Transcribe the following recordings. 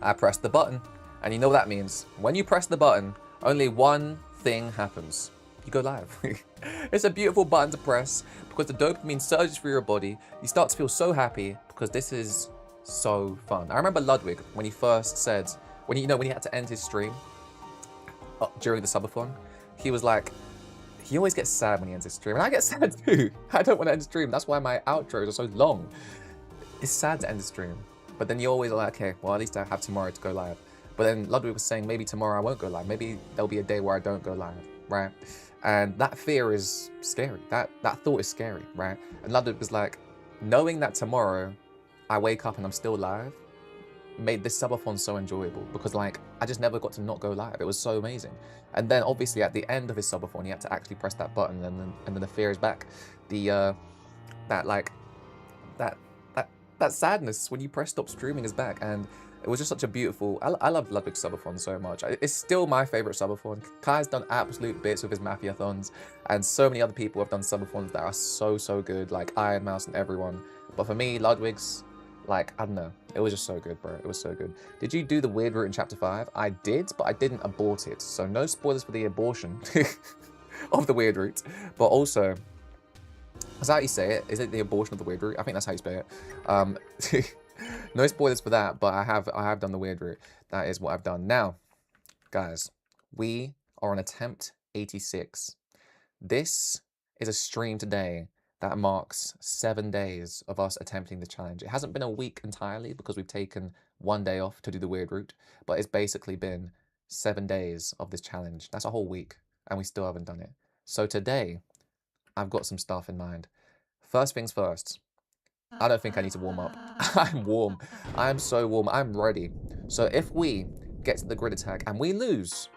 I pressed the button. And you know what that means. When you press the button, only one thing happens. You go live. It's a beautiful button to press because the dopamine surges through your body. You start to feel so happy because this is so fun. I remember Ludwig when he first said, when he had to end his stream during the subathon, he was like, he always gets sad when he ends his stream. And I get sad too. I don't want to end the stream. That's why my outros are so long. It's sad to end the stream. But then you always are like, okay, well, at least I have tomorrow to go live. But then Ludwig was saying, maybe tomorrow I won't go live. Maybe there'll be a day where I don't go live, right? And that fear is scary. That thought is scary, right? And Ludwig was like, knowing that tomorrow I wake up and I'm still live made this subathon so enjoyable because like I just never got to not go live. It was so amazing. And then obviously at the end of his subathon, you had to actually press that button, and then the fear is back. That sadness when you press stop streaming is back, and it was just such a beautiful... I love Ludwig's subathon so much. It's still my favorite subathon. Kai's done absolute bits with his Mafia-thons, and so many other people have done subathons that are so good, like Iron Mouse and everyone. But for me, Ludwig's, like, I don't know. It was just so good, bro. It was so good. Did you do the weird route in Chapter 5? I did, but I didn't abort it. So no spoilers for the abortion of the weird route. But also, is that how you say it? Is it the abortion of the weird route? I think that's how you say it. No spoilers for that, but I have done the weird route. That is what I've done. Now, guys, we are on attempt 86. This is a stream today that marks 7 days of us attempting the challenge. It hasn't been a week entirely because we've taken 1 day off to do the weird route, but it's basically been 7 days of this challenge. That's a whole week, and we still haven't done it. So today, I've got some stuff in mind. First things first. I don't think I need to warm up. I'm warm. I'm so warm. I'm ready. So if we get to the grid attack and we lose,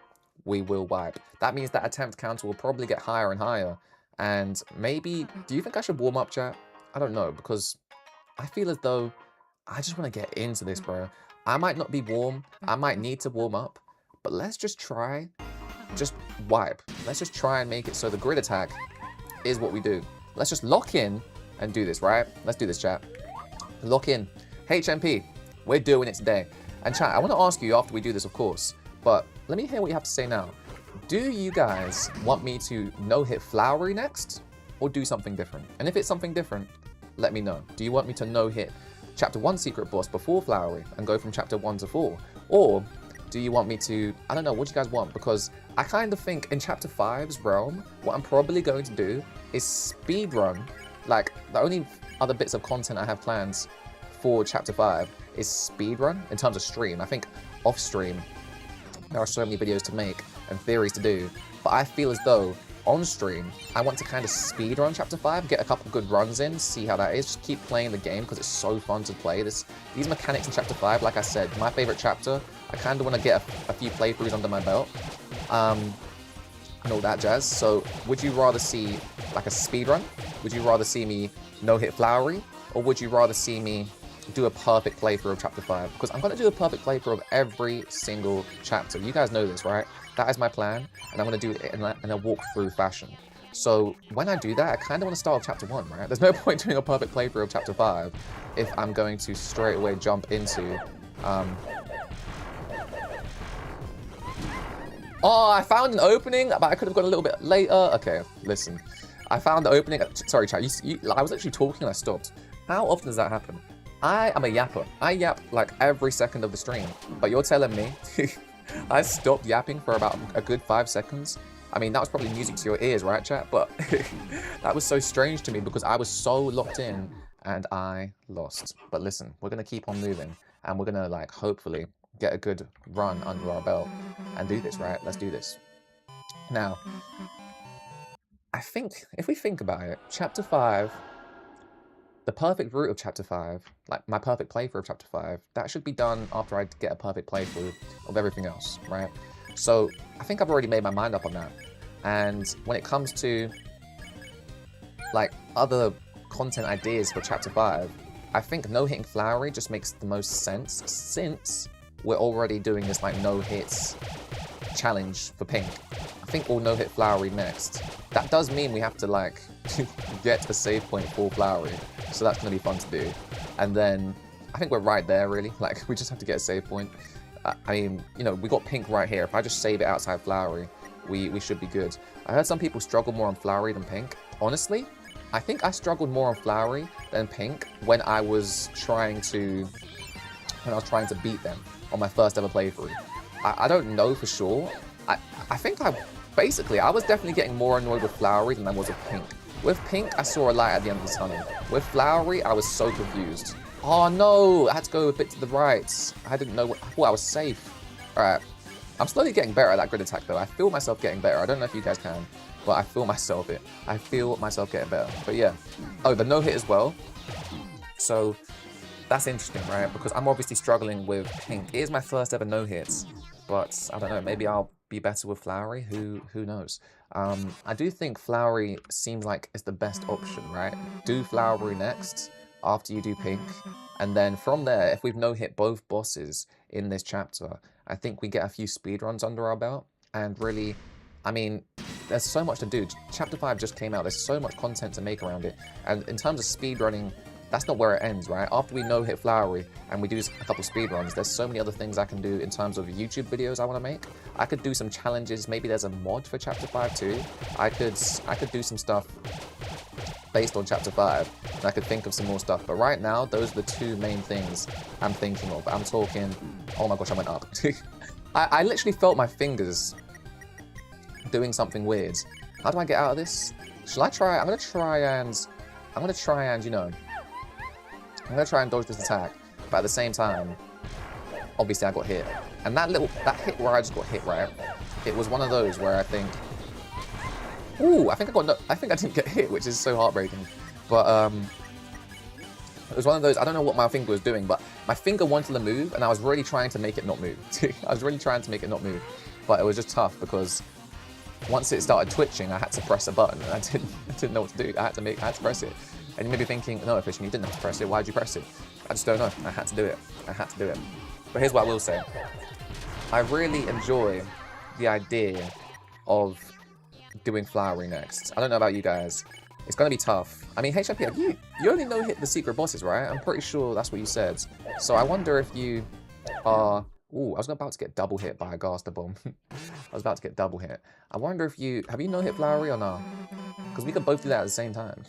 we will wipe. That means that attempt counter will probably get higher and higher. And maybe, do you think I should warm up, chat? I don't know, because I feel as though I just want to get into this, bro. I might not be warm. I might need to warm up. But let's just try, just wipe. Let's just try and make it so the grid attack is what we do. Let's just lock in and do this, right? Let's do this, chat. Lock in. HMP, we're doing it today. And chat, I want to ask you after we do this, of course, but let me hear what you have to say now. Do you guys want me to no-hit Flowery next, or do something different? And if it's something different, let me know. Do you want me to no-hit Chapter 1 Secret Boss before Flowery and go from Chapter 1 to 4? Or do you want me to, I don't know, what do you guys want? Because I kind of think in Chapter 5's realm, what I'm probably going to do is speedrun. Like, the only other bits of content I have plans for Chapter 5 is speedrun in terms of stream. I think off-stream, there are so many videos to make and theories to do, but I feel as though on-stream, I want to kind of speedrun Chapter 5, get a couple good runs in, see how that is, just keep playing the game because it's so fun to play. These mechanics in Chapter 5, like I said, my favorite chapter, I kind of want to get a few playthroughs under my belt. And all that jazz. So would you rather see like a speed run? Would you rather see me no-hit Flowery? Or would you rather see me do a perfect playthrough of Chapter 5? Because I'm going to do a perfect playthrough of every single chapter. You guys know this, right? That is my plan, and I'm going to do it in a walkthrough fashion. So when I do that, I kind of want to start with Chapter 1, right? There's no point doing a perfect playthrough of Chapter 5 if I'm going to straight away jump into... Oh, I found an opening, but I could have gone a little bit later. Okay, listen. I found the opening. Sorry, chat. I was actually talking and I stopped. How often does that happen? I am a yapper. I yap like every second of the stream. But you're telling me I stopped yapping for about a good 5 seconds? I mean, that was probably music to your ears, right, chat? But that was so strange to me because I was so locked in and I lost. But listen, we're going to keep on moving and we're going to, like, hopefully get a good run under our belt and do this, right? Let's do this. Now, I think, if we think about it, Chapter 5, the perfect route of Chapter 5, like my perfect playthrough of Chapter 5, that should be done after I get a perfect playthrough of everything else, right? So I think I've already made my mind up on that. And when it comes to like other content ideas for Chapter 5, I think no-hitting Flowery just makes the most sense since we're already doing this like no-hits challenge for Pink. I think we'll no-hit Flowery next. That does mean we have to like get a save point for Flowery, so that's going to be fun to do. And then I think we're right there, really. Like, we just have to get a save point. I mean, you know, we got pink right here. If I just save it outside flowery, we should be good. I heard some people struggle more on flowery than pink. Honestly, I think I struggled more on flowery than pink when I was trying to beat them on my first ever playthrough. I don't know for sure. I think I was definitely getting more annoyed with flowery than I was with pink. With pink, I saw a light at the end of the tunnel. With flowery, I was so confused. Oh no, I had to go a bit to the right. I didn't know, I thought I was safe. Alright, I'm slowly getting better at that grid attack though. I feel myself getting better. I don't know if you guys can, but I feel myself getting better. But yeah. Oh, the no hit as well. So that's interesting, right? Because I'm obviously struggling with pink. It is my first ever no hits, but I don't know, maybe I'll be better with flowery. Who knows? I do think flowery seems like it's the best option, right? Do flowery next after you do pink, and then from there, if we've no hit both bosses in this chapter, I think we get a few speedruns under our belt. And really, I mean, there's so much to do. Chapter 5 just came out. There's so much content to make around it. And in terms of speedrunning, that's not where it ends, right? After we no hit flowery and we do a couple speedruns, there's so many other things I can do in terms of YouTube videos I want to make. I could do some challenges. Maybe there's a mod for Chapter 5 too. I could do some stuff based on Chapter 5, and I could think of some more stuff. But right now, those are the two main things I'm thinking of. I'm talking... Oh my gosh, I went up. I literally felt my fingers doing something weird. How do I get out of this? Shall I try? I'm gonna try and, you know... I'm gonna try and dodge this attack, but at the same time, obviously I got hit. And that hit where I just got hit, right? It was one of those where I think... Ooh, I think I didn't get hit, which is so heartbreaking. But it was one of those, I don't know what my finger was doing, but my finger wanted to move, and I was really trying to make it not move. I was really trying to make it not move. But it was just tough, because once it started twitching, I had to press a button, and I didn't know what to do. I had to press it. And you may be thinking, no, Efficient, you didn't have to press it. Why did you press it? I just don't know. I had to do it. But here's what I will say. I really enjoy the idea of doing flowery next. I don't know about you guys. It's going to be tough. I mean, HIP, you only no hit the secret bosses, right? I'm pretty sure that's what you said. So I wonder if you are... Ooh, I was about to get double hit by a Gaster Bomb. I was about to get double hit. I wonder if you... Have you no hit flowery or not? Because we could both do that at the same time.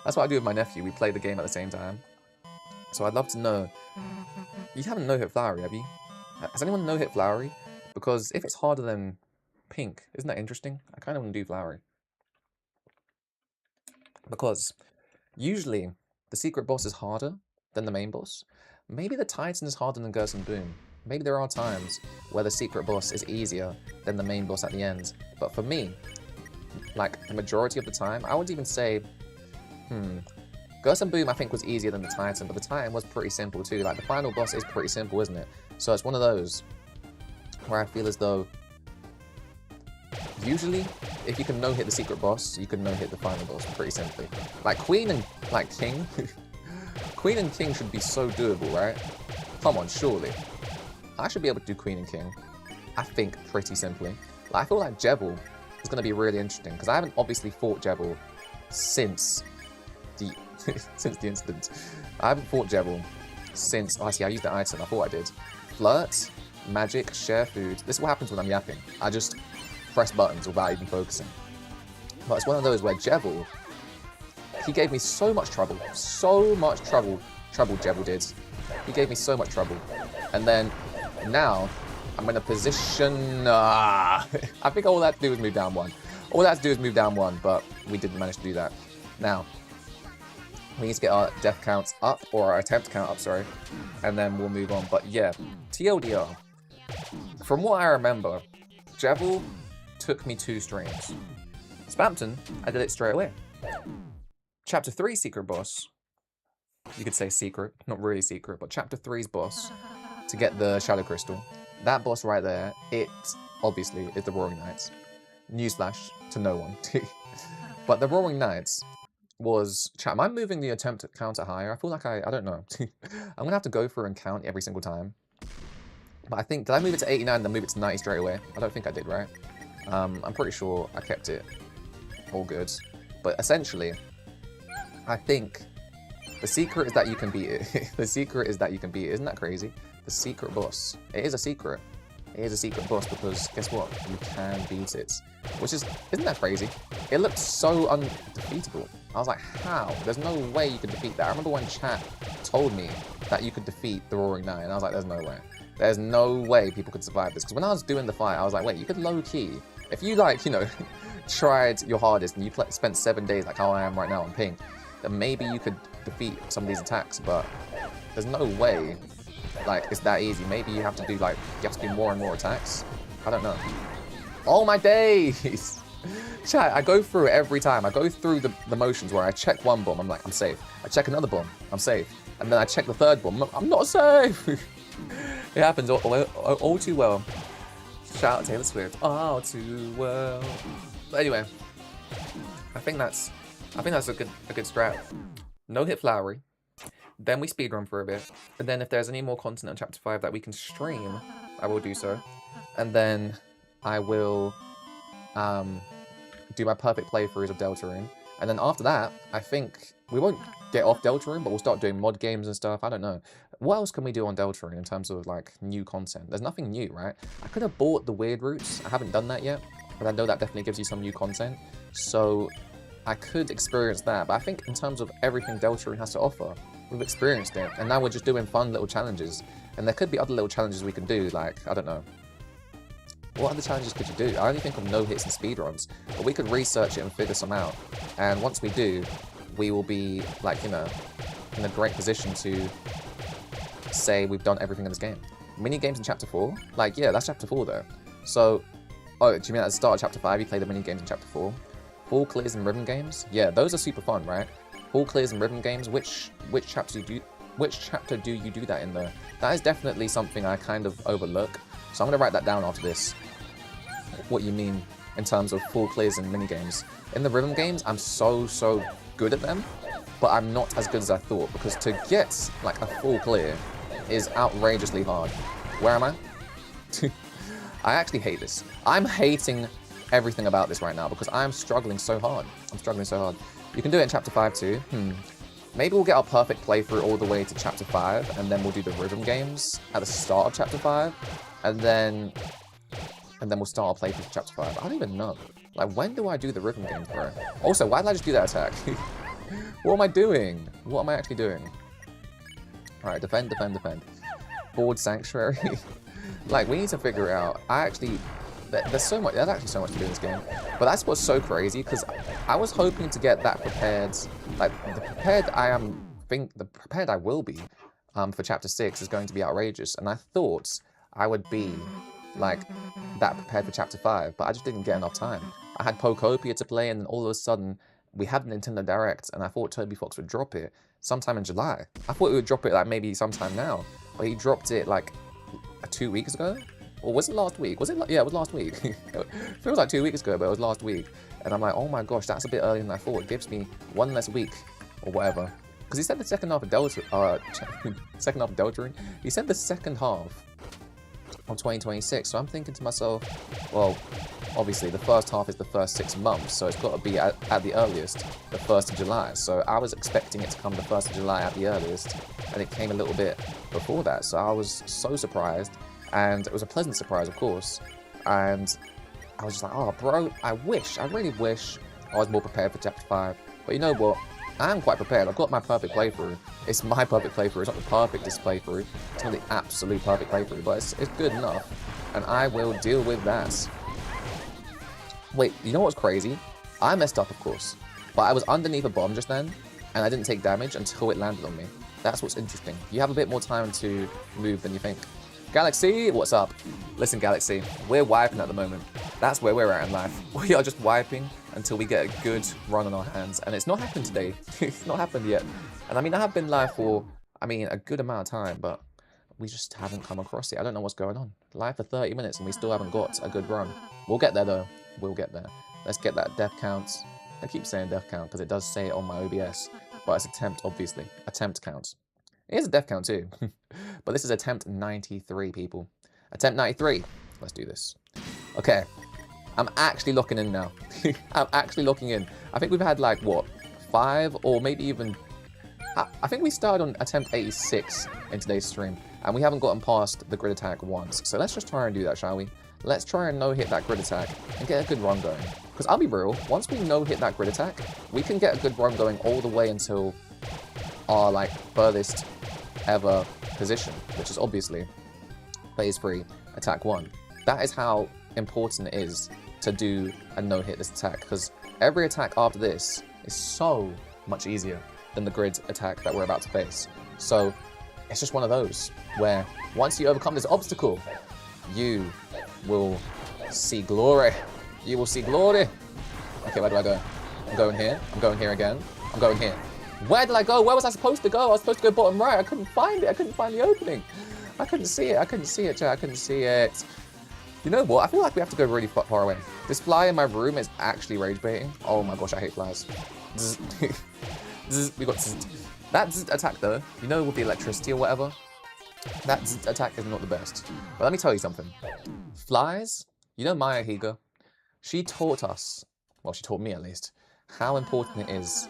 That's what I do with my nephew. We play the game at the same time. So I'd love to know... You haven't no hit flowery, have you? Has anyone no hit flowery? Because if it's harder than pink, isn't that interesting? I kind of want to do flowery. Because usually the secret boss is harder than the main boss. Maybe the Titan is harder than Gerson Boom. Maybe there are times where the secret boss is easier than the main boss at the end. But for me, like the majority of the time, I would even say, Gerson Boom I think was easier than the Titan, but the Titan was pretty simple too. Like the final boss is pretty simple, isn't it? So it's one of those where I feel as though usually, if you can no-hit the secret boss, you can no-hit the final boss pretty simply. Like Queen and like King, Queen and King should be so doable, right? Come on, surely. I should be able to do Queen and King, I think, pretty simply. Like, I feel like Jebel is going to be really interesting, because I haven't obviously fought Jebel since the since the incident. I haven't fought Jebel since... Oh, I see, I used the item. I thought I did. Flirt, magic, share food. This is what happens when I'm yapping. I just press buttons without even focusing. But it's one of those where Jebel, he gave me so much trouble. So much trouble. Jebel did. He gave me so much trouble. And then, now, I'm in a position... I think all I had to do was move down one. All I had to do was move down one, but we didn't manage to do that. Now, we need to get our death counts up, or our attempt count up, sorry. And then we'll move on. But yeah, TLDR. From what I remember, Jebel took me 2 streams. Spampton, I did it straight away. Chapter 3 secret boss. You could say secret, not really secret, but Chapter 3's boss to get the Shadow Crystal. That boss right there, it obviously is the Roaring Knights. Newsflash to no one. But the Roaring Knights was... Am I moving the attempt counter higher? I feel like I don't know. I'm gonna have to go through and count every single time. But I think, did I move it to 89 and then move it to 90 straight away? I don't think I did, right? I'm pretty sure I kept it all good. But essentially, I think The secret is that you can beat it. The secret is that you can beat it. Isn't that crazy? The secret boss. It is a secret. It is a secret boss because guess what? You can beat it. Which is, isn't that crazy? It looked so undefeatable. I was like, how? There's no way you could defeat that. I remember when chat told me that you could defeat the Roaring Nine, and I was like, there's no way. There's no way people could survive this. Because when I was doing the fight, I was like, wait, you could low-key. If you, like, you know, tried your hardest and you spent 7 days, like how I am right now on pink, then maybe you could defeat some of these attacks, but there's no way, like, it's that easy. Maybe you have to do, like, you have to do more and more attacks. I don't know. Oh my days! Chat, I go through it every time. I go through the motions where I check one bomb, I'm like, I'm safe. I check another bomb, I'm safe. And then I check the third bomb, I'm not safe! It happens all too well. Shout out Taylor Swift. All too well. But anyway, I think that's a good strat. No hit flowery. Then we speedrun for a bit. And then if there's any more content on Chapter 5 that we can stream, I will do so. And then I will do my perfect playthroughs of Deltarune. And then after that, I think we won't get off Deltarune, but we'll start doing mod games and stuff. I don't know. What else can we do on Deltarune in terms of, like, new content? There's nothing new, right? I could have bought the weird routes. I haven't done that yet, but I know that definitely gives you some new content. So I could experience that. But I think in terms of everything Deltarune has to offer, we've experienced it. And now we're just doing fun little challenges. And there could be other little challenges we can do, like, I don't know. What other challenges could you do? I only think of no hits and speedruns, but we could research it and figure some out. And once we do, we will be, like, you know, in a great position to say we've done everything in this game. Mini games in Chapter 4? Like, yeah, that's Chapter 4 though. So, oh, do you mean at the start of Chapter 5 you play the mini games in Chapter 4? Full clears and rhythm games? Yeah, those are super fun, right? Full clears and rhythm games, which chapter do you do that in though? That is definitely something I kind of overlook. So I'm gonna write that down after this. What you mean in terms of full clears and mini games. In the rhythm games, I'm so good at them, but I'm not as good as I thought, because to get like a full clear is outrageously hard. Where am I? I actually hate this. I'm hating everything about this right now because I'm struggling so hard. You can do it in Chapter 5 too. Maybe we'll get our perfect playthrough all the way to Chapter 5, and then we'll do the rhythm games at the start of Chapter 5, and then we'll start our playthrough for Chapter 5. I don't even know. Like, when do I do the rhythm games, bro? Also, why did I just do that attack? What am I doing? What am I actually doing? Alright, defend. Board Sanctuary. Like, we need to figure it out. There's actually so much to do in this game. But that's what's so crazy, because I was hoping to get that prepared. Like, the prepared I will be for Chapter 6 is going to be outrageous. And I thought I would be, like, that prepared for Chapter 5, but I just didn't get enough time. I had Pokopia to play, and then all of a sudden, we had the Nintendo Direct, and I thought Toby Fox would drop it sometime in July. I thought he would drop it, like, maybe sometime now, but he dropped it, like, 2 weeks ago? Or was it last week? Yeah, it was last week. It feels like 2 weeks ago, but it was last week. And I'm like, oh my gosh, that's a bit earlier than I thought. It gives me one less week, or whatever. Because he said the second half of Deltarune, he said the second half of 2026, so I'm thinking to myself, well, obviously the first half is the first 6 months, so it's got to be at the earliest, the 1st of July. So I was expecting it to come the 1st of July at the earliest, and it came a little bit before that, so I was so surprised, and it was a pleasant surprise, of course, and I was just like, oh bro, I really wish I was more prepared for Chapter 5, but you know what? I am quite prepared. I've got my perfect playthrough. It's my perfect playthrough. It's not the perfectest playthrough. It's not the absolute perfect playthrough, but it's good enough. And I will deal with that. Wait, you know what's crazy? I messed up, of course. But I was underneath a bomb just then, and I didn't take damage until it landed on me. That's what's interesting. You have a bit more time to move than you think. Galaxy, what's up? Listen, Galaxy, we're wiping at the moment. That's where we're at in life. We are just wiping until we get a good run on our hands. And it's not happened today. It's not happened yet. And I mean, I have been live for, a good amount of time, but we just haven't come across it. I don't know what's going on. Live for 30 minutes and we still haven't got a good run. We'll get there though. We'll get there. Let's get that death count. I keep saying death count because it does say it on my OBS, but it's attempt, obviously. Attempt counts. It is a death count too. But this is attempt 93, people. Attempt 93. Let's do this. Okay. I'm actually locking in now. I'm actually locking in. I think we've had like, what, 5 or maybe even, I think we started on attempt 86 in today's stream, and we haven't gotten past the grid attack once. So let's just try and do that, shall we? Let's try and no-hit that grid attack and get a good run going. Because I'll be real, once we no-hit that grid attack, we can get a good run going all the way until our, like, furthest ever position, which is obviously phase 3, attack 1. That is how important it is to do and no-hit this attack, because every attack after this is so much easier than the grid attack that we're about to face. So it's just one of those where once you overcome this obstacle, you will see glory. You will see glory. Okay, where do I go? I'm going here. I'm going here again. I'm going here. Where did I go? Where was I supposed to go? I was supposed to go bottom right. I couldn't find it. I couldn't find the opening. I couldn't see it. I couldn't see it, chat. I couldn't see it. You know what? I feel like we have to go really far away. This fly in my room is actually rage baiting. Oh my gosh, I hate flies. We got that attack though. You know, with the electricity or whatever, that attack is not the best. But let me tell you something. Flies, you know Maya Higa? She taught us, well, she taught me at least, how important it is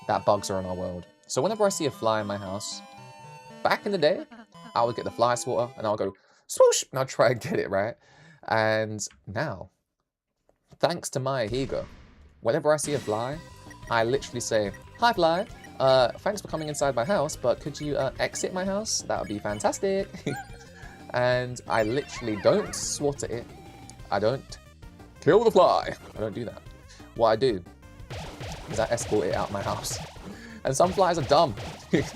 that bugs are in our world. So whenever I see a fly in my house, back in the day, I would get the fly swatter and I'll go swoosh and I'll try and get it, right? And now, thanks to Maya Higa, whenever I see a fly, I literally say, "Hi fly, thanks for coming inside my house, but could you exit my house? That would be fantastic." And I literally don't swat at it. I don't kill the fly. I don't do that. What I do is I escort it out my house. And some flies are dumb.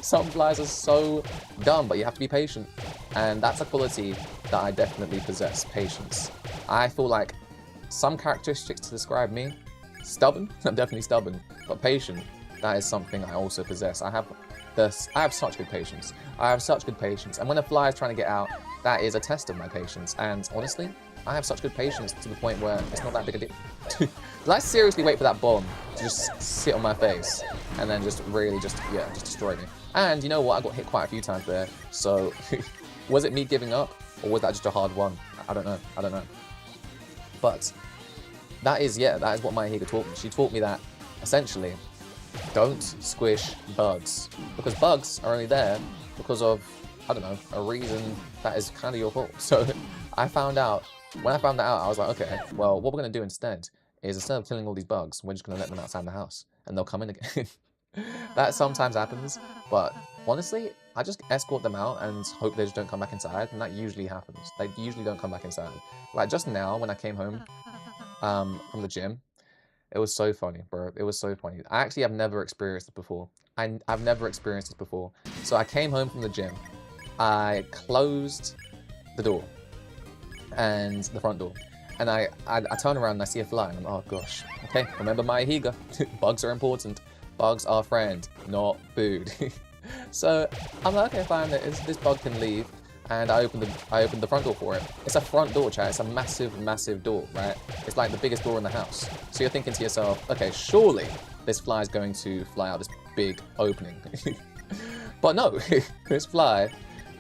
Some flies are so dumb, but you have to be patient. And that's a quality that I definitely possess, patience. I feel like some characteristics to describe me, stubborn, I'm definitely stubborn, but patient, that is something I also possess. I have such good patience. I have such good patience. And when a fly is trying to get out, that is a test of my patience. And honestly, I have such good patience to the point where it's not that big a deal. Did I seriously wait for that bomb to just sit on my face and then just really just destroy me? And you know what? I got hit quite a few times there. So was it me giving up or was that just a hard one? I don't know. I don't know. But that is what Maya Higa taught me. She taught me that essentially don't squish bugs, because bugs are only there because of, I don't know, a reason that is kind of your fault. So when I found that out, I was like, okay, well, what we're going to do instead is instead of killing all these bugs, we're just going to let them outside the house and they'll come in again. That sometimes happens, but honestly, I just escort them out and hope they just don't come back inside, and that usually happens. They usually don't come back inside. Like just now when I came home from the gym, it was so funny, bro. It was so funny. I actually have never experienced it before. I've never experienced this before. So I came home from the gym. I closed the door and the front door. And I turn around and I see a fly and I'm like, oh gosh. Okay, remember Maya Higa. Bugs are important. Bugs are friend, not food. So I'm like, okay, fine, this bug can leave. And I opened the front door for it. It's a front door, chat. It's a massive, massive door, right? It's like the biggest door in the house. So you're thinking to yourself, okay, surely this fly is going to fly out this big opening. But no, this fly,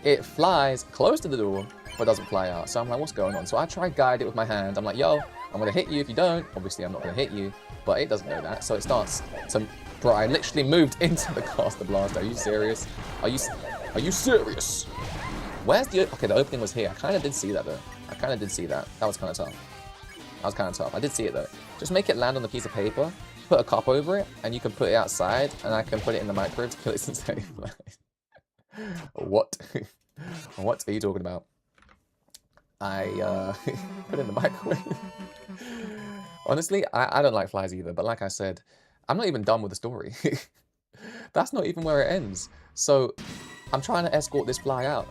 it flies close to the door, but doesn't fly out. So I'm like, what's going on? So I try to guide it with my hand. I'm like, yo, I'm gonna hit you if you don't. Obviously, I'm not gonna hit you, but it doesn't know that. So it starts to, bro, I literally moved into the caster blaster. Are you serious? Are you serious? Where's the... Okay, the opening was here. I kind of did see that, though. I kind of did see that. That was kind of tough. That was kind of tough. I did see it, though. Just make it land on the piece of paper, put a cup over it, and you can put it outside, and I can put it in the microwave to kill it since it flies. What? What are you talking about? I put it in the microwave. Honestly, I don't like flies either, but like I said, I'm not even done with the story. That's not even where it ends. So... I'm trying to escort this fly out.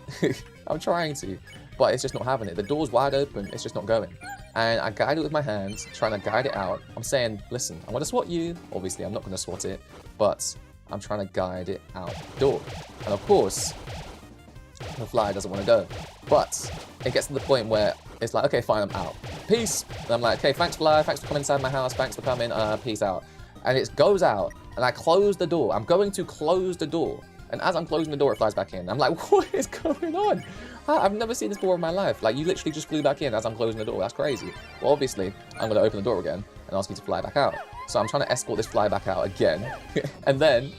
I'm trying to, but it's just not having it. The door's wide open, it's just not going. And I guide it with my hands, trying to guide it out. I'm saying, listen, I'm gonna swat you. Obviously, I'm not gonna swat it, but I'm trying to guide it out the door. And of course, the fly doesn't want to go. But it gets to the point where it's like, okay, fine, I'm out. Peace. And I'm like, okay, thanks fly, thanks for coming inside my house, thanks for coming, peace out. And it goes out, and I close the door. I'm going to close the door. And as I'm closing the door, it flies back in. I'm like, what is going on? I've never seen this before in my life. Like, you literally just flew back in as I'm closing the door. That's crazy. Well, obviously, I'm going to open the door again and ask you to fly back out. So I'm trying to escort this fly back out again. And then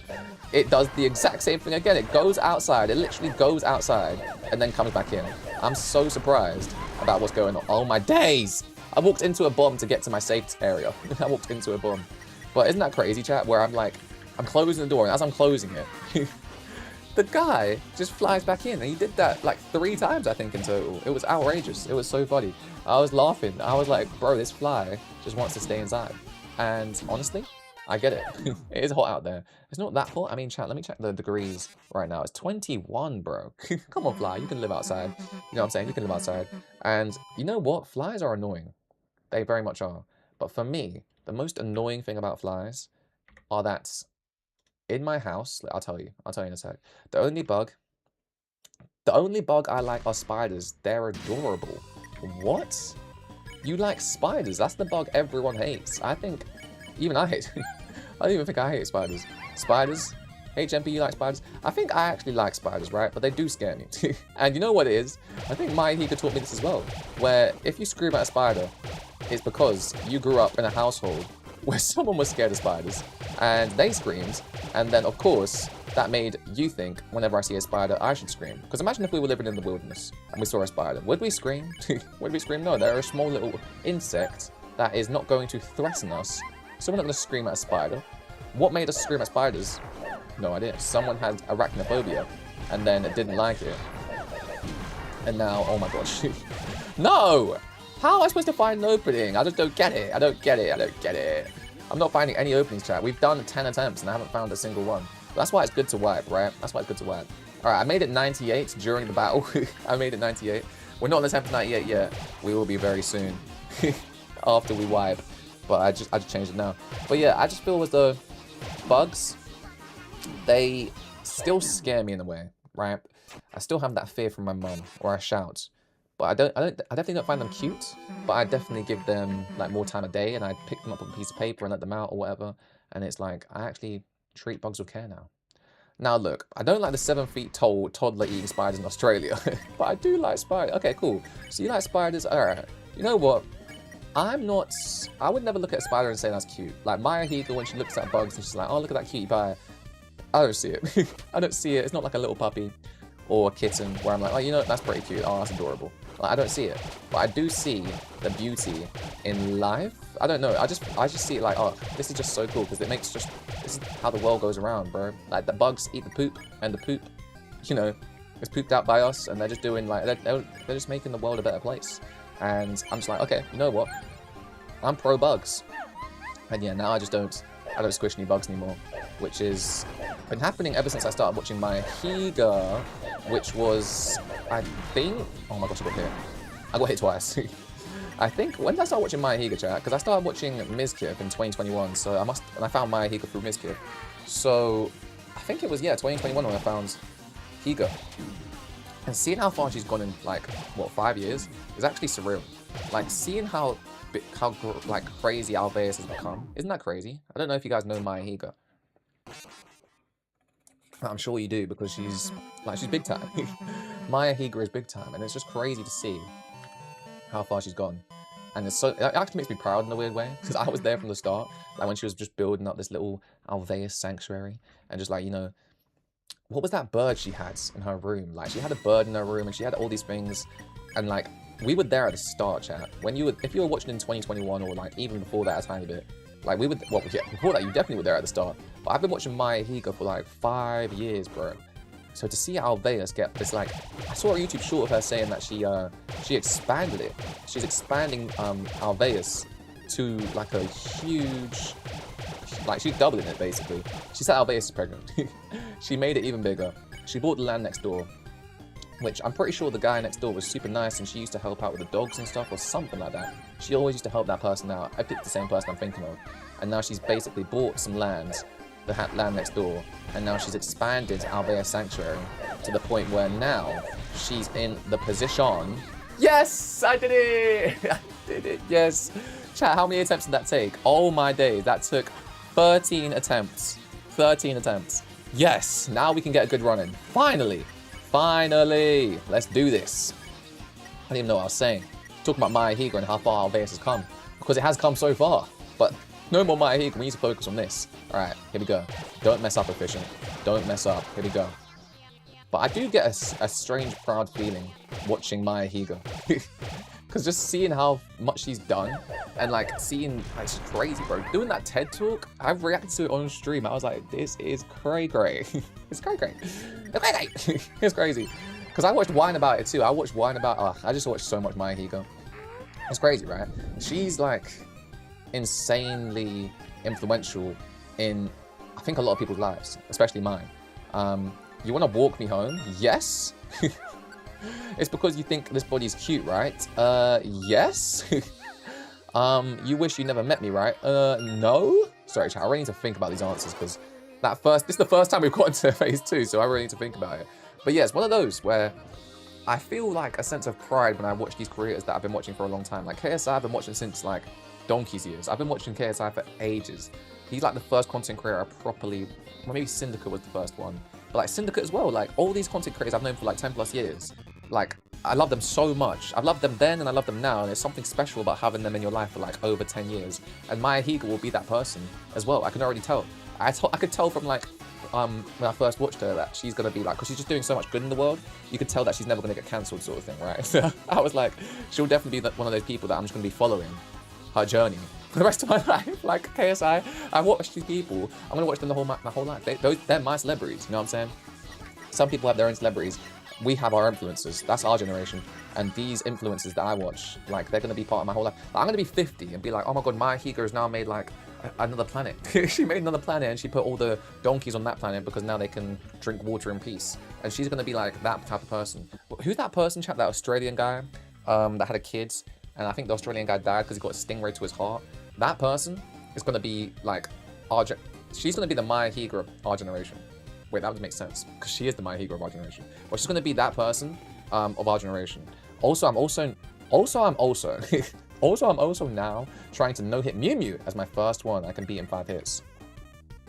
it does the exact same thing again. It goes outside. It literally goes outside and then comes back in. I'm so surprised about what's going on. Oh my days! I walked into a bomb to get to my safe area. I walked into a bomb. But isn't that crazy, chat? Where I'm like, I'm closing the door, and as I'm closing it, the guy just flies back in. And he did that like 3 times, I think, in total. It was outrageous. It was so funny. I was laughing. I was like, bro, this fly just wants to stay inside. And honestly, I get it. It is hot out there. It's not that hot. I mean, chat, let me check the degrees right now. It's 21, bro. Come on, fly. You can live outside. You know what I'm saying? You can live outside. And you know what? Flies are annoying. They very much are. But for me, the most annoying thing about flies are that in my house, I'll tell you in a sec. The only bug I like are spiders. They're adorable. What? You like spiders? That's the bug everyone hates. I think, even I hate. I don't even think I hate spiders. Spiders? HMP, you like spiders? I think I actually like spiders, right? But they do scare me. And you know what it is? I think Maya Higa taught me this as well. Where if you scream at a spider, it's because you grew up in a household where someone was scared of spiders and they screamed, and then of course that made you think whenever I see a spider I should scream. Because imagine if we were living in the wilderness and we saw a spider, would we scream? Would we scream? No, they're a small little insect that is not going to threaten us, so we're not going to scream at a spider. What made us scream at spiders? No idea. Someone had arachnophobia and then didn't like it, and now, oh my gosh. No! How am I supposed to find an opening? I just don't get it. I don't get it. I'm not finding any openings, chat. We've done 10 attempts and I haven't found a single one. That's why it's good to wipe, right? That's why it's good to wipe. Alright, I made it 98 during the battle. I made it 98. We're not on attempt 98 yet. We will be very soon. After we wipe. But I just changed it now. But yeah, I just feel as though bugs, they still scare me in a way, right? I still have that fear from my mum, or I shout. But I definitely don't find them cute, but I definitely give them like more time of day, and I pick them up on a piece of paper and let them out or whatever. And it's like, I actually treat bugs with care now. Now look, I don't like the 7 feet tall toddler eating spiders in Australia, but I do like spiders. Okay, cool. So you like spiders? Alright. You know what? I would never look at a spider and say that's cute. Like Maya Higa, when she looks at bugs and she's like, oh, look at that cutie pie. I don't see it. I don't see it. It's not like a little puppy or a kitten where I'm like, oh, you know, that's pretty cute. Oh, that's adorable. Like, I don't see it. But I do see the beauty in life. I don't know. I just see it like, oh, this is just so cool because it makes this is how the world goes around, bro. Like the bugs eat the poop, and the poop, you know, is pooped out by us, and they're just doing like, they're just making the world a better place. And I'm just like, okay, you know what? I'm pro bugs. And yeah, now I don't squish any bugs anymore, which has been happening ever since I started watching Maya Higa, which was, I think, oh my gosh, I got hit twice. I think, when did I start watching Maya Higa, chat? Because I started watching Mizkif in 2021, so and I found Maya Higa through Mizkif. So, I think it was, yeah, 2021 when I found Higa. And seeing how far she's gone in, like, what, 5 years, is actually surreal. Like, seeing how like, crazy Alveus has become. Isn't that crazy? I don't know if you guys know Maya Higa. I'm sure you do, because she's big time. Maya Higa is big time, and it's just crazy to see how far she's gone. And it actually makes me proud in a weird way, because I was there from the start, like when she was just building up this little Alveus sanctuary, and just like, you know, what was that bird she had in her room? Like, she had a bird in her room, and she had all these things, and like, we were there at the start, chat. If you were watching in 2021, or like even before that a tiny bit, like well, yeah, before that you definitely were there at the start. But I've been watching Maya Higa for like 5 years, bro. So to see Alveus get this, like, I saw a YouTube short of her saying that she expanded it. She's expanding Alveus to like a huge, like she's doubling it basically. She said Alveus is pregnant. She made it even bigger. She bought the land next door, which I'm pretty sure the guy next door was super nice, and she used to help out with the dogs and stuff or something like that. She always used to help that person out. I picked the same person I'm thinking of. And now she's basically bought some land, the land next door, and now she's expanded Alveus Sanctuary to the point where now she's in the position. Yes, I did it! I did it, yes. Chat, how many attempts did that take? Oh my days, that took 13 attempts. 13 attempts. Yes, now we can get a good run in. Finally! Finally! Let's do this. I didn't even know what I was saying. Talking about Maya Higa and how far Alveus has come. Because it has come so far. But No more Mahiga. We need to focus on this. All right, here we go. Don't mess up, Efficient. Don't mess up. Here we go. But I do get a strange, proud feeling watching Mahiga. Because just seeing how much she's done and like seeing, like, it's crazy, bro. Doing that TED talk, I've reacted to it on stream. I was like, this is cray-cray. It's cray-cray. It's cray-cray. It's crazy. Because I watched Wine About it too. I watched Wine About, I just watched so much Mahiga. It's crazy, right? She's like insanely influential in, I think, a lot of people's lives, especially mine. You want to walk me home? Yes. It's because you think this body's cute, right? Yes. You wish you never met me, right? No. Sorry, chat. I really need to think about these answers because this is the first time we've got into phase 2, so I really need to think about it. But yeah, it's one of those where I feel like a sense of pride when I watch these creators that I've been watching for a long time. Like KSI, I've been watching since like donkey's years. I've been watching KSI for ages. He's like the first content creator I properly, well, maybe Syndicate was the first one. But like Syndicate as well, like all these content creators I've known for like 10 plus years. Like, I love them so much. I've loved them then and I love them now. And there's something special about having them in your life for like over 10 years. And Mahiga will be that person as well. I can already tell. I could tell from like, when I first watched her that she's going to be like, because she's just doing so much good in the world, you could tell that she's never going to get cancelled sort of thing, right? So I was like, she'll definitely be one of those people that I'm just going to be following her journey for the rest of my life. Like KSI, I watched these people. I'm going to watch them my whole life. They're my celebrities, you know what I'm saying? Some people have their own celebrities. We have our influencers. That's our generation. And these influencers that I watch, like, they're going to be part of my whole life. Like, I'm going to be 50 and be like, oh my god, Mahiga has now made, like, another planet. She made another planet and she put all the donkeys on that planet because now they can drink water in peace. And she's going to be, like, that type of person. Who's that person, chat? That Australian guy that had a kid. And I think the Australian guy died because he got a stingray to his heart. That person is going to be, like, she's going to be the Mahiga of our generation. Wait, that would make sense, because she is the Mahiga of our generation. But she's going to be that person of our generation. Also, I'm also now trying to no-hit Mew Mew as my first one I can beat in 5 hits.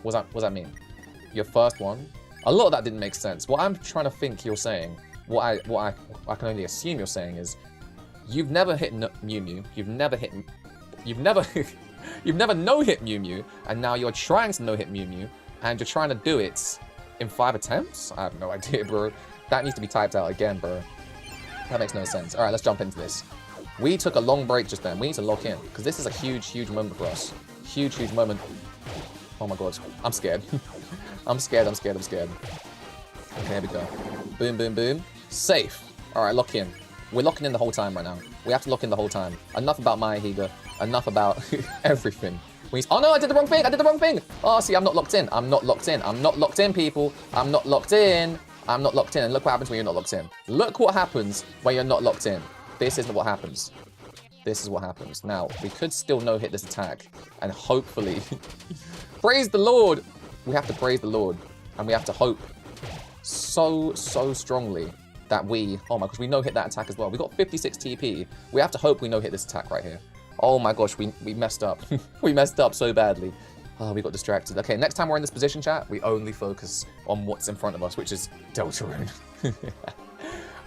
What does that mean? Your first one? A lot of that didn't make sense. What I'm trying to think you're saying, what I can only assume you're saying is, you've never hit Mew Mew, you've never no-hit Mew Mew, and now you're trying to no-hit Mew Mew, and you're trying to do it in 5 attempts? I have no idea, bro. That needs to be typed out again, bro. That makes no sense. All right, let's jump into this. We took a long break just then. We need to lock in, because this is a huge, huge moment for us. Huge, huge moment. Oh my god. I'm scared. I'm scared. Okay, here we go. Boom, boom, boom. Safe. All right, lock in. We're locking in the whole time right now. We have to lock in the whole time. Enough about Mahiga. Enough about everything. Oh no, I did the wrong thing! Oh, see, I'm not locked in, people. I'm not locked in. And look what happens when you're not locked in. Look what happens when you're not locked in. This isn't what happens. This is what happens. Now, we could still no-hit this attack. And hopefully... praise the Lord! We have to praise the Lord. And we have to hope so strongly that we... oh my gosh, we no-hit that attack as well. We got 56 TP. We have to hope we no-hit this attack right here. Oh my gosh, we messed up. We messed up so badly. Oh, we got distracted. Okay, next time we're in this position, chat, we only focus on what's in front of us, which is Deltarune.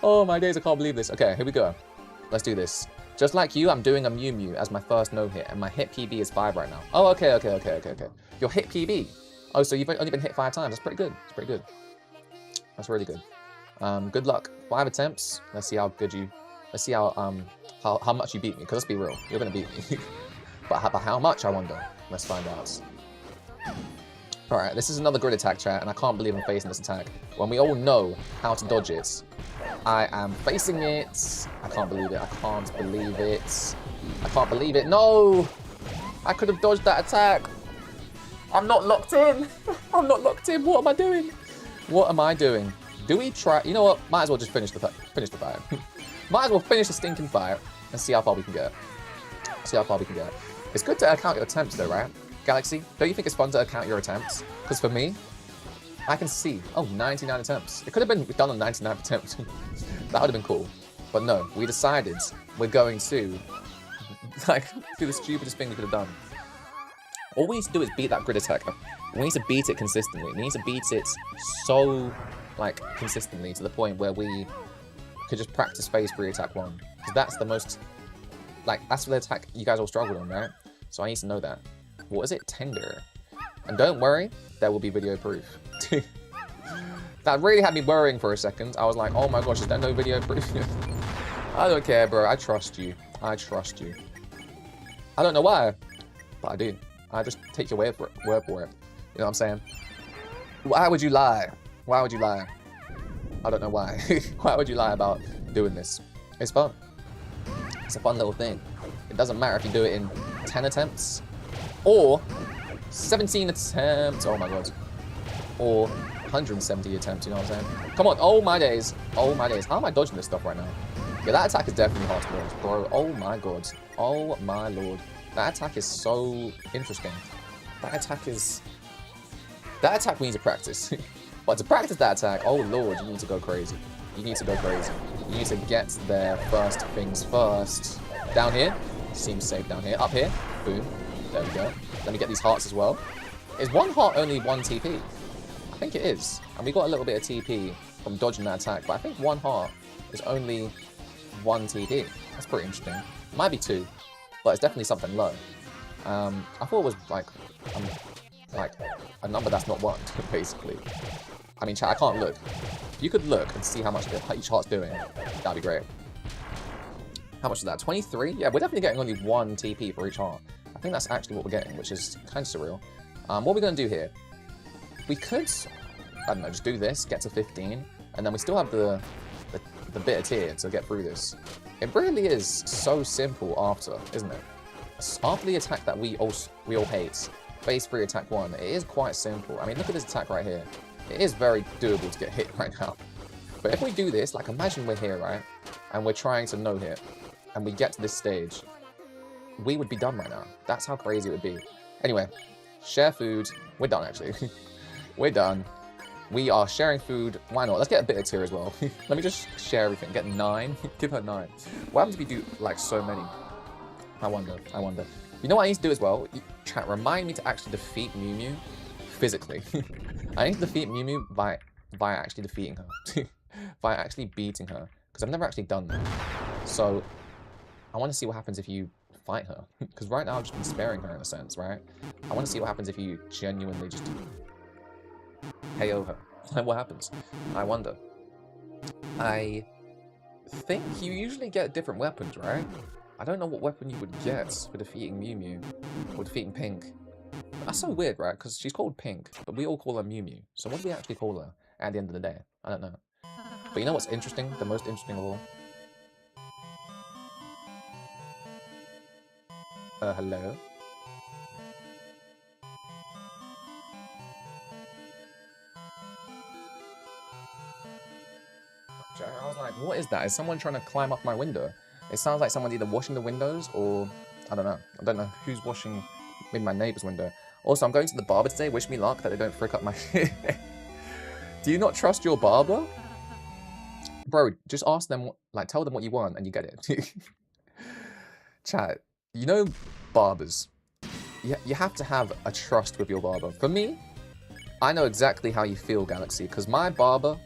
Oh my days, I can't believe this. Okay, here we go. Let's do this. Just like you, I'm doing a Mew Mew as my first no-hit, and my hit PB is 5 right now. Oh, okay. Your hit PB. Oh, so you've only been hit 5 times. That's pretty good. That's really good. Good luck. 5 attempts. Let's see how good you... let's see how much you beat me, because let's be real, you're going to beat me. but how much, I wonder? Let's find out. Alright, this is another grid attack, chat, and I can't believe I'm facing this attack. When we all know how to dodge it, I am facing it. I can't believe it. No! I could have dodged that attack. I'm not locked in. What am I doing? Do we try? You know what? Might as well just finish the fight. Might as well finish the stinking fight and see how far we can get. It's good to account your attempts though, right? Galaxy, don't you think it's fun to account your attempts? Because for me, I can see, oh, 99 attempts. It could have been done on 99 attempts. That would have been cool. But no, we decided we're going to, like, do the stupidest thing we could have done. All we need to do is beat that grid attack. We need to beat it consistently. We need to beat it so, like, consistently to the point where we could just practice phase 3 attack 1. Because that's the most, like, that's the attack you guys all struggled on, right? So I need to know that. what is it? Tender. And don't worry, there will be video proof. That really had me worrying for a second. I was like, oh my gosh, is there no video proof? I don't care, bro. I trust you. I trust you. I don't know why, but I do. I just take your word for it. You know what I'm saying? Why would you lie? Why would you lie? I don't know why. Why would you lie about doing this? It's fun. It's a fun little thing. It doesn't matter if you do it in 10 attempts or 17 attempts. Oh my god. Or 170 attempts, you know what I'm saying? Come on. Oh my days. Oh my days. How am I dodging this stuff right now? Yeah, that attack is definitely hard to dodge, bro. Oh my god. Oh my lord. That attack is so interesting. That attack we need to practice. But to practice that attack, oh lord, you need to go crazy. You need to go crazy. You need to get there first things first. Down here. Seems safe down here. Up here. Boom. There we go. Let me get these hearts as well. Is one heart only 1 TP? I think it is. And we got a little bit of TP from dodging that attack. But I think 1 heart is only 1 TP. That's pretty interesting. Might be 2. But it's definitely something low. I thought it was like a number that's not 1, basically. I mean, chat, I can't look. If you could look and see how much each heart's doing, that'd be great. How much is that? 23? Yeah, we're definitely getting only 1 TP for each heart. I think that's actually what we're getting, which is kind of surreal. What are we going to do here? We could, I don't know, just do this, get to 15, and then we still have the bitter tier to get through this. It really is so simple after, isn't it? After the attack that we all hate, phase 3 attack 1, it is quite simple. I mean, look at this attack right here. It is very doable to get hit right now. But if we do this, like imagine we're here, right? And we're trying to no-hit, and we get to this stage, we would be done right now. That's how crazy it would be. Anyway, share food. We're done, actually. We're done. We are sharing food. Why not? Let's get a bitter tier as well. Let me just share everything. Get 9. Give her 9. What happens if we do, like, so many? I wonder. I wonder. You know what I need to do as well? Chat, remind me to actually defeat Mew Mew physically. I need to defeat Mew Mew by actually defeating her. By actually beating her. Because I've never actually done that. So, I want to see what happens if you fight her. Because right now I've just been sparing her in a sense, right? I want to see what happens if you genuinely just KO her. Like, what happens? I wonder. I think you usually get different weapons, right? I don't know what weapon you would get for defeating Mew Mew. Or defeating Pink. That's so weird, right? Because she's called Pink, but we all call her Mew Mew. So what do we actually call her at the end of the day? I don't know. But you know what's interesting? The most interesting of all? Hello? I was like, what is that? Is someone trying to climb up my window? It sounds like someone's either washing the windows or... I don't know. I don't know who's washing maybe my neighbor's window. Also, I'm going to the barber today. Wish me luck that they don't frick up my... Do you not trust your barber? Bro, just ask them, like, tell them what you want and you get it. Chat, you know barbers. You have to have a trust with your barber. For me, I know exactly how you feel, Galaxy, because my barber...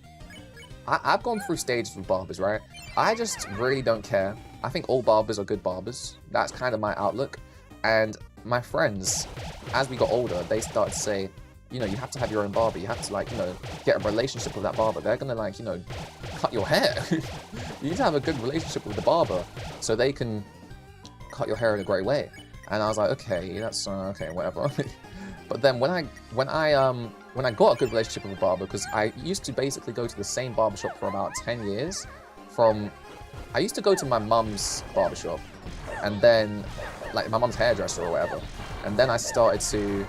I've gone through stages with barbers, right? I just really don't care. I think all barbers are good barbers. That's kind of my outlook. And my friends, as we got older, they started to say, you know, you have to have your own barber. You have to, like, you know, get a relationship with that barber. They're going to, like, you know, cut your hair. You need to have a good relationship with the barber so they can cut your hair in a great way. And I was like, okay, that's, okay, whatever. But then when I got a good relationship with a barber, because I used to basically go to the same barbershop for about 10 years. I used to go to my mum's barbershop, and then, like, my mum's hairdresser or whatever. And then I started to...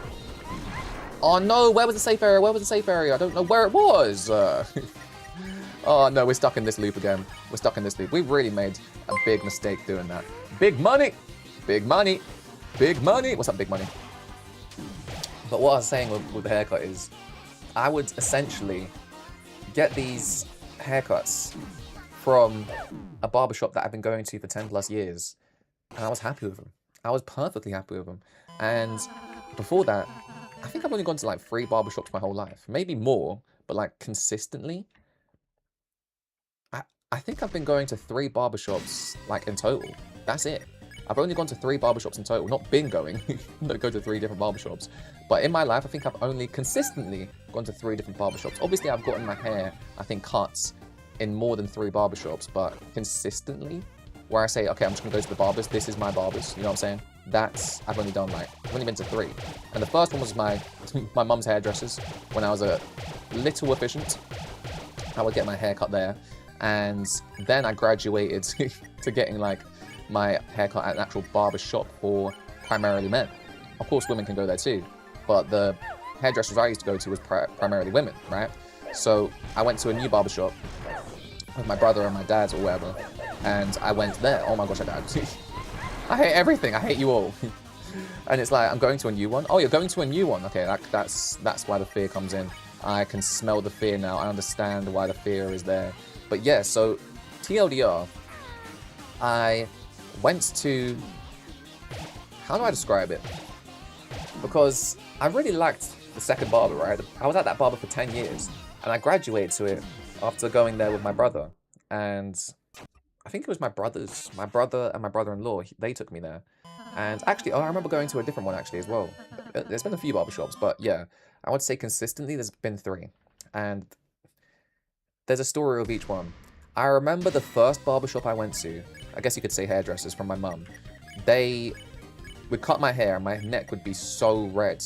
Oh no, where was the safe area? Where was the safe area? I don't know where it was. Oh no, we're stuck in this loop again. We're stuck in this loop. We really made a big mistake doing that. Big money! Big money! Big money! What's up, big money? But what I was saying with the haircut is, I would essentially get these haircuts from a barbershop that I've been going to for 10 plus years, and I was happy with them. I was perfectly happy with them. And before that, I think I've only gone to like 3 barbershops my whole life. Maybe more, but like consistently. I think I've been going to 3 barbershops like in total. That's it. I've only gone to 3 barbershops in total. Not been going, not go to 3 different barbershops. But in my life, I think I've only consistently gone to 3 different barbershops. Obviously, I've gotten my hair, I think, cuts in more than 3 barbershops, but consistently, where I say, okay, I'm just gonna go to the barbers, this is my barbers, you know what I'm saying? I've only done like, I've only been to 3. And the first one was my mum's hairdressers when I was a little efficient. I would get my hair cut there. And then I graduated to getting like my haircut at an actual barber shop for primarily men. Of course, women can go there too, but the hairdressers I used to go to was primarily women, right? So I went to a new barber shop with my brother and my dad or whatever, and I went there. Oh my gosh, I hate everything. I hate you all. And it's like, I'm going to a new one. Oh, you're going to a new one. Okay, that's why the fear comes in. I can smell the fear now. I understand why the fear is there. But yeah, so TLDR, I went to, how do I describe it? Because I really liked the second barber, right? I was at that barber for 10 years, and I graduated to it after going there with my brother. And I think it was my brother and my brother-in-law, they took me there. And actually, I remember going to a different one actually as well. There's been a few barbershops, but yeah, I would say consistently there's been 3. And there's a story of each one. I remember the first barbershop I went to, I guess you could say hairdressers from my mum. They would cut my hair and my neck would be so red.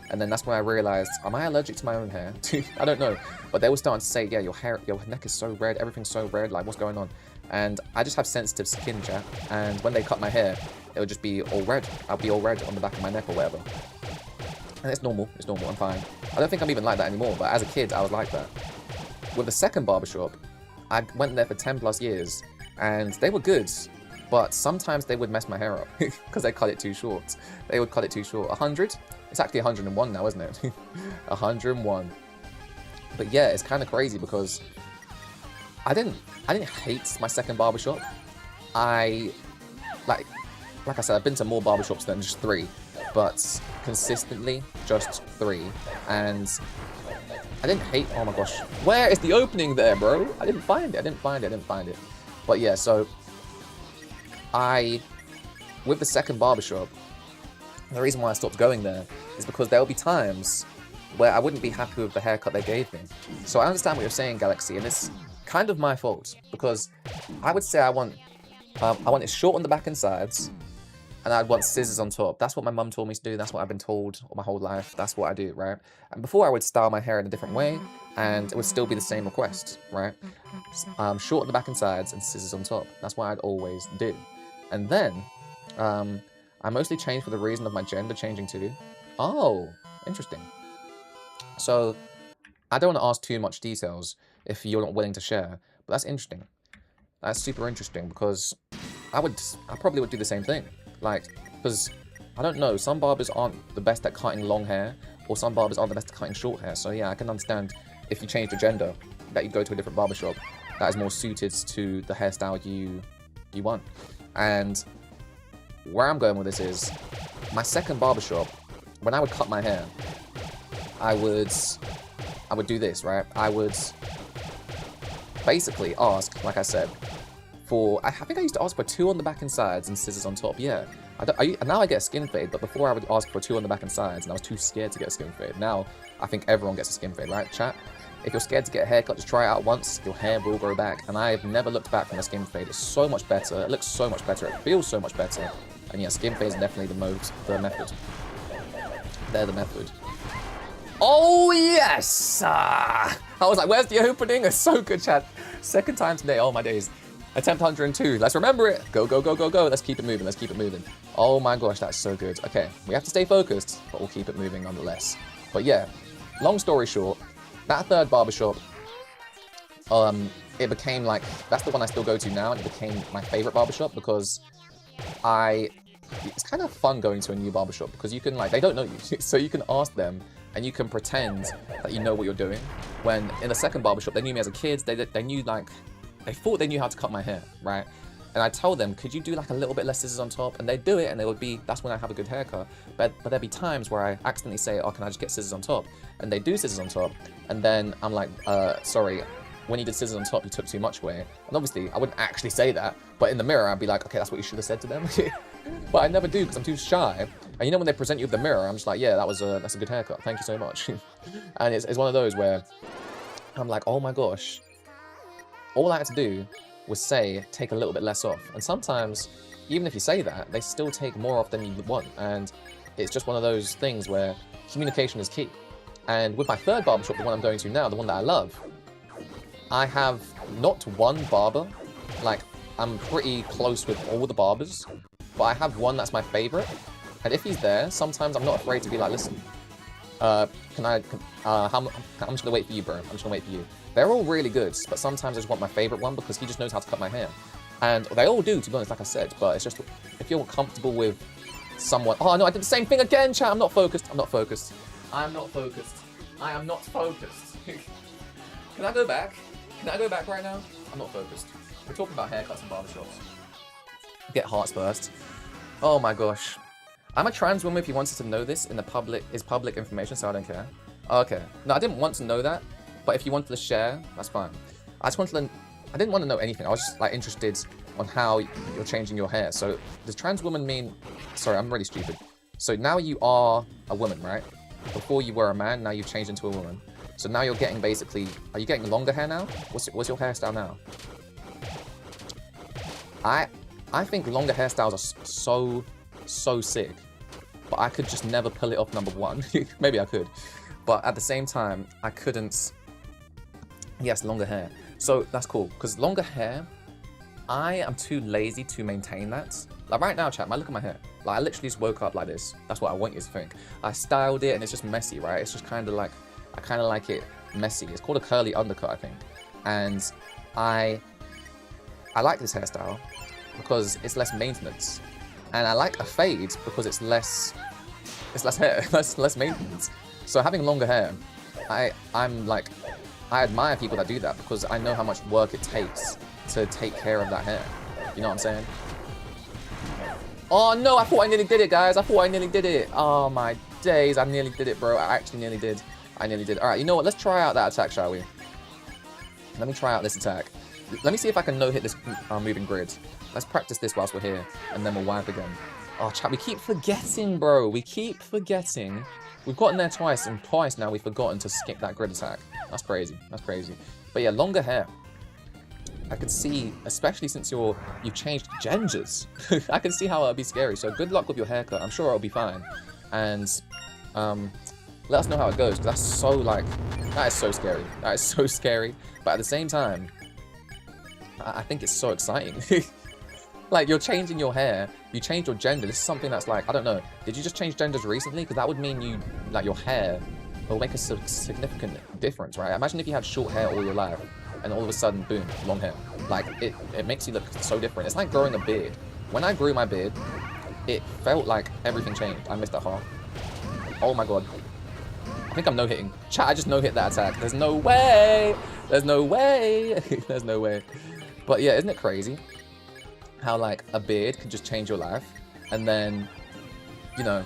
And then that's when I realized, am I allergic to my own hair? I don't know. But they were starting to say, yeah, your neck is so red, everything's so red, like what's going on? And I just have sensitive skin, chat. And when they cut my hair, it would just be all red. I'll be all red on the back of my neck or whatever. And it's normal, I'm fine. I don't think I'm even like that anymore, but as a kid, I was like that. With the second barbershop, I went there for 10 plus years, and they were good, but sometimes they would mess my hair up, because they cut it too short. They would cut it too short. 100? It's actually 101 now, isn't it? 101. But yeah, it's kind of crazy, because I didn't hate my second barbershop. Like I said, I've been to more barbershops than just 3, but consistently just 3. And I didn't hate, oh my gosh, where is the opening there, bro? I didn't find it. But yeah, so with the second barbershop, the reason why I stopped going there is because there will be times where I wouldn't be happy with the haircut they gave me. So I understand what you're saying, Galaxy, and it's kind of my fault, because I would say I want it short on the back and sides, and I'd want scissors on top. That's what my mum told me to do. That's what I've been told all my whole life. That's what I do, right? And before I would style my hair in a different way, and it would still be the same request, right? Short on the back and sides and scissors on top. That's what I'd always do. And then, I mostly changed for the reason of my gender changing too. Oh, interesting. So, I don't want to ask too much details if you're not willing to share, but that's interesting. That's super interesting, because I probably would do the same thing. Like, because, I don't know, some barbers aren't the best at cutting long hair, or some barbers aren't the best at cutting short hair. So yeah, I can understand if you change the gender, that you go to a different barbershop that is more suited to the hairstyle you want. And where I'm going with this is, my second barbershop, when I would cut my hair, I would do this, right? I would basically ask, like I said, I think I used to ask for 2 on the back and sides and scissors on top, yeah. Now I get a skin fade, but before I would ask for 2 on the back and sides, and I was too scared to get a skin fade. Now, I think everyone gets a skin fade, right, chat? If you're scared to get a haircut, just try it out once, your hair will grow back. And I've never looked back from a skin fade. It's so much better, it looks so much better, it feels so much better. And yeah, skin fade is definitely the method. They're the method. Oh, yes! I was like, where's the opening? It's so good, chat. Second time today, oh my days. Attempt 102. Let's remember it. Go, go, go, go, go. Let's keep it moving. Let's keep it moving. Oh my gosh, that's so good. Okay, we have to stay focused, but we'll keep it moving nonetheless. But yeah, long story short, that third barbershop, it became like, that's the one I still go to now, and it became my favorite barbershop because it's kind of fun going to a new barbershop because you can, like, they don't know you, so you can ask them and you can pretend that you know what you're doing. When in the second barbershop, they knew me as a kid, they knew, like, they thought they knew how to cut my hair, right? And I tell them, could you do like a little bit less scissors on top? And they'd do it, and it would be, that's when I have a good haircut. But there'd be times where I accidentally say, oh, can I just get scissors on top? And they do scissors on top, and then I'm like, sorry, when you did scissors on top, you took too much away. And obviously, I wouldn't actually say that, but in the mirror, I'd be like, okay, that's what you should have said to them. But I never do because I'm too shy. And you know when they present you with the mirror, I'm just like, yeah, that's a good haircut. Thank you so much. And it's one of those where I'm like, oh my gosh. All I had to do was say, take a little bit less off. And sometimes, even if you say that, they still take more off than you want. And it's just one of those things where communication is key. And with my third barbershop, the one I'm going to now, the one that I love, I have not one barber. Like, I'm pretty close with all the barbers, but I have one that's my favorite. And if he's there, sometimes I'm not afraid to be like, listen, I'm just gonna wait for you, bro. I'm just gonna wait for you. They're all really good, but sometimes I just want my favorite one because he just knows how to cut my hair. And they all do, to be honest, like I said, but it's just, if you're comfortable with someone... Oh, no, I did the same thing again, chat. I'm not focused. I'm not focused. I'm not focused. I am not focused. Can I go back? Can I go back right now? I'm not focused. We're talking about haircuts and barbershops. Get hearts first. Oh my gosh. I'm a trans woman if you wanted to know this in the public information, so I don't care. Okay. No, I didn't want to know that, but if you wanted to share, that's fine. I didn't want to know anything. I was just like interested on how you're changing your hair. So does trans woman mean... Sorry, I'm really stupid. So now you are a woman, right? Before you were a man, now you've changed into a woman. So now you're getting basically... Are you getting longer hair now? What's your hairstyle now? I think longer hairstyles are so sick. But I could just never pull it off, number one. Maybe I could. But at the same time, I couldn't... Yes, longer hair. So that's cool. Because longer hair, I am too lazy to maintain that. Like right now, chat, look at my hair. Like I literally just woke up like this. That's what I want you to think. I styled it and it's just messy, right? It's just kind of like... I kind of like it messy. It's called a curly undercut, I think. And I like this hairstyle because it's less maintenance. And I like a fade because it's less hair, less maintenance. So having longer hair, I admire people that do that because I know how much work it takes to take care of that hair. You know what I'm saying? Oh no, I thought I nearly did it, guys. I thought I nearly did it. Oh my days, I nearly did it, bro. I actually nearly did. I nearly did. All right, you know what? Let's try out that attack, shall we? Let me try out this attack. Let me see if I can no-hit this moving grid. Let's practice this whilst we're here, and then we'll wipe again. Oh, chat, we keep forgetting, bro. We keep forgetting. We've gotten there twice, and twice now we've forgotten to skip that grid attack. That's crazy. That's crazy. But yeah, longer hair. I could see, especially since you've changed genders, I can see how it'll be scary. So good luck with your haircut. I'm sure it'll be fine. And let us know how it goes, because that's so, like, that is so scary. That is so scary. But at the same time, I think it's so exciting. Like, you're changing your hair, you change your gender. This is something that's like, I don't know, did you just change genders recently? Because that would mean you, like, your hair will make a significant difference, right? Imagine if you had short hair all your life, and all of a sudden, boom, long hair. Like, it makes you look so different. It's like growing a beard. When I grew my beard, it felt like everything changed. I missed that half. Oh my god. I think I'm no-hitting. Chat, I just no-hit that attack. There's no way! There's no way! There's no way. But yeah, isn't it crazy? How, like, a beard could just change your life. And then, you know,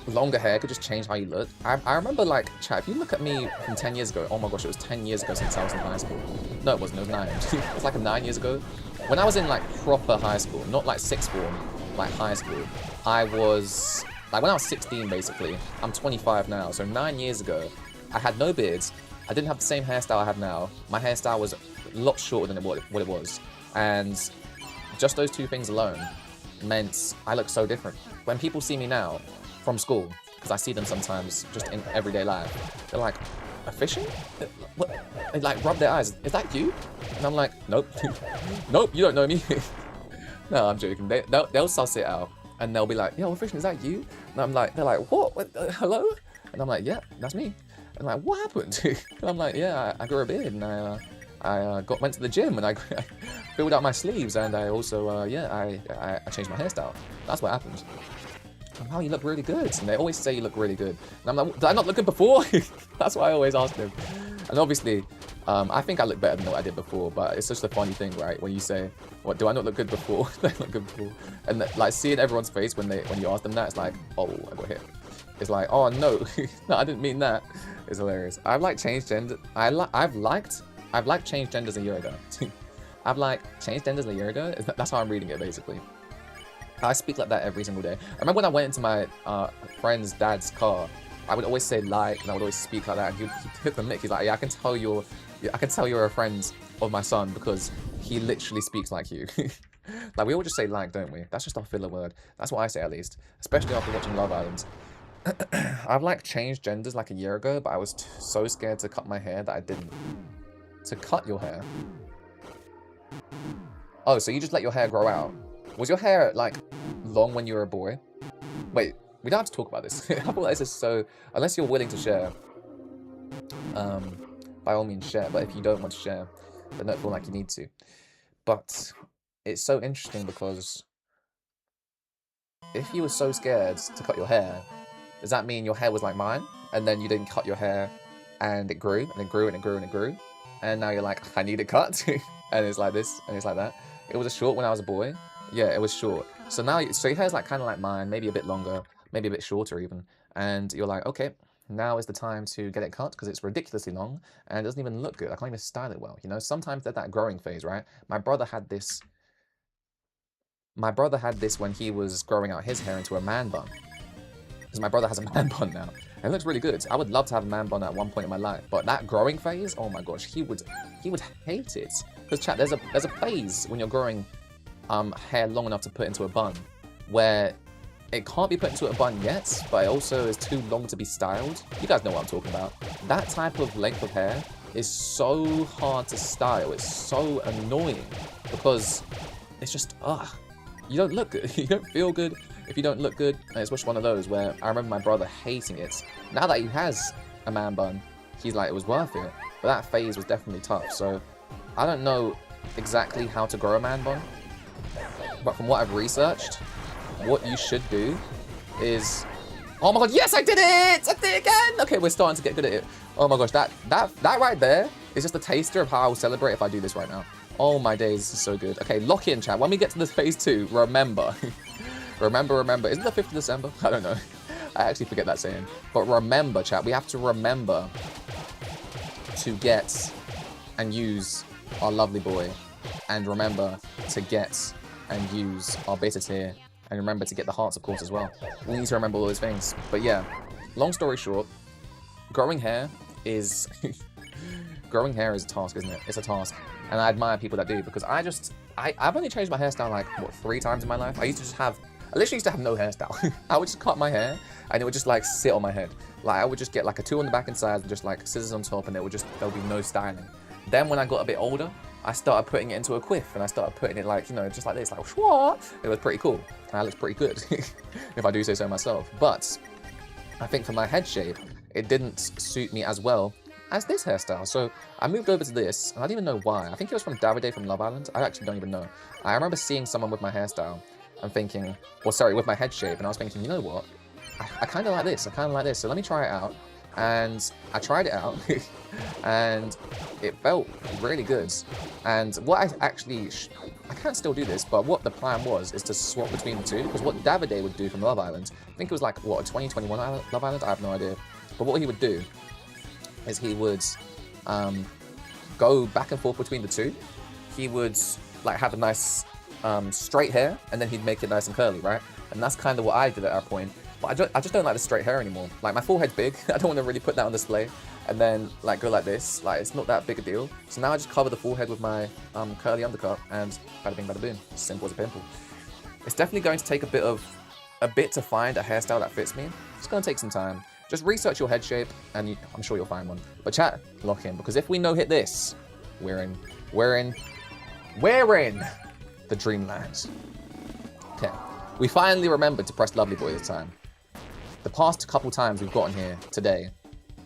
longer hair could just change how you look. I remember, like, chat, if you look at me from 10 years ago, oh my gosh, it was 10 years ago since I was in high school. No, it wasn't, it was 9. It was like 9 years ago. When I was in, like, proper high school, not like sixth form, like high school, I was, like, when I was 16, basically, I'm 25 now, so 9 years ago, I had no beards. I didn't have the same hairstyle I have now. My hairstyle was a lot shorter than what it was. And just those two things alone meant I look so different. When people see me now from school, because I see them sometimes just in everyday life, they're like, a fishing? What? They like rub their eyes. Is that you? And I'm like, nope. Nope, you don't know me. No, I'm joking. They'll suss it out. And they'll be like, yo, fishing, is that you? And I'm like, they're like, what? Hello? And I'm like, yeah, that's me. And I'm like, what happened? And I'm like, yeah, I grew a beard and I went to the gym and I filled out my sleeves and I also, yeah, I changed my hairstyle. That's what happened. Wow, you look really good. And they always say you look really good. And I'm like, did I not look good before? That's what I always ask them. And obviously, I think I look better than what I did before, but it's just a funny thing, right? When you say, what, do I not look good before? Do I look good before? And like seeing everyone's face when you ask them that, it's like, oh, I got hit. It's like, oh no, no, I didn't mean that. It's hilarious. I've like changed gender. I I've like changed genders a year ago. I've like changed genders a year ago. That's how I'm reading it basically. I speak like that every single day. I remember when I went into my friend's dad's car, I would always say like, and I would always speak like that. And he'd hit the mic. He's like, yeah, I can tell you're a friend of my son because he literally speaks like you. Like we all just say like, don't we? That's just our filler word. That's what I say at least, especially after watching Love Island. I've like changed genders like a year ago, but I was so scared to cut my hair that I didn't. To cut your hair? Oh, so you just let your hair grow out? Was your hair like long when you were a boy? Wait, we don't have to talk about this. I thought this is so. Unless you're willing to share, by all means share. But if you don't want to share, then don't feel like you need to. But it's so interesting because if you were so scared to cut your hair, does that mean your hair was like mine, and then you didn't cut your hair, and it grew and it grew and it grew and it grew, and now you're like, I need it cut, and it's like this and it's like that. It was short when I was a boy. Yeah, it was short. So now, so your hair's like kind of like mine, maybe a bit longer, maybe a bit shorter even. And you're like, okay, now is the time to get it cut because it's ridiculously long and it doesn't even look good. I can't even style it well. You know, sometimes there's that growing phase, right? My brother had this when he was growing out his hair into a man bun. Because my brother has a man bun now. And it looks really good. I would love to have a man bun at one point in my life. But that growing phase, oh my gosh, he would hate it. Because chat, there's a phase when you're growing hair long enough to put into a bun where it can't be put into a bun yet, but it also is too long to be styled. You guys know what I'm talking about. That type of length of hair is so hard to style. It's so annoying because it's just, you don't look good. You don't feel good if you don't look good. And it's just one of those where I remember my brother hating it. Now that he has a man bun, he's like, it was worth it. But that phase was definitely tough. So I don't know exactly how to grow a man bun. But from what I've researched, what you should do is... Oh my god, yes, I did it! I did it again! Okay, we're starting to get good at it. Oh my gosh, that right there is just a taster of how I will celebrate if I do this right now. Oh my days, this is so good. Okay, lock in, chat. When we get to this phase 2, remember. remember. Isn't it the 5th of December? I don't know. I actually forget that saying. But remember, chat, we have to remember to get and use our lovely boy. And remember to get and use our beta tier, and remember to get the hearts, of course, as well. We need to remember all those things. But yeah, long story short, growing hair is growing hair is a task, isn't it? It's a task, and I admire people that do, because I've only changed my hairstyle like what 3 times in my life. I literally used to have no hairstyle. I would just cut my hair, and it would just like sit on my head. Like I would just get like a 2 on the back and sides, and just like scissors on top, and there'll be no styling. Then when I got a bit older, I started putting it into a quiff, and I started putting it like, you know, just like this, like what? It was pretty cool. And I looked pretty good, if I do say so myself. But I think for my head shape, it didn't suit me as well as this hairstyle. So I moved over to this, and I didn't even know why. I think it was from Davide from Love Island. I actually don't even know. I remember seeing someone with my hairstyle and thinking, well, sorry, with my head shape, and I was thinking, you know what? I kind of like this. I kind of like this. So let me try it out. And I tried it out, and it felt really good. And what I can't still do this, but what the plan was is to swap between the two, because what Davide would do from Love Island, I think it was like, what, a 2021 Love Island? I have no idea. But what he would do is he would go back and forth between the two. He would like have a nice straight hair, and then he'd make it nice and curly, right? And that's kind of what I did at our point. But I just don't like the straight hair anymore. Like, my forehead's big. I don't want to really put that on display. And then, like, go like this. Like, it's not that big a deal. So now I just cover the forehead with my curly undercut. And bada bing, bada boom. Simple as a pimple. It's definitely going to take a bit to find a hairstyle that fits me. It's going to take some time. Just research your head shape, and I'm sure you'll find one. But chat, lock in. Because if we no-hit this, we're in the dreamland. Okay. We finally remembered to press Lovely Boy this time. The past couple times we've gotten here today,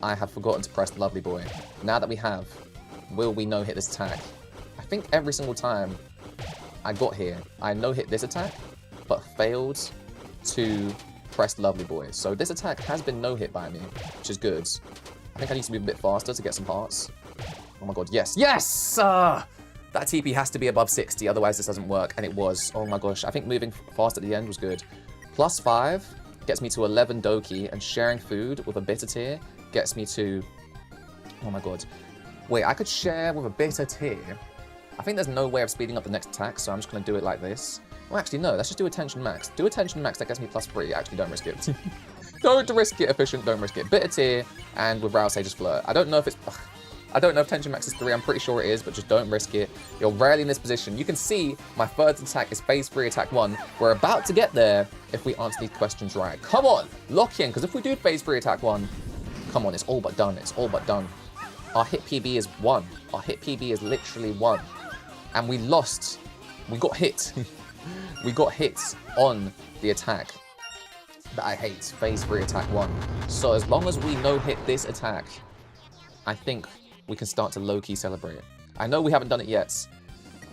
I have forgotten to press Lovely Boy. Now that we have, will we no-hit this attack? I think every single time I got here, I no-hit this attack, but failed to press Lovely Boy. So this attack has been no-hit by me, which is good. I think I need to move a bit faster to get some hearts. Oh my god, yes! Yes! That TP has to be above 60, otherwise this doesn't work, and it was. Oh my gosh, I think moving fast at the end was good. +5 gets me to 11 Doki, and sharing food with a bitter tier gets me to, oh my god, Wait, I could share with a bitter tear. I think there's no way of speeding up the next attack, so I'm just going to do it like this. Well, actually, no. Let's just do attention max. Do attention max, that gets me +3. Actually, don't risk it. Don't risk it, efficient. Don't risk it. Bitter tear, and with Rouse just flirt. I don't know if it's... I don't know if tension max is 3. I'm pretty sure it is, but just don't risk it. You're rarely in this position. You can see my third attack is phase 3 attack 1. We're about to get there if we answer these questions right. Come on, lock in, because if we do phase 3 attack 1, come on, it's all but done. It's all but done. Our hit PB is 1. Our hit PB is literally 1. And we lost. We got hit. We got hit on the attack that I hate, phase 3 attack 1. So as long as we no-hit this attack, I think we can start to low-key celebrate. I know we haven't done it yet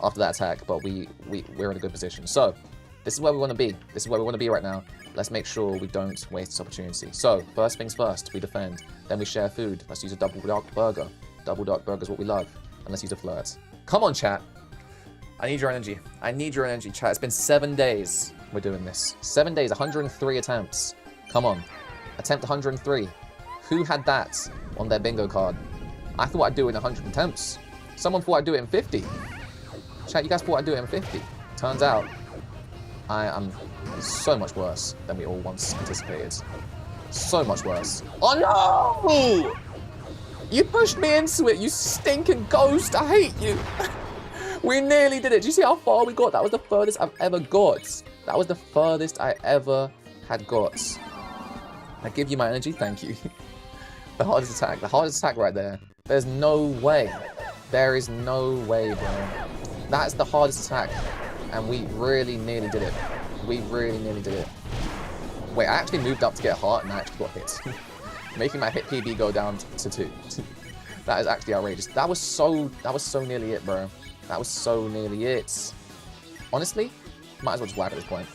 after that attack, but we're in a good position. So this is where we want to be. This is where we want to be right now. Let's make sure we don't waste this opportunity. So first things first, we defend. Then we share food. Let's use a double dark burger. Double dark burger is what we love. And let's use a flirt. Come on, chat. I need your energy. I need your energy, chat. It's been 7 days we're doing this. 7 days, 103 attempts. Come on. Attempt 103. Who had that on their bingo card? I thought I'd do it in 100 attempts. Someone thought I'd do it in 50. Chat, you guys thought I'd do it in 50. Turns out, I am so much worse than we all once anticipated. So much worse. Oh no! You pushed me into it, you stinking ghost. I hate you. We nearly did it. Do you see how far we got? That was the furthest I've ever got. That was the furthest I ever had got. I give you my energy, thank you. The hardest attack right there. There's no way. There is no way, bro. That's the hardest attack. And we really nearly did it. We really nearly did it. Wait, I actually moved up to get a heart and I actually got hit. Making my hit PB go down to 2. That is actually outrageous. That was so nearly it, bro. That was so nearly it. Honestly, might as well just wipe at this point.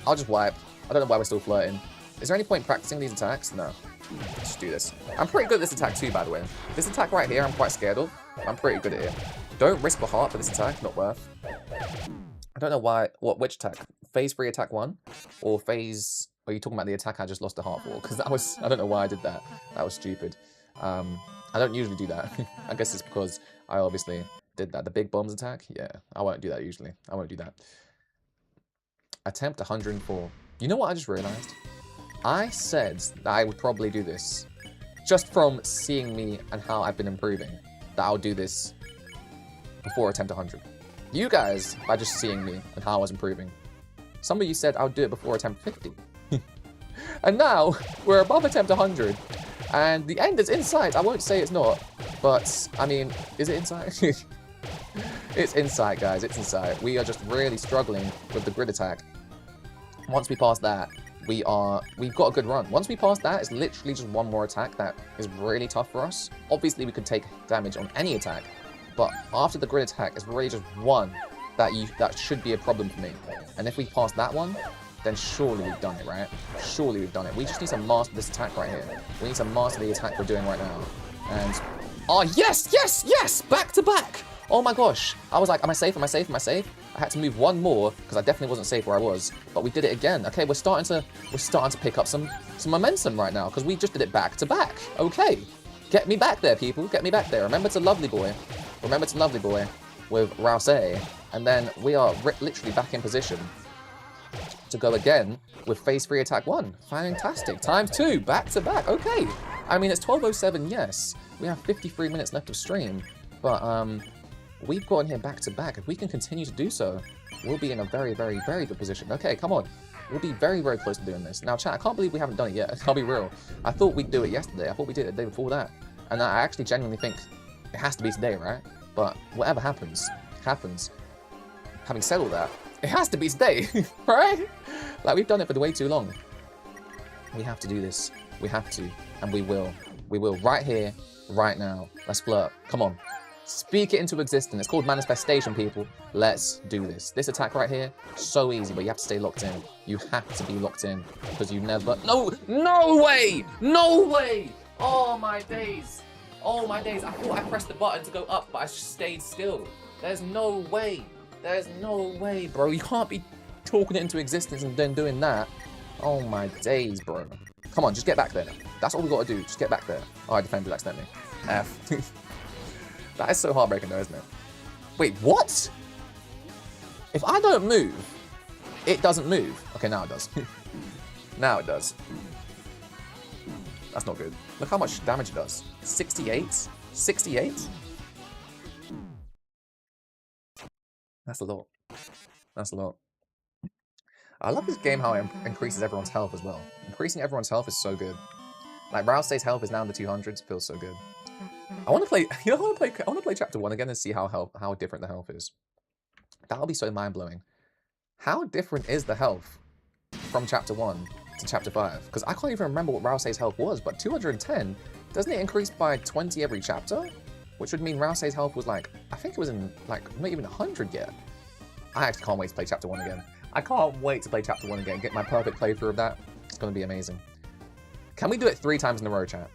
I'll just wipe. I don't know why we're still flirting. Is there any point practicing these attacks? No. Let's just do this. I'm pretty good at this attack too, by the way. This attack right here, I'm quite scared of. I'm pretty good at it. Don't risk the heart for this attack. Not worth. I don't know why. Which attack? Phase 3 attack 1? Or phase... Are you talking about the attack I just lost the heart for? Because that was... I don't know why I did that. That was stupid. I don't usually do that. I guess it's because I obviously did that. The big bombs attack? Yeah. I won't do that usually. I won't do that. Attempt 104. You know what I just realized? I said that I would probably do this. Just from seeing me and how I've been improving. That I'll do this before attempt 100. You guys, by just seeing me and how I was improving. Some of you said I'll do it before attempt 50. And now, we're above attempt 100. And the end is in sight. I won't say it's not. But, I mean, is it in sight? It's in sight, guys. It's in sight. We are just really struggling with the grid attack. Once we pass that, we've got a good run. Once we pass that, it's literally just one more attack that is really tough for us. Obviously, we could take damage on any attack. But after the grid attack, it's really just one that should be a problem for me. And if we pass that one, then surely we've done it, right? Surely we've done it. We just need to master this attack right here. We need to master the attack we're doing right now. And... oh, yes, yes, yes! Back to back! Oh my gosh. I was like, am I safe? Am I safe? Am I safe? I had to move one more, because I definitely wasn't safe where I was. But we did it again. Okay, we're starting to pick up some momentum right now, because we just did it back to back. Okay. Get me back there, people. Get me back there. Remember to Lovely Boy. Remember to Lovely Boy with Rouse. And then we are literally back in position to go again with phase 3 attack 1. Fantastic. Times 2, back to back. Okay. I mean, it's 12:07, yes. We have 53 minutes left of stream. But, we've gotten here back to back. If we can continue to do so, we'll be in a very, very, very good position. Okay, come on. We'll be very, very close to doing this. Now, chat, I can't believe we haven't done it yet. I'll be real. I thought we'd do it yesterday. I thought we did it the day before that. And I actually genuinely think it has to be today, right? But whatever happens, happens. Having said all that, it has to be today, right? Like, we've done it for way too long. We have to do this. We have to. And we will. We will. Right here, right now. Let's flirt. Come on. Speak it into existence. It's called manifestation, people. Let's do this. This attack right here, so easy, but you have to stay locked in. You have to be locked in, because you never... No! No way! No way! Oh, my days. Oh, my days. I thought I pressed the button to go up, but I just stayed still. There's no way. There's no way, bro. You can't be talking it into existence and then doing that. Oh, my days, bro. Come on, just get back there. That's all we got to do. Just get back there. Oh, I defended accidentally. F. That is so heartbreaking though, isn't it? Wait, what? If I don't move, it doesn't move. Okay, now it does. Now it does. That's not good. Look how much damage it does. 68? 68? That's a lot. That's a lot. I love this game how it increases everyone's health as well. Increasing everyone's health is so good. Like, Rousey's health is now in the 200s. Feels so good. I want to play. You know, I want to play Chapter 1 again and see how different the health is. That'll be so mind blowing. How different is the health from Chapter 1 to Chapter 5? Because I can't even remember what Rousey's health was. But 210, doesn't it increase by 20 every chapter? Which would mean Rousey's health was like, I think it was in like not even 100 yet. I actually can't wait to play Chapter 1 again. I can't wait to play Chapter 1 again. Get my perfect playthrough of that. It's going to be amazing. Can we do it 3 times in a row, chat?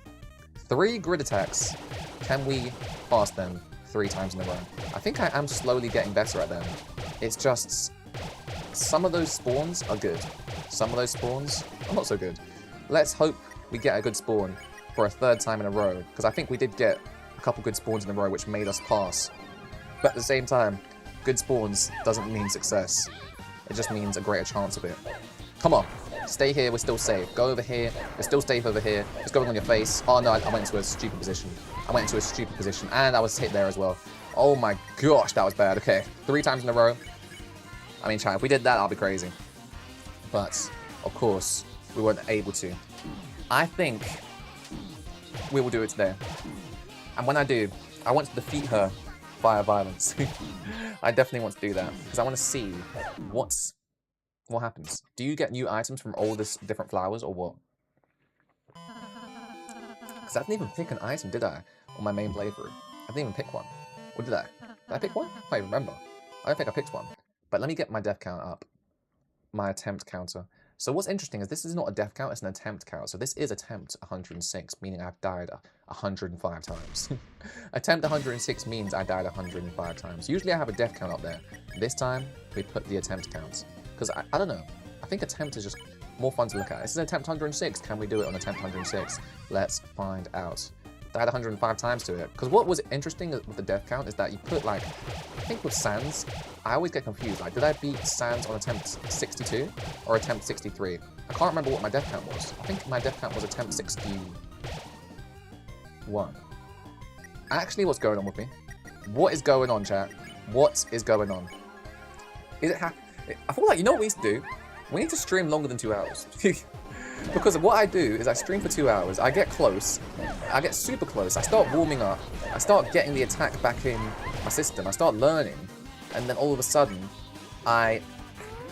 3 grid attacks. Can we pass them 3 times in a row? I think I am slowly getting better at them. It's just some of those spawns are good. Some of those spawns are not so good. Let's hope we get a good spawn for a 3rd time in a row, because I think we did get a couple good spawns in a row which made us pass. But at the same time, good spawns doesn't mean success. It just means a greater chance of it. Come on. Stay here, we're still safe. Go over here, we're still safe over here. It's going on your face. Oh no, I went into a stupid position. And I was hit there as well. Oh my gosh, that was bad. Okay, 3 times in a row. I mean, chat, if we did that, I'll be crazy. But, of course, we weren't able to. I think we will do it today. And when I do, I want to defeat her via violence. I definitely want to do that. Because I want to see what happens. Do you get new items from all these different flowers or what? Because I didn't even pick an item, did I? On my main playthrough. I didn't even pick one. Or did I? Did I pick one? I can't even remember. I don't think I picked one. But let me get my death count up. My attempt counter. So what's interesting is this is not a death count, it's an attempt count. So this is attempt 106, meaning I've died 105 times. Attempt 106 means I died 105 times. Usually I have a death count up there. This time, we put the attempt count. Because I don't know. I think attempt is just more fun to look at. This is attempt 106. Can we do it on attempt 106? Let's find out. Died 105 times to it. Because what was interesting with the death count is that you put like, I think with Sans, I always get confused. Like, did I beat Sans on attempt 62 or attempt 63? I can't remember what my death count was. I think my death count was attempt 61. Actually, what's going on with me? What is going on, chat? What is going on? Is it I feel like, you know what we need to do? We need to stream longer than 2 hours. Because what I do is I stream for 2 hours, I get close, I get super close, I start warming up, I start getting the attack back in my system, I start learning, and then all of a sudden, I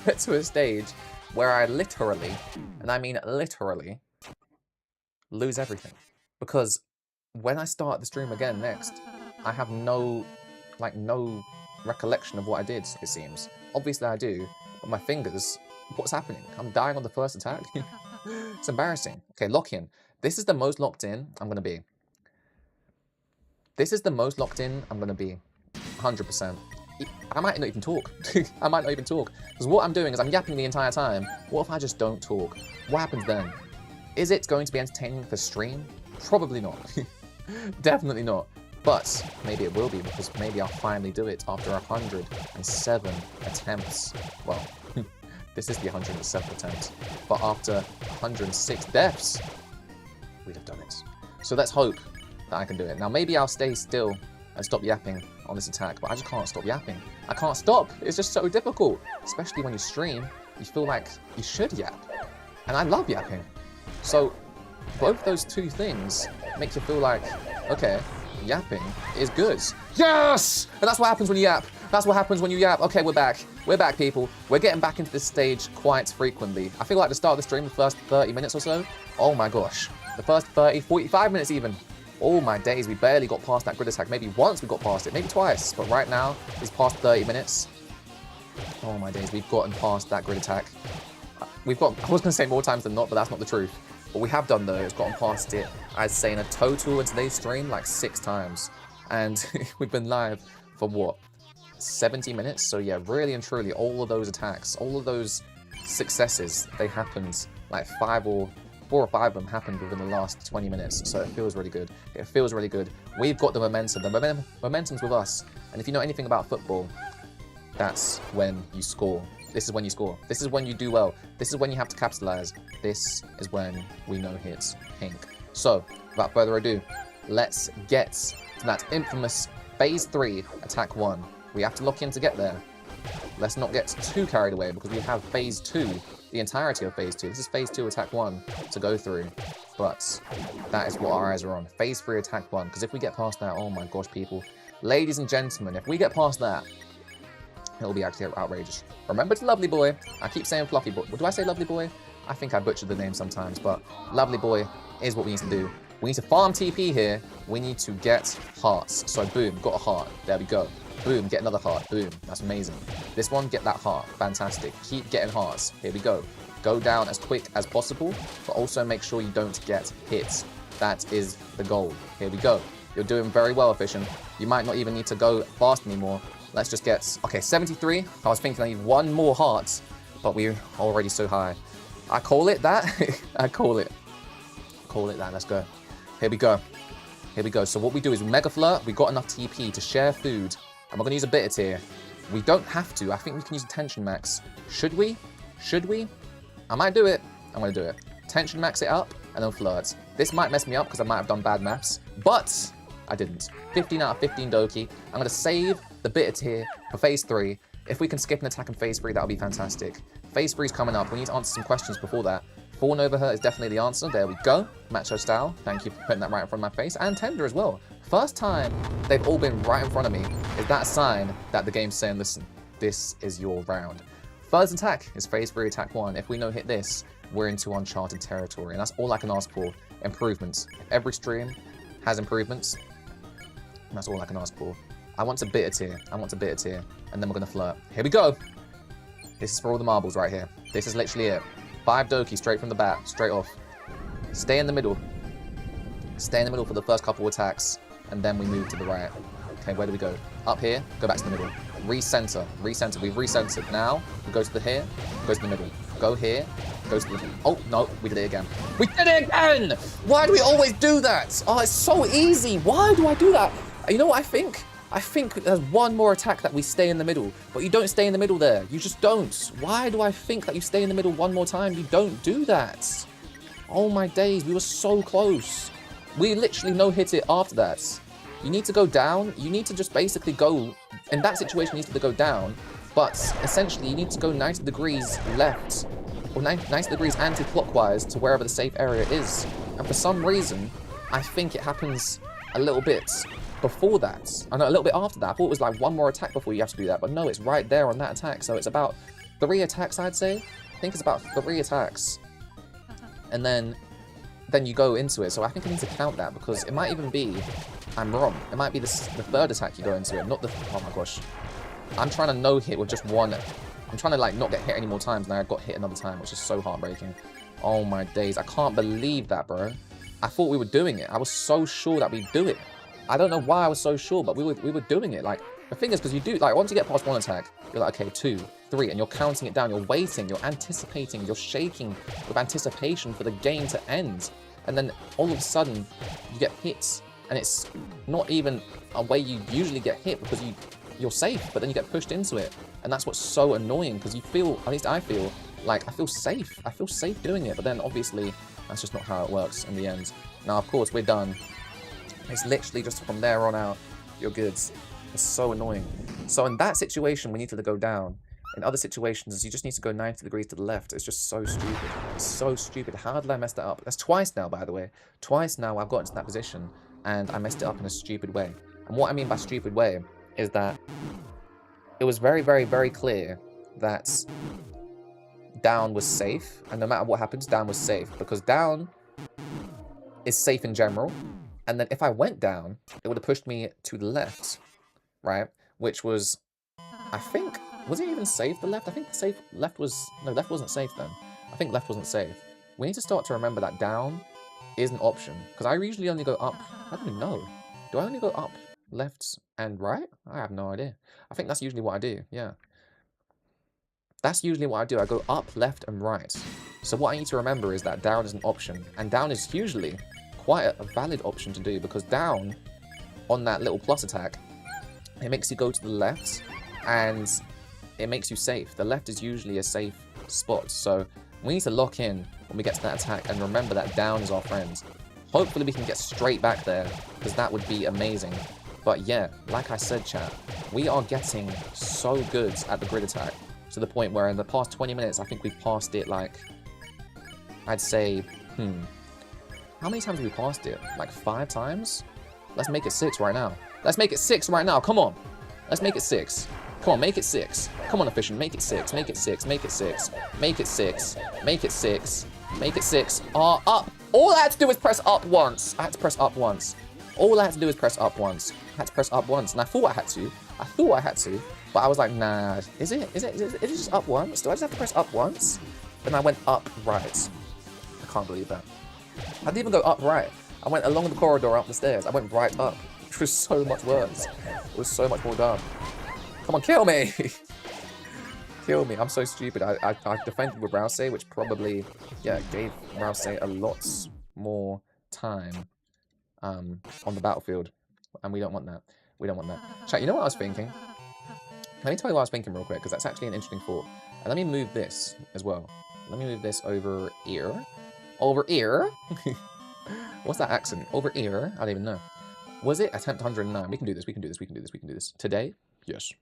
get to a stage where I literally, and I mean literally, lose everything. Because when I start the stream again next, I have no recollection of what I did, it seems. Obviously I do, but my fingers, what's happening? I'm dying on the first attack? It's embarrassing. Okay, lock in. This is the most locked in I'm going to be. This is the most locked in I'm going to be. 100%. I might not even talk. I might not even talk. Because what I'm doing is I'm yapping the entire time. What if I just don't talk? What happens then? Is it going to be entertaining for stream? Probably not. Definitely not. But maybe it will be, because maybe I'll finally do it after 107 attempts. Well, this is the 107th attempt. But after 106 deaths, we'd have done it. So let's hope that I can do it. Now maybe I'll stay still and stop yapping on this attack, but I just can't stop yapping. I can't stop. It's just so difficult. Especially when you stream, you feel like you should yap. And I love yapping. So both those two things make you feel like, okay, yapping is good. Yes! And that's what happens when you yap. That's what happens when you yap. Okay, we're back. We're back, people. We're getting back into this stage quite frequently. I feel like the start of the stream, the first 30 minutes or so, oh my gosh. The first 30, 45 minutes even. Oh my days, we barely got past that grid attack. Maybe once we got past it, maybe twice. But right now, it's past 30 minutes. Oh my days, we've gotten past that grid attack. We've got, I was going to say more times than not, but that's not the truth. What we have done though is gotten past it, I'd say in a total in today's stream, like 6 times. And we've been live for what? 70 minutes? So yeah, really and truly, all of those attacks, all of those successes, they happened like 5 or 4 or 5 of them happened within the last 20 minutes, so it feels really good. It feels really good. We've got the momentum. The momentum's with us. And if you know anything about football, that's when you score. This is when you score. This is when you do well. This is when you have to capitalize. This is when we know hits pink. So, without further ado, let's get to that infamous Phase 3, Attack 1. We have to lock in to get there. Let's not get too carried away because we have Phase 2, the entirety of Phase 2. This is Phase 2, Attack 1 to go through. But that is what our eyes are on. Phase 3, Attack 1. Because if we get past that, oh my gosh, people. Ladies and gentlemen, if we get past that, it'll be actually outrageous. Remember to Lovely Boy. I keep saying Fluffy Boy. Do I say Lovely Boy? I think I butchered the name sometimes, but Lovely Boy is what we need to do. We need to farm TP here. We need to get hearts. So boom, got a heart. There we go. Boom, get another heart. Boom, that's amazing. This one, get that heart. Fantastic. Keep getting hearts. Here we go. Go down as quick as possible, but also make sure you don't get hit. That is the goal. Here we go. You're doing very well, Efficient. You might not even need to go fast anymore. Let's just get, okay, 73. I was thinking I need one more heart, but we're already so high. I call it that. I call it that. Let's go. Here we go. Here we go. So what we do is Mega Flirt. We got enough TP to share food. And we're going to use a Bitter Tear. We don't have to. I think we can use a Tension Max. Should we? Should we? I might do it. I'm going to do it. Tension Max it up and then Flirt. This might mess me up because I might have done bad maths. But I didn't. 15 out of 15 Doki. I'm going to save the Bitter Tear for Phase 3. If we can skip an attack in Phase 3, that'll be fantastic. Phase 3 is coming up. We need to answer some questions before that. Fawn over her is definitely the answer. There we go. Macho style. Thank you for putting that right in front of my face. And Tender as well. First time they've all been right in front of me. Is that a sign that the game's saying, listen, this is your round. First attack is Phase 3 Attack 1. If we no hit this, we're into uncharted territory. And that's all I can ask for. Improvements. If every stream has improvements, that's all I can ask for. I want a Bitter Tear. I want a Bitter Tear. And then we're going to Flirt. Here we go. This is for all the marbles right here. This is literally it. 5 Doki straight from the bat. Straight off. Stay in the middle. Stay in the middle for the first couple attacks. And then we move to the right. Okay, where do we go? Up here. Go back to the middle. Recenter. Recenter. We've recentered. Now, we go to the here. Go to the middle. Go here. Go to the middle. Oh, no. We did it again. We did it again! Why do we always do that? Oh, it's so easy. Why do I do that? You know what I think? I think there's one more attack that we stay in the middle, but you don't stay in the middle there. You just don't. Why do I think that you stay in the middle one more time? You don't do that. Oh my days, we were so close. We literally no-hit it after that. You need to go down. You need to just basically go, in that situation, you need to go down, but essentially you need to go 90 degrees left, or 90 degrees anti-clockwise to wherever the safe area is. And for some reason, I think it happens a little bit before that. I know, a little bit after that. I thought it was like one more attack before you have to do that, but no, it's right there on that attack. So it's about 3 attacks, I'd say. I think it's about 3 attacks. And then you go into it. So I think I need to count that because it might even be, I'm wrong. It might be the 3rd attack you go into it, not the, oh my gosh. I'm trying to no hit with just one. I'm trying to like not get hit any more times. Now I got hit another time, which is so heartbreaking. Oh my days. I can't believe that, bro. I thought we were doing it. I was so sure that we'd do it. I don't know why I was so sure, but we were doing it. Like, the thing is, because you do, like, once you get past 1 attack, you're like, okay, 2, 3, and you're counting it down, you're waiting, you're anticipating, you're shaking with anticipation for the game to end. And then all of a sudden, you get hit, and it's not even a way you usually get hit because you're safe, but then you get pushed into it. And that's what's so annoying, because you feel, at least I feel, like, I feel safe. I feel safe doing it, but then obviously, that's just not how it works in the end. Now, of course, we're done. It's literally just from there on out, you're good. It's so annoying. So in that situation, we need to go down. In other situations, you just need to go 90 degrees to the left. It's just so stupid. It's so stupid. How did I mess that up? That's twice now, by the way. Twice now I've gotten to that position, and I messed it up in a stupid way. And what I mean by stupid way is that it was very, very, very clear that down was safe. And no matter what happens, down was safe. Because down is safe in general. And then if I went down, it would have pushed me to the left, right? Which was, I think, was it even safe, the left? I think the safe left was, no, left wasn't safe then. I think left wasn't safe. We need to start to remember that down is an option. Because I usually only go up, I don't even know. Do I only go up, left, and right? I have no idea. I think that's usually what I do, yeah. That's usually what I do. I go up, left, and right. So what I need to remember is that down is an option. And down is usually quite a valid option to do, because down on that little plus attack, it makes you go to the left and it makes you safe. The left is usually a safe spot. So we need to lock in when we get to that attack and remember that down is our friend. Hopefully we can get straight back there, because that would be amazing. But yeah, like I said, chat, we are getting so good at the grid attack to the point where in the past 20 minutes, I think we've passed it like, I'd say, how many times have we passed it? Like 5 times? Let's make it 6 right now. Let's make it 6 right now. Come on. Let's make it 6. Come on, make it 6. Come on, Efficient. Make it 6. Make it 6. Make it 6. Make it 6. Make it 6. Make it 6. Up. All I had to do was press up once. I had to press up once. All I had to do was press up once. I had to press up once. And I thought I had to. But I was like, nah. Is it just up once? Do I just have to press up once? And I went up right. I can't believe that. I didn't even go up right. I went along the corridor up the stairs. I went right up, which was so much worse. It was so much more dumb. Come on, kill me! Kill me. I'm so stupid. I defended with Rouse, which probably, yeah, gave Rouse a lot more time on the battlefield. And we don't want that. We don't want that. Chat, you know what I was thinking? Let me tell you what I was thinking real quick, because that's actually an interesting thought. And let me move this as well. Let me move this over here. Over here? What's that accent? Over here? I don't even know. Was it attempt 109? We can do this. We can do this. We can do this. We can do this. Today? Yes.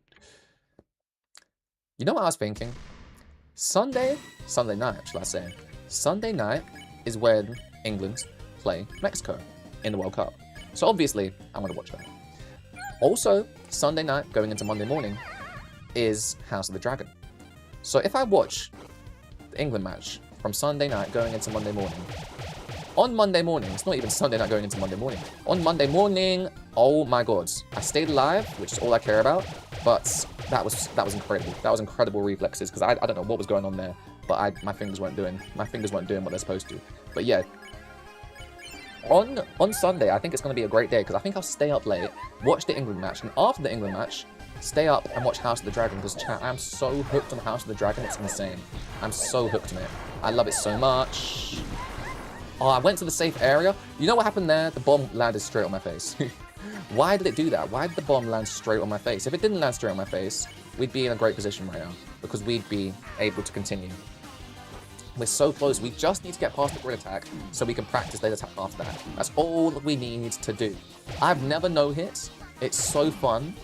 You know what I was thinking? Sunday night, shall I say. Sunday night is when England play Mexico in the World Cup. So obviously, I'm going to watch that. Also, Sunday night going into Monday morning is House of the Dragon. So if I watch the England match from Sunday night going into Monday morning, on Monday morning, it's not even Sunday night going into Monday morning. On Monday morning, oh my god, I stayed alive, which is all I care about. But that was incredible. That was incredible reflexes, because I don't know what was going on there, but my fingers weren't doing what they're supposed to. But yeah, on Sunday, I think it's going to be a great day, because I think I'll stay up late, watch the England match, and after the England match, stay up and watch House of the Dragon, because chat, I'm so hooked on House of the Dragon, it's insane. I'm so hooked on it. I love it so much. Oh, I went to the safe area. You know what happened there? The bomb landed straight on my face. Why did it do that? Why did the bomb land straight on my face? If it didn't land straight on my face, we'd be in a great position right now, because we'd be able to continue. We're so close. We just need to get past the grid attack so we can practice laser attack after that. That's all we need to do. I've never no-hit. It's so fun,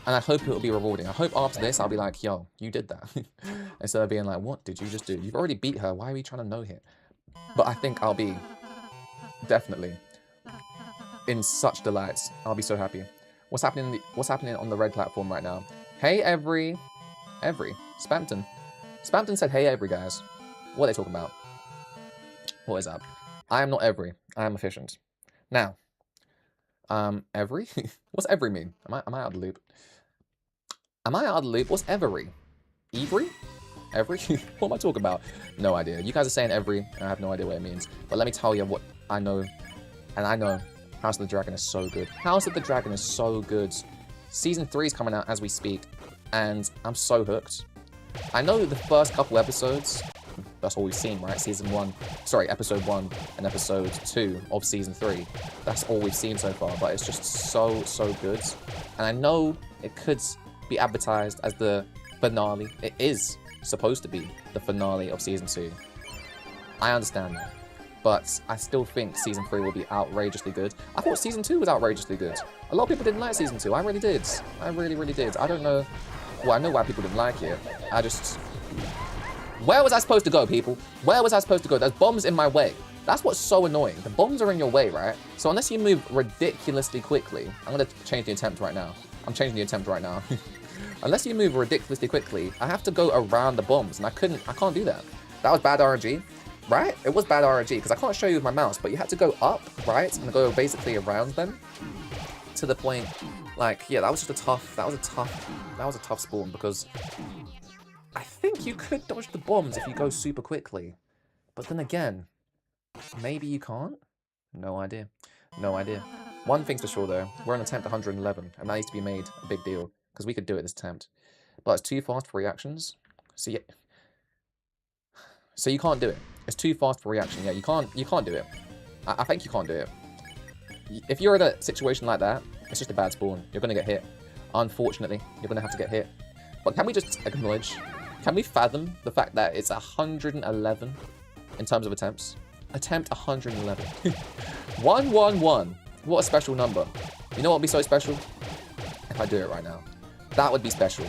and I hope it will be rewarding. I hope after this I'll be like, yo, you did that. Instead of being like, what did you just do? You've already beat her. Why are we trying to no-hit? But I think I'll be definitely in such delight. I'll be so happy. What's happening on the red platform right now? Hey, Every. Spampton. Spampton said, hey, Every, guys. What are they talking about? What is up? I am not Every. I am Efficient. Now, Every? What's Every mean? Am I out of the loop? Am I out of the loop? What's Every? Every? Every? What am I talking about? No idea. You guys are saying Every, and I have no idea what it means. But let me tell you what I know. And I know House of the Dragon is so good. House of the Dragon is so good. Season 3 is coming out as we speak, and I'm so hooked. I know the first couple episodes, that's all we've seen, right? Episode 1 and episode 2 of Season 3. That's all we've seen so far, but it's just so good. And I know it could be advertised as the finale. It is supposed to be the finale of Season 2. I understand that. But I still think Season 3 will be outrageously good. I thought Season 2 was outrageously good. A lot of people didn't like Season 2. I really did. I really did. I don't know. Well, I know why people didn't like it. Where was I supposed to go, people? Where was I supposed to go? There's bombs in my way. That's what's so annoying. The bombs are in your way, right? So unless you move ridiculously quickly... I'm going to change the attempt right now. I'm changing the attempt right now. Unless you move ridiculously quickly, I have to go around the bombs, and I can't do that. That was bad RNG. Right? It was bad RNG, because I can't show you with my mouse, but you had to go up, right? And go basically around them to the point, like, yeah, that was a tough spawn, because I think you could dodge the bombs if you go super quickly. But then again, maybe you can't? No idea. No idea. One thing's for sure, though. We're on attempt 111, and that needs to be made a big deal, because we could do it this attempt. But it's too fast for reactions. So yeah, So you can't do it. It's too fast for reaction. Yeah, you can't do it. I think you can't do it. If you're in a situation like that, it's just a bad spawn. You're going to get hit. Unfortunately, you're going to have to get hit. But can we just acknowledge, can we fathom the fact that it's 111 in terms of attempts? Attempt 111. 111. What a special number. You know what would be so special? If I do it right now. That would be special.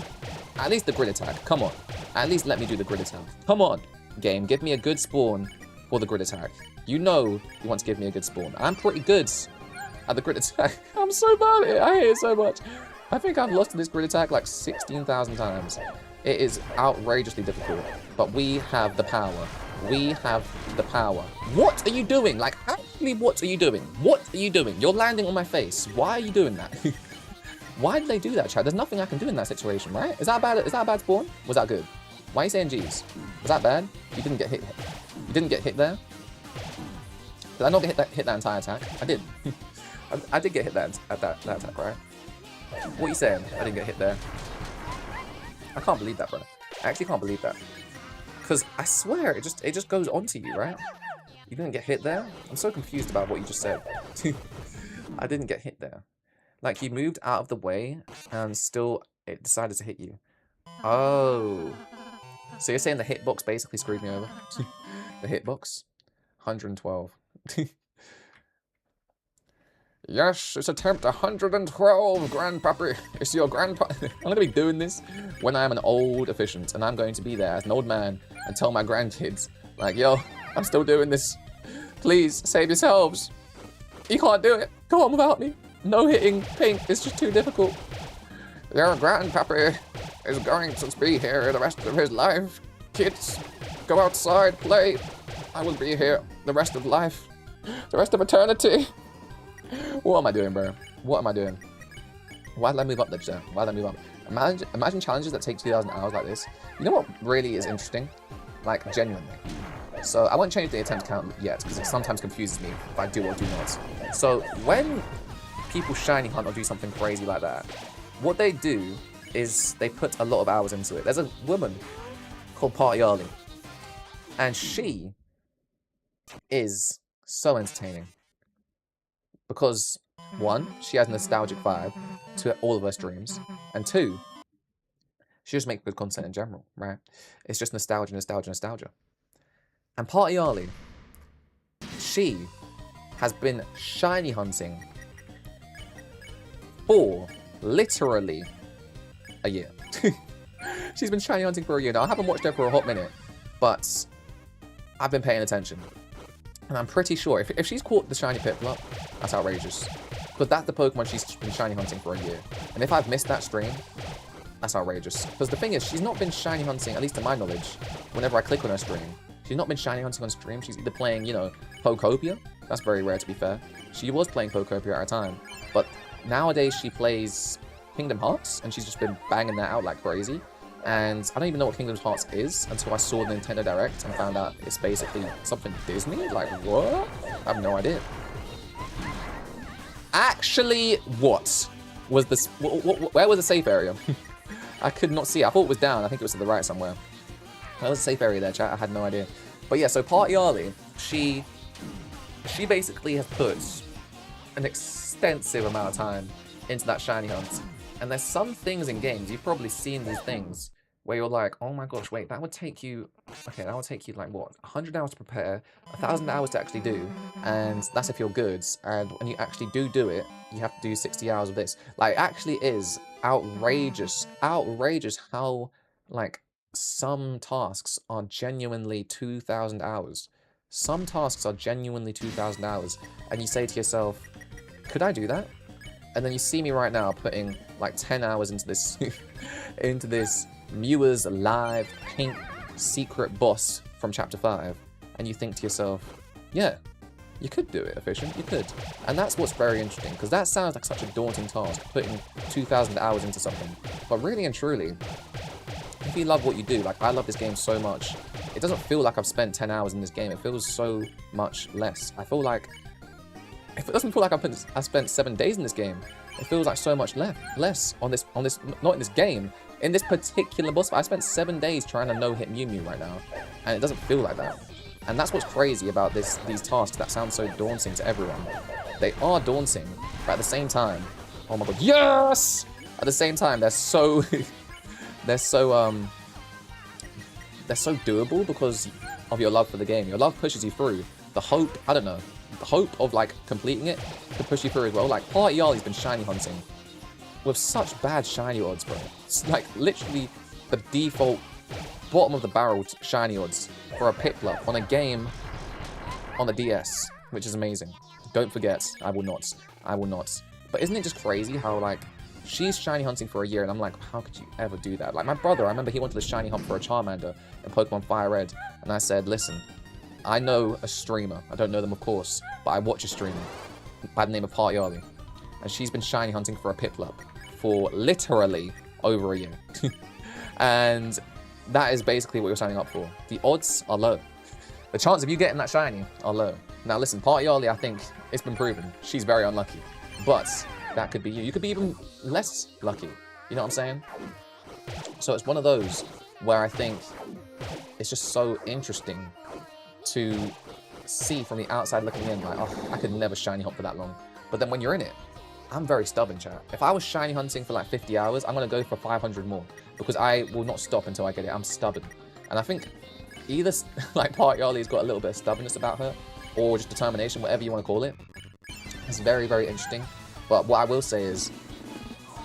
At least the grid attack. Come on. At least let me do the grid attack. Come on, game. Give me a good spawn for the grid attack. You know you want to give me a good spawn. I'm pretty good at the grid attack. I'm so bad at it. I hate it so much. I think I've lost to this grid attack like 16,000 times. It is outrageously difficult. But we have the power. We have the power. What are you doing? Like, actually, what are you doing? What are you doing? You're landing on my face. Why are you doing that? Why did they do that, Chad? There's nothing I can do in that situation, right? Is that a bad spawn? Was that good? Why are you saying G's? Was that bad? You didn't get hit. You didn't get hit there? Did I not get hit that entire attack? I did. I did get hit that attack, right? What are you saying? I didn't get hit there. I can't believe that, bro. I actually can't believe that. Because I swear, it just goes onto you, right? You didn't get hit there? I'm so confused about what you just said. I didn't get hit there. Like, you moved out of the way, and still, it decided to hit you. Oh. So you're saying the hitbox basically screwed me over? The hitbox? 112. Yes, it's attempt 112, grandpappy. It's your grandpa. I'm going to be doing this when I'm an old efficient, and I'm going to be there as an old man and tell my grandkids, like, yo, I'm still doing this. Please, save yourselves. You can't do it. Go on without me. No hitting pink. It's just too difficult. Your grandpappy is going to be here the rest of his life. Kids, go outside, play. I will be here the rest of life. The rest of eternity. What am I doing, bro? What am I doing? Why did I move up there, Joe? Why did I move up? Imagine challenges that take 2,000 hours like this. You know what really is interesting? Like, genuinely. So, I won't change the attempt count yet, because it sometimes confuses me if I do or do not. So, when people shiny hunt or do something crazy like that, what they do is they put a lot of hours into it. There's a woman called Party Arlie, and she is so entertaining. Because, one, she has a nostalgic vibe to all of her streams, and two, she just makes good content in general, right? It's just nostalgia, nostalgia, nostalgia. And Party Arlie, she has been shiny hunting for literally a year. She's been shiny hunting for a year now. I haven't watched her for a hot minute, but I've been paying attention. And I'm pretty sure, if she's caught the shiny Piplup, that's outrageous. Because that's the Pokemon she's been shiny hunting for a year. And if I've missed that stream, that's outrageous. Because the thing is, she's not been shiny hunting, at least to my knowledge, whenever I click on her stream. She's not been shiny hunting on stream. She's either playing, you know, Pokopia. That's very rare, to be fair. She was playing Pokopia at a time. But nowadays, she plays Kingdom Hearts, and she's just been banging that out like crazy. And I don't even know what Kingdom Hearts is until I saw the Nintendo Direct and found out it's basically something Disney. Like, what? I have no idea. Actually, what was this? Where was the safe area? I could not see. I thought it was down. I think it was to the right somewhere. There was a safe area there, chat. I had no idea. But yeah, so Party Arlie, she basically has put an extensive amount of time into that shiny hunt. And there's some things in games, you've probably seen these things, where you're like, oh my gosh, wait, that would take you, okay, that would take you like what, 100 hours to prepare, 1,000 hours to actually do, and that's if you're good, and when you actually do it, you have to do 60 hours of this. Like, it actually is outrageous how, like, some tasks are genuinely 2,000 hours. Some tasks are genuinely 2,000 hours, and you say to yourself, could I do that? And then you see me right now putting like 10 hours into this into this Mewers Live pink secret boss from Chapter 5, and you think to yourself, yeah, you could do it, Efficient, you could. And that's what's very interesting, because that sounds like such a daunting task, putting 2,000 hours into something. But really and truly, if you love what you do, like I love this game so much, it doesn't feel like I've spent 10 hours in this game, it feels so much less. I feel like, it doesn't feel like I spent 7 days in this game. It feels like so much less on this, not in this game, In this particular boss fight, I spent 7 days trying to no-hit Mew Mew right now, and it doesn't feel like that. And that's what's crazy about these tasks that sound so daunting to everyone. They are daunting, but at the same time, oh my god, yes! At the same time, they're so they're so doable because of your love for the game. Your love pushes you through. The hope, I don't know, the hope of like completing it to push you through as well. Like Party Yali's been shiny hunting with such bad shiny odds, bro. It's like literally the default bottom of the barrel shiny odds for a Piplup on a game on the DS, which is amazing. Don't forget, I will not. But isn't it just crazy how like she's shiny hunting for a year and I'm like, how could you ever do that? Like my brother, I remember he wanted to shiny hunt for a Charmander in Pokemon Fire Red, and I said, listen, I know a streamer, I don't know them of course, but I watch a streamer by the name of Party Yali, and she's been shiny hunting for a Piplup for literally over a year. And that is basically what you're signing up for. The odds are low. The chance of you getting that shiny are low. Now listen, Party Yali, I think it's been proven, she's very unlucky. But that could be you. You could be even less lucky. You know what I'm saying? So it's one of those where I think it's just so interesting to see from the outside looking in, like, oh, I could never shiny hunt for that long. But then when you're in it, I'm very stubborn, chat. If I was shiny hunting for like 50 hours, I'm going to go for 500 more. Because I will not stop until I get it. I'm stubborn. And I think either, like, Party Yali's got a little bit of stubbornness about her, or just determination, whatever you want to call it. It's very, very interesting. But what I will say is,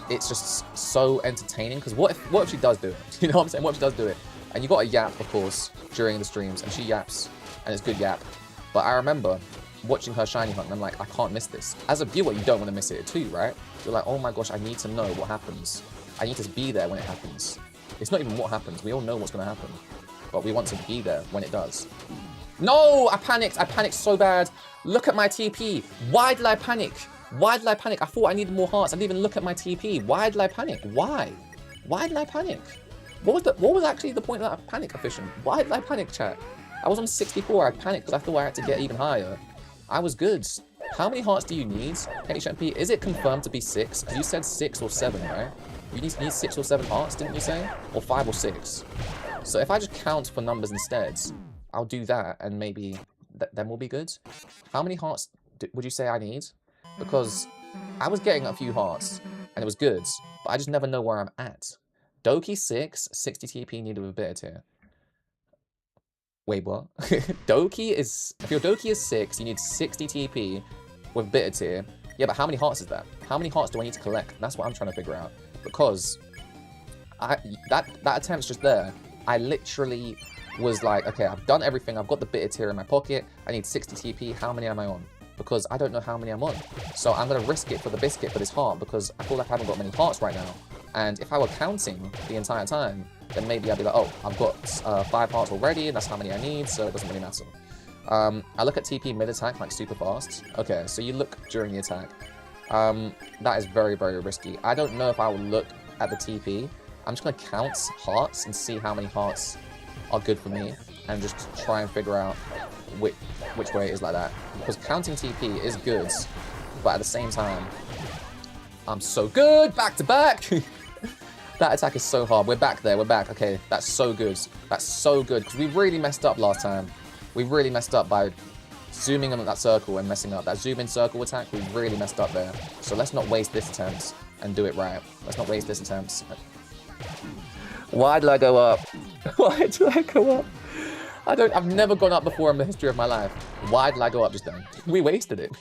it's just so entertaining. Because what if she does do it? You know what I'm saying? What if she does do it? And you got a yap, of course, during the streams. And she yaps. And it's good yap. But I remember watching her shiny hunt, and I'm like, I can't miss this. As a viewer, you don't want to miss it too, right? You're like, oh my gosh, I need to know what happens. I need to be there when it happens. It's not even what happens. We all know what's going to happen. But we want to be there when it does. No! I panicked. I panicked so bad. Look at my TP. Why did I panic? Why did I panic? I thought I needed more hearts. I didn't even look at my TP. Why did I panic? Why? Why did I panic? What was actually the point of that panic, Efficient? Why did I panic, chat? I was on 64. I panicked because I thought I had to get even higher. I was good. How many hearts do you need, HMP? Is it confirmed to be 6? Because you said 6 or 7, right? You need 6 or 7 hearts, didn't you say? Or 5 or 6. So if I just count for numbers instead, I'll do that, and maybe then we'll be good. How many hearts would you say I need? Because I was getting a few hearts, and it was good, but I just never know where I'm at. Doki 6, 60 TP needed with a bitter tier. Wait, what? Doki is... If your Doki is 6, you need 60 TP with bitter tier. Yeah, but how many hearts is that? How many hearts do I need to collect? That's what I'm trying to figure out. Because that attempt's just there. I literally was like, okay, I've done everything. I've got the bitter tier in my pocket. I need 60 TP. How many am I on? Because I don't know how many I'm on. So I'm going to risk it for the biscuit for this heart because I feel like I haven't got many hearts right now. And if I were counting the entire time, then maybe I'd be like, oh, I've got 5 hearts already, and that's how many I need, so it doesn't really matter. I look at TP mid-attack, like, super fast. Okay, so you look during the attack. That is very, very risky. I don't know if I will look at the TP. I'm just going to count hearts and see how many hearts are good for me, and just try and figure out which way it is like that. Because counting TP is good, but at the same time, I'm so good! Back to back! That attack is so hard. We're back there. We're back. Okay, that's so good. That's so good. Because we really messed up last time. We really messed up by zooming on that circle and messing up. That zoom in circle attack, we really messed up there. So let's not waste this attempt and do it right. Let's not waste this attempt. Why did I go up? Why did I go up? I've never gone up before in the history of my life. Why did I go up just then? We wasted it.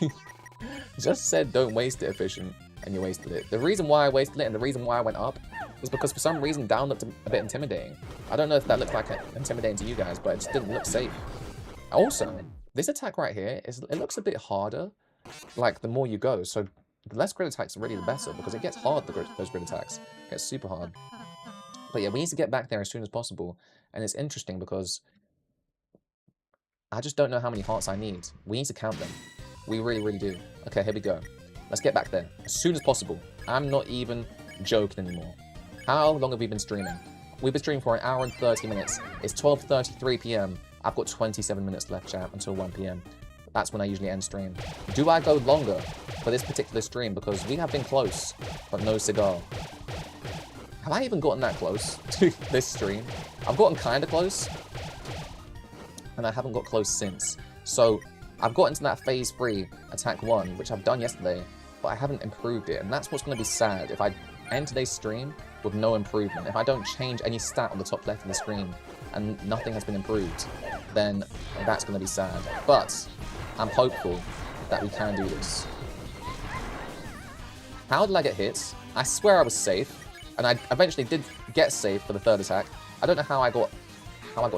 Just said don't waste it, Efficient, and you wasted it. The reason why I wasted it and the reason why I went up is because for some reason down looked a bit intimidating. I don't know if that looked like intimidating to you guys, but it just didn't look safe. Also, this attack right here, it looks a bit harder, like the more you go. So the less grid attacks are really the better because it gets hard, those grid attacks. It gets super hard. But yeah, we need to get back there as soon as possible. And it's interesting because I just don't know how many hearts I need. We need to count them. We really, really do. Okay, here we go. Let's get back there as soon as possible. I'm not even joking anymore. How long have we been streaming? We've been streaming for 1 hour and 30 minutes. It's 12:33 p.m. I've got 27 minutes left, chat, until 1 p.m. That's when I usually end stream. Do I go longer for this particular stream? Because we have been close, but no cigar. Have I even gotten that close to this stream? I've gotten kind of close, and I haven't got close since. So I've got into that phase 3 attack 1, which I've done yesterday, but I haven't improved it, and that's what's going to be sad if I end today's stream with no improvement. If I don't change any stat on the top left of the screen and nothing has been improved, then that's going to be sad. But I'm hopeful that we can do this. How did I get hit? I swear I was safe, and I eventually did get safe for the third attack. I don't know how I got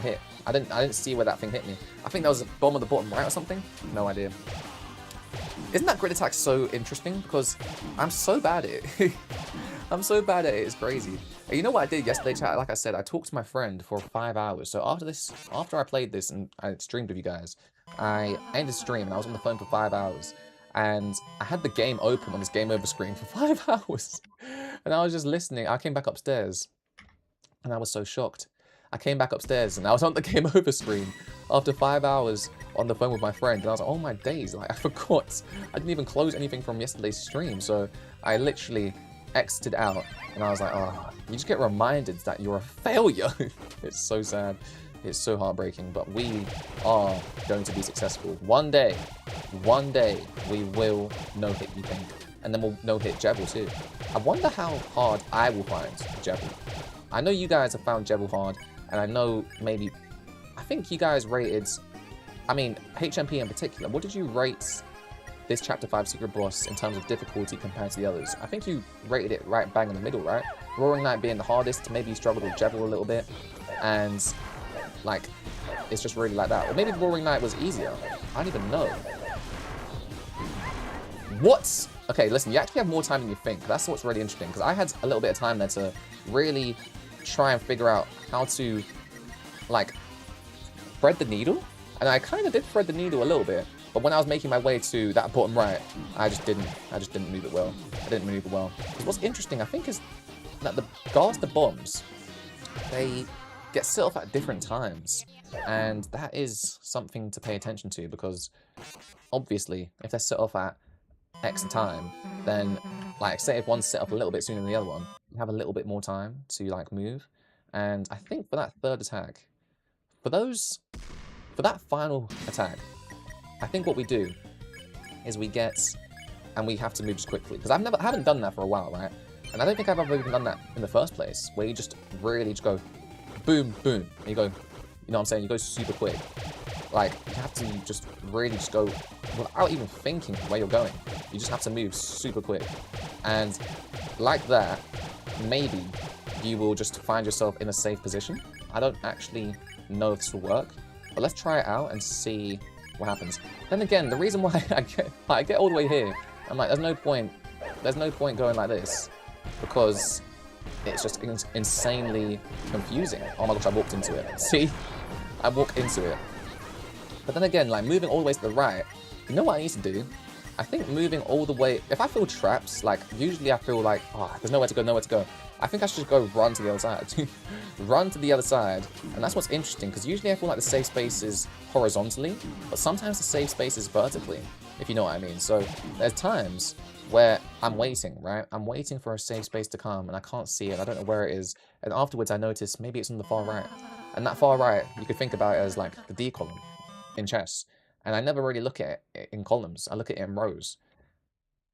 hit. I didn't see where that thing hit me. I think that was a bomb at the bottom right or something. No idea. Isn't that grid attack so interesting? Because I'm so bad at it. I'm so bad at it, it's crazy. And you know what I did yesterday, chat? Like I said, I talked to my friend for 5 hours. So after I played this and I streamed with you guys, I ended stream and I was on the phone for 5 hours. And I had the game open on this game over screen for 5 hours. And I was just listening. I came back upstairs and I was so shocked. I came back upstairs and I was on the game over screen after 5 hours on the phone with my friend. And I was like, oh my days, like I forgot. I didn't even close anything from yesterday's stream. So I literally exited out and I was like, oh, you just get reminded that you're a failure. It's so sad. It's so heartbreaking, but we are going to be successful. One day we will no-hit, you think. And then we'll no-hit Jebel too. I wonder how hard I will find Jebel. I know you guys have found Jebel hard, and I know maybe, I think you guys rated, I mean, HMP in particular, what did you rate this Chapter 5 secret boss in terms of difficulty compared to the others? I think you rated it right bang in the middle, right? Roaring Knight being the hardest, maybe you struggled with Jebel a little bit, and like, it's just really like that. Or maybe Roaring Knight was easier. I don't even know. What? Okay, listen, you actually have more time than you think. That's what's really interesting, because I had a little bit of time there to really try and figure out how to, like, thread the needle. And I kind of did thread the needle a little bit, but when I was making my way to that bottom right, I just didn't move it well. I didn't move it well. What's interesting, I think, is that the Ghaster bombs, they get set off at different times, and that is something to pay attention to, because obviously if they're set off at X time, then like say if one's set off a little bit sooner than the other one, you have a little bit more time to like move. And I think for that third attack, for that final attack, I think what we do is we get, and we have to move just quickly, because I haven't done that for a while, right? And I don't think I've ever even done that in the first place, where you just really just go boom, boom, and you go, you know what I'm saying, you go super quick. Like, you have to just really just go without even thinking where you're going. You just have to move super quick. And like that, maybe you will just find yourself in a safe position. I don't actually know if this will work, but let's try it out and see what happens. Then again, the reason why I get all the way here, I'm like, there's no point going like this, because it's just insanely confusing. Oh my gosh, I walked into it. See? I walked into it. But then again, like moving all the way to the right, you know what I need to do? I think moving all the way, if I feel traps, like usually I feel like, oh, there's nowhere to go, nowhere to go. I think I should just go run to the other side. Run to the other side. And that's what's interesting, because usually I feel like the safe space is horizontally, but sometimes the safe space is vertically, if you know what I mean. So there's times where I'm waiting, right? I'm waiting for a safe space to come and I can't see it. I don't know where it is. And afterwards I notice maybe it's on the far right. And that far right, you could think about it as like the D column in chess. And I never really look at it in columns. I look at it in rows.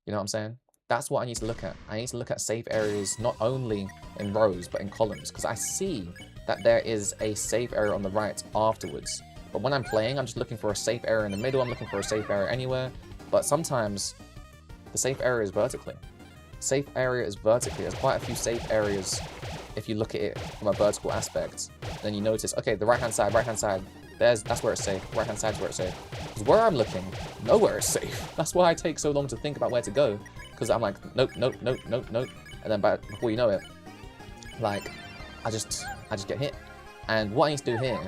You know what I'm saying? That's what I need to look at. I need to look at safe areas not only in rows, but in columns. Because I see that there is a safe area on the right afterwards. But when I'm playing, I'm just looking for a safe area in the middle. I'm looking for a safe area anywhere. But sometimes the safe area is vertically. Safe area is vertically. There's quite a few safe areas if you look at it from a vertical aspect. Then you notice, okay, the right-hand side, that's where it's safe. Right-hand side is where it's safe. Because where I'm looking, nowhere is safe. That's why I take so long to think about where to go. Because I'm like, nope, nope, nope, nope, nope. And then before you know it, like, I just get hit. And what I need to do here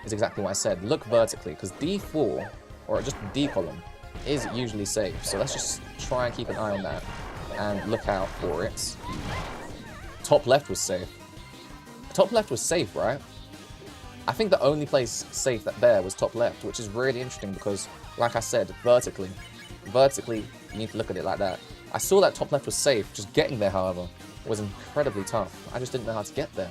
is exactly what I said. Look vertically, because D4, or just D column, is usually safe. So let's just try and keep an eye on that and look out for it. Top left was safe. Top left was safe, right? I think the only place safe there was top left, which is really interesting because, like I said, vertically, you need to look at it like that. I saw that top left was safe, just getting there, however, was incredibly tough. I just didn't know how to get there.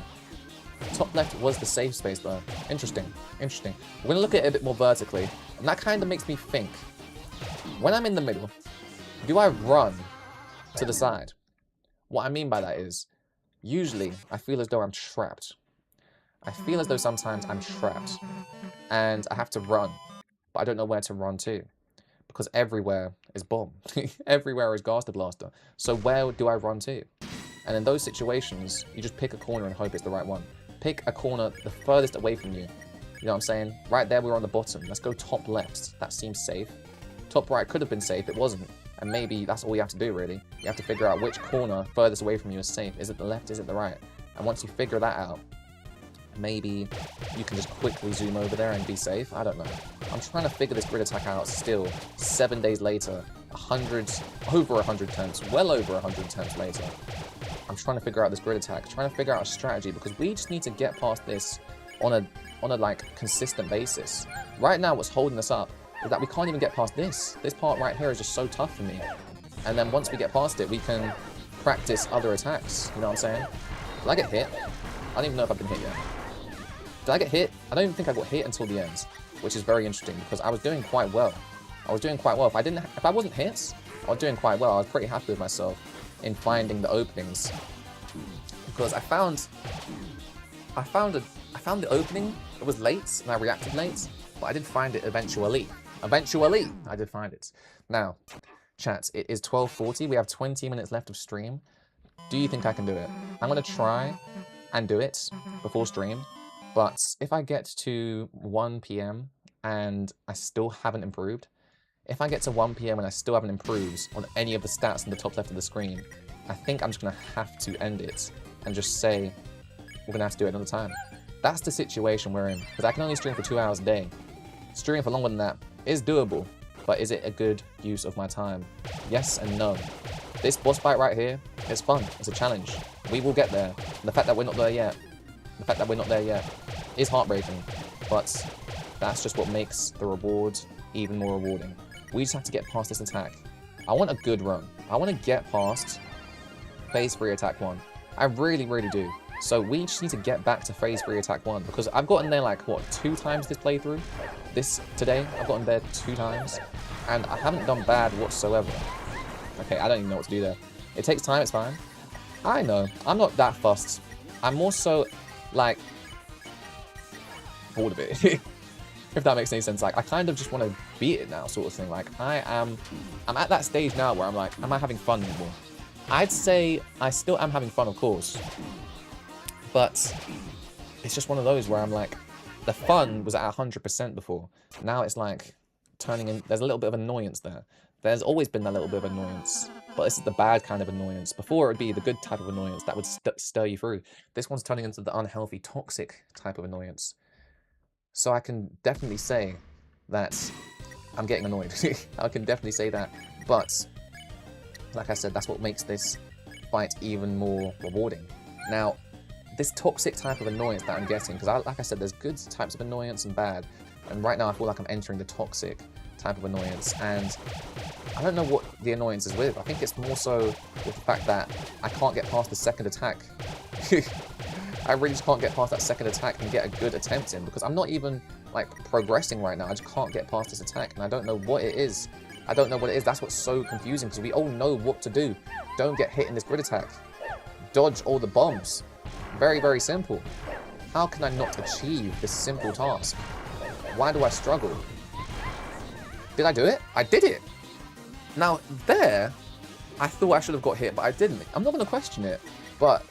Top left was the safe space though. Interesting, interesting. We're gonna look at it a bit more vertically, and that kind of makes me think, when I'm in the middle, do I run to the side? What I mean by that is, usually I feel as though I'm trapped. I feel as though sometimes I'm trapped, and I have to run, but I don't know where to run to, because everywhere is bomb. Everywhere is Gaster Blaster. So where do I run to? And in those situations, you just pick a corner and hope it's the right one. Pick a corner the furthest away from you. You know what I'm saying? Right there, we're on the bottom. Let's go top left. That seems safe. Top right could have been safe. It wasn't. And maybe that's all you have to do, really. You have to figure out which corner furthest away from you is safe. Is it the left? Is it the right? And once you figure that out, maybe you can just quickly zoom over there and be safe. I don't know. I'm trying to figure this grid attack out still. 7 days later. Over 100 attempts. Well over 100 attempts later. I'm trying to figure out this grid attack, trying to figure out a strategy, because we just need to get past this on a like consistent basis. Right now, what's holding us up is that we can't even get past this. This part right here is just so tough for me. And then once we get past it, we can practice other attacks. You know what I'm saying? Did I get hit? I don't even know if I've been hit yet. Did I get hit? I don't even think I got hit until the end, which is very interesting because I was doing quite well. I was doing quite well. If I wasn't hit, I was doing quite well. I was pretty happy with myself in finding the openings, because I found the opening. It was late and I reacted late, but I did find it eventually. Eventually, I did find it. Now, chat, it is 12:40. We have 20 minutes left of stream. Do you think I can do it? I'm gonna try and do it before stream, but if I get to 1 PM and I still haven't improved, if I get to 1 PM and I still haven't improved on any of the stats in the top left of the screen, I think I'm just going to have to end it and just say, we're going to have to do it another time. That's the situation we're in, because I can only stream for 2 hours a day. Streaming for longer than that is doable, but is it a good use of my time? Yes and no. This boss fight right here is fun. It's a challenge. We will get there. And the fact that we're not there yet, is heartbreaking, but that's just what makes the reward even more rewarding. We just have to get past this attack. I want a good run. I want to get past phase 3 attack 1. I really, really do. So we just need to get back to phase 3 attack 1, because I've gotten there like, what, 2 times this playthrough? Today, I've gotten there 2 times, and I haven't done bad whatsoever. Okay, I don't even know what to do there. It takes time, it's fine. I know, I'm not that fussed. I'm more so, like, bored of it. If that makes any sense. Like, I kind of just want to beat it now, sort of thing. Like, I'm at that stage now where I'm like, am I having fun anymore? I'd say I still am having fun, of course. But it's just one of those where I'm like, the fun was at 100% before. Now it's like turning in, there's a little bit of annoyance there. There's always been that little bit of annoyance. But this is the bad kind of annoyance. Before, it would be the good type of annoyance that would stir you through. This one's turning into the unhealthy, toxic type of annoyance. So I can definitely say that I'm getting annoyed. I can definitely say that. But, like I said, that's what makes this fight even more rewarding. Now, this toxic type of annoyance that I'm getting, because like I said, there's good types of annoyance and bad. And right now I feel like I'm entering the toxic type of annoyance. And I don't know what the annoyance is with. I think it's more so with the fact that I can't get past the second attack. I really just can't get past that second attack and get a good attempt in, because I'm not even like progressing right now. I just can't get past this attack, and I don't know what it is. I don't know what it is. That's what's so confusing, because we all know what to do. Don't get hit in this grid attack. Dodge all the bombs. Very, very simple. How can I not achieve this simple task? Why do I struggle? Did I do it? I did it! Now, there, I thought I should have got hit, but I didn't. I'm not going to question it. But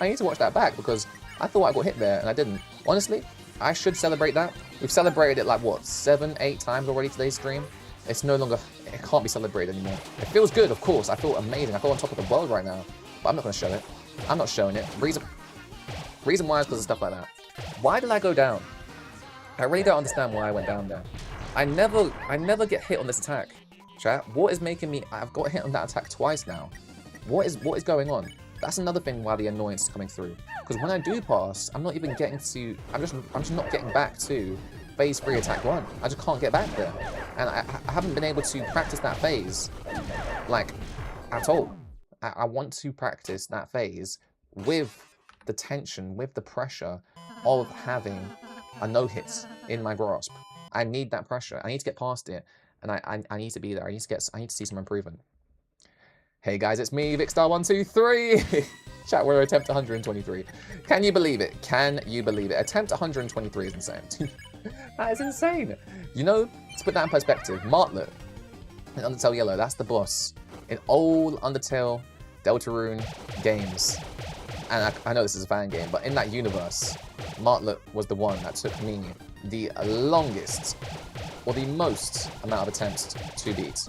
I need to watch that back, because I thought I got hit there and I didn't. Honestly, I should celebrate that. We've celebrated it like, what, 7, 8 times already today's stream? It's no longer, it can't be celebrated anymore. It feels good, of course. I feel amazing. I feel on top of the world right now. But I'm not going to show it. I'm not showing it. Reason why is because of stuff like that. Why did I go down? I really don't understand why I went down there. I never get hit on this attack. Chat, what is making me, I've got hit on that attack twice now. What is going on? That's another thing why the annoyance is coming through. Because when I do pass, I'm not even getting to, I'm just not getting back to phase 3 attack 1. I just can't get back there. And I haven't been able to practice that phase, like, at all. I want to practice that phase with the tension, with the pressure of having a no-hit in my grasp. I need that pressure. I need to get past it, and I need to be there. I need to see some improvement. Hey guys, it's me, Vicstar123. Chat, we're attempt 123. Can you believe it? Can you believe it? Attempt 123 is insane. That is insane. You know, to put that in perspective, Martlet in Undertale Yellow, that's the boss in old Undertale Deltarune games. And I know this is a fan game, but in that universe, Martlet was the one that took me the longest or the most amount of attempts to beat.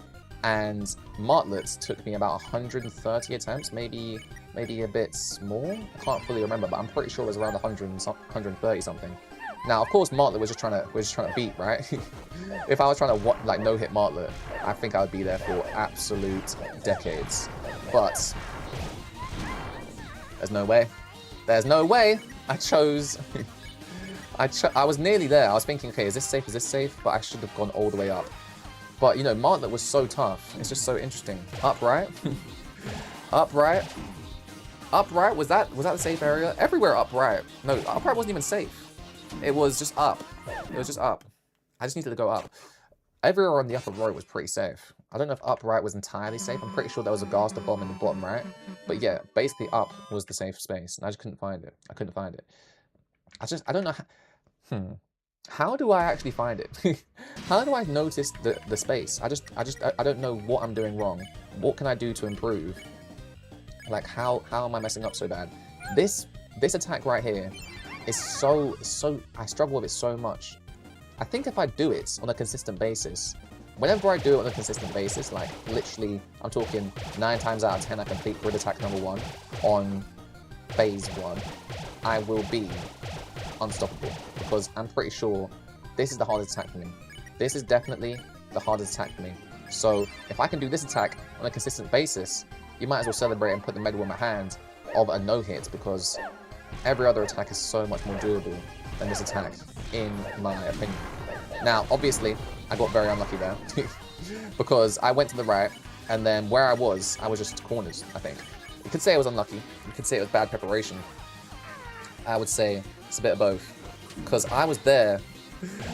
And Martlet took me about 130 attempts, maybe a bit more. I can't fully remember, but I'm pretty sure it was around 130 something. Now, of course, Martlet was just trying to beat, right? If I was trying to like no-hit Martlet, I think I would be there for absolute decades. But there's no way. There's no way. I chose. I was nearly there. I was thinking, okay, is this safe? Is this safe? But I should have gone all the way up. But, you know, Martlet was so tough. It's just so interesting. Upright. Upright. Upright? Was that the safe area? Everywhere upright. No, upright wasn't even safe. It was just up. It was just up. I just needed to go up. Everywhere on the upper row was pretty safe. I don't know if upright was entirely safe. I'm pretty sure there was a Gaster bomb in the bottom right. But yeah, basically up was the safe space. And I just couldn't find it. I couldn't find it. I don't know how... How do I actually find it? How do I notice the space? I don't know what I'm doing wrong. What can I do to improve? Like, how am I messing up so bad? This attack right here is so I struggle with it so much. I think if I do it on a consistent basis, whenever I do it on a consistent basis, like literally, I'm talking 9 times out of 10 I complete grid attack number 1 on phase 1, I will be unstoppable, because I'm pretty sure this is the hardest attack for me. This is definitely the hardest attack for me. So if I can do this attack on a consistent basis, you might as well celebrate and put the medal in my hand of a no-hit, because every other attack is so much more doable than this attack, in my opinion. Now, obviously, I got very unlucky there, because I went to the right, and then where I was just corners, I think. You could say I was unlucky, you could say it was bad preparation. I would say it's a bit of both, because I was there,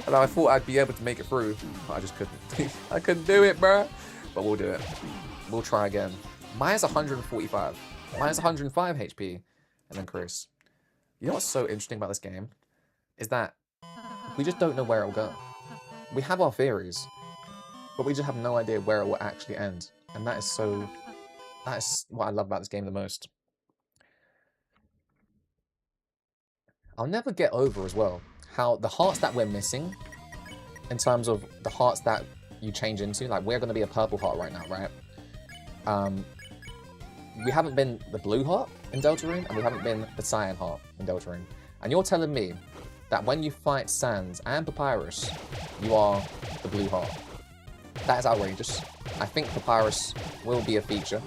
and I thought I'd be able to make it through, but I just couldn't. I couldn't do it, bruh. But we'll do it. We'll try again. Mine's 145. Mine's 105 HP. And then Chris. You know what's so interesting about this game? Is that we just don't know where it will go. We have our theories, but we just have no idea where it will actually end. And that is what I love about this game the most. I'll never get over as well how the hearts that we're missing, in terms of the hearts that you change into, like we're going to be a purple heart right now, right? We haven't been the blue heart in Deltarune, and we haven't been the cyan heart in Deltarune. And you're telling me that when you fight Sans and Papyrus, you are the blue heart. That is outrageous. I think Papyrus will be a feature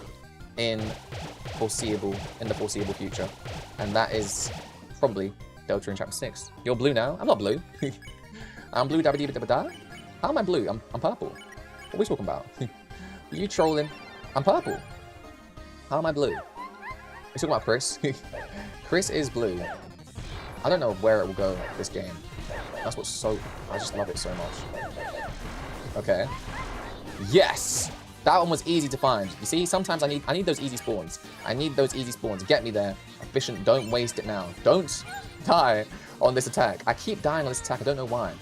in the foreseeable future, and that is probably Deltarune Chapter 6. You're blue now? I'm not blue. I'm blue dabba dabba da. How am I blue? I'm purple. What are we talking about? Are you trolling? I'm purple. How am I blue? You're talking about Chris? Chris is blue. I don't know where it will go this game. That's what's so... I just love it so much. Okay. Yes! That one was easy to find. You see, sometimes I need those easy spawns. I need those easy spawns. Get me there. Efficient. Don't waste it now. Don't die on this attack. I keep dying on this attack. I don't know why.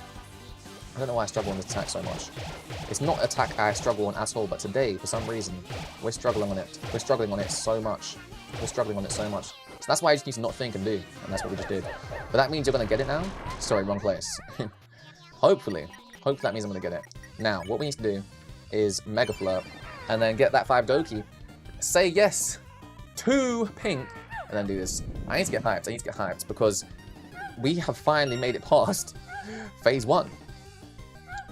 I don't know why I struggle on this attack so much. It's not an attack I struggle on at all, but today, for some reason, we're struggling on it. We're struggling on it so much. We're struggling on it so much. So that's why I just need to not think and do. And that's what we just did. But that means you're going to get it now? Sorry, wrong place. Hopefully. Hopefully that means I'm going to get it. Now, what we need to do is Mega Flirt, and then get that 5 Doki, say yes to pink, and then do this. I need to get hyped. I need to get hyped, because we have finally made it past phase 1.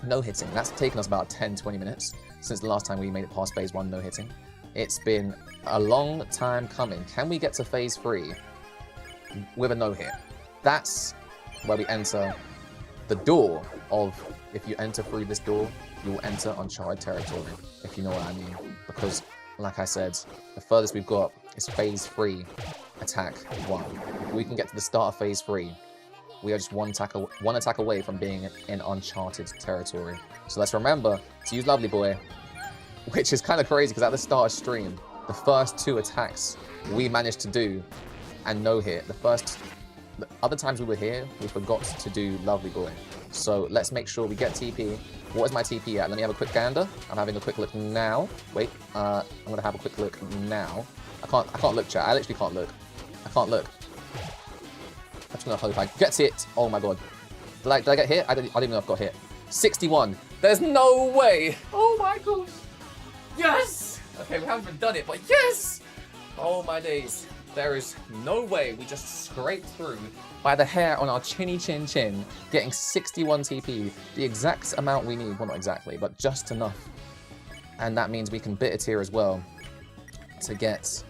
No hitting. That's taken us about 10-20 minutes since the last time we made it past phase 1 no hitting. It's been a long time coming. Can we get to phase 3 with a no hit? That's where we enter the door of, if you enter through this door, you will enter uncharted territory, if you know what I mean. Because like I said, the furthest we've got is phase 3, attack 1. If we can get to the start of phase 3, we are just one attack away from being in uncharted territory. So let's remember to use Lovely Boy, which is kind of crazy because at the start of stream, the first 2 attacks we managed to do and no hit. The other times we were here, we forgot to do Lovely Boy. So let's make sure we get TP. What is my TP at? Let me have a quick gander. I'm having a quick look now. Wait, I'm gonna have a quick look now. I can't look, chat. I literally can't look. I can't look. I'm just gonna hope I get it. Oh my god. Did I get hit? I don't even know if I got hit. 61. There's no way. Oh my gosh. Yes! Okay, we haven't done it, but yes! Oh my days. There is no way we just scraped through by the hair on our chinny chin chin, getting 61 TP, the exact amount we need. Well, not exactly, but just enough. And that means we can bitter tier as well to get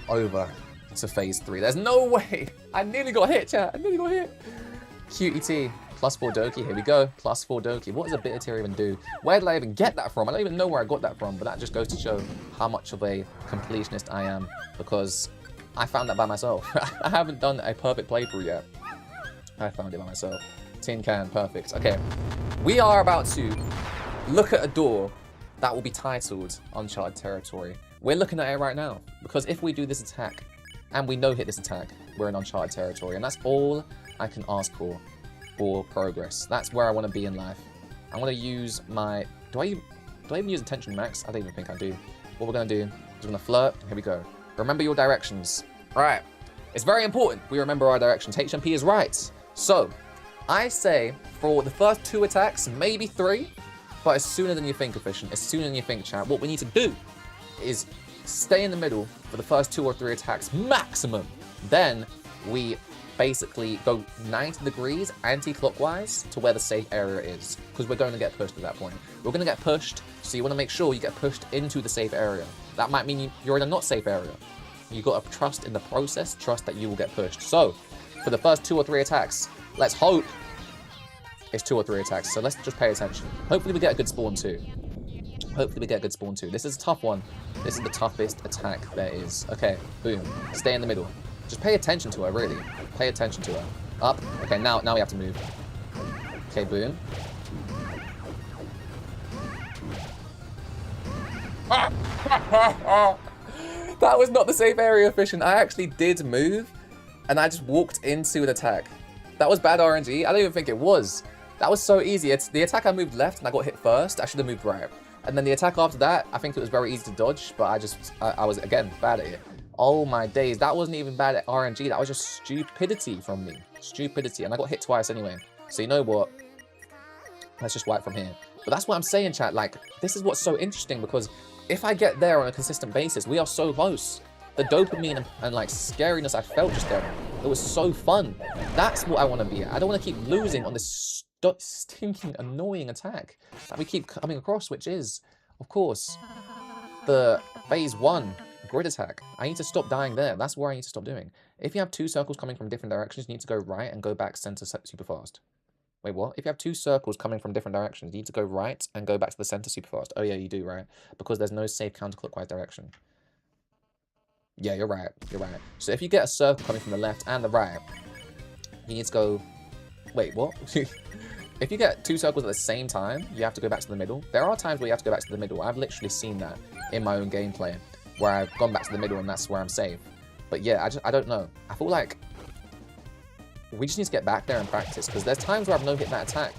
over to phase 3. There's no way. I nearly got hit, chat. I nearly got hit. Cutie T. +4 Doki. Here we go. +4 Doki. What does a bitter tier even do? Where did I even get that from? I don't even know where I got that from, but that just goes to show how much of a completionist I am, because I found that by myself. I haven't done a perfect playthrough yet. I found it by myself. Tin can, perfect. Okay, we are about to look at a door that will be titled Uncharted Territory. We're looking at it right now, because if we do this attack, and we no-hit this attack, we're in Uncharted Territory, and that's all I can ask for progress. That's where I want to be in life. I'm going to use my... Do I even use Attention Max? I don't even think I do. What we're going to do is we're going to flirt. Here we go. Remember your directions. Right. It's very important we remember our directions. HMP is right. So, I say for the first 2 attacks, maybe 3, but it's sooner than you think, Efficient. It's sooner than you think, chat. What we need to do is stay in the middle for the first 2 or 3 attacks maximum. Then we basically go 90 degrees anti-clockwise to where the safe area is, because we're going to get pushed at that point. We're going to get pushed, so you want to make sure you get pushed into the safe area. That might mean you're in a not safe area. You got to trust in the process, trust that you will get pushed. So, for the first 2 or 3 attacks, let's hope it's 2 or 3 attacks. So let's just pay attention. Hopefully we get a good spawn too. Hopefully we get a good spawn too. This is a tough one. This is the toughest attack there is. Okay, boom. Stay in the middle. Just pay attention to her, really. Pay attention to her. Up. Okay, now we have to move. Okay, boom. That was not the safe area, Efficient. I actually did move, and I just walked into an attack. That was bad RNG. I don't even think it was. That was so easy. It's the attack I moved left and I got hit first. I should have moved right. And then the attack after that, I think it was very easy to dodge, but I was, again, bad at it. Oh my days, that wasn't even bad at RNG. That was just stupidity from me. Stupidity. And I got hit twice anyway. So you know what? Let's just wipe from here. But that's what I'm saying, chat. Like, this is what's so interesting, because if I get there on a consistent basis, we are so close. The dopamine and like scariness I felt just then, it was so fun. That's what I want to be at. I don't want to keep losing on this stinking annoying attack that we keep coming across, which is, of course, the phase 1 grid attack. I need to stop dying there. That's where I need to stop doing. If you have 2 circles coming from different directions, you need to go right and go back center super fast. Wait, what? If you have 2 circles coming from different directions, you need to go right and go back to the center super fast. Oh yeah, you do, right? Because there's no safe counterclockwise direction. Yeah, you're right. You're right. So if you get a circle coming from the left and the right, you need to go... Wait, what? If you get 2 circles at the same time, you have to go back to the middle. There are times where you have to go back to the middle. I've literally seen that in my own gameplay, where I've gone back to the middle and that's where I'm safe. But yeah, I don't know. I feel like we just need to get back there and practice, because there's times where I've no-hit that attack.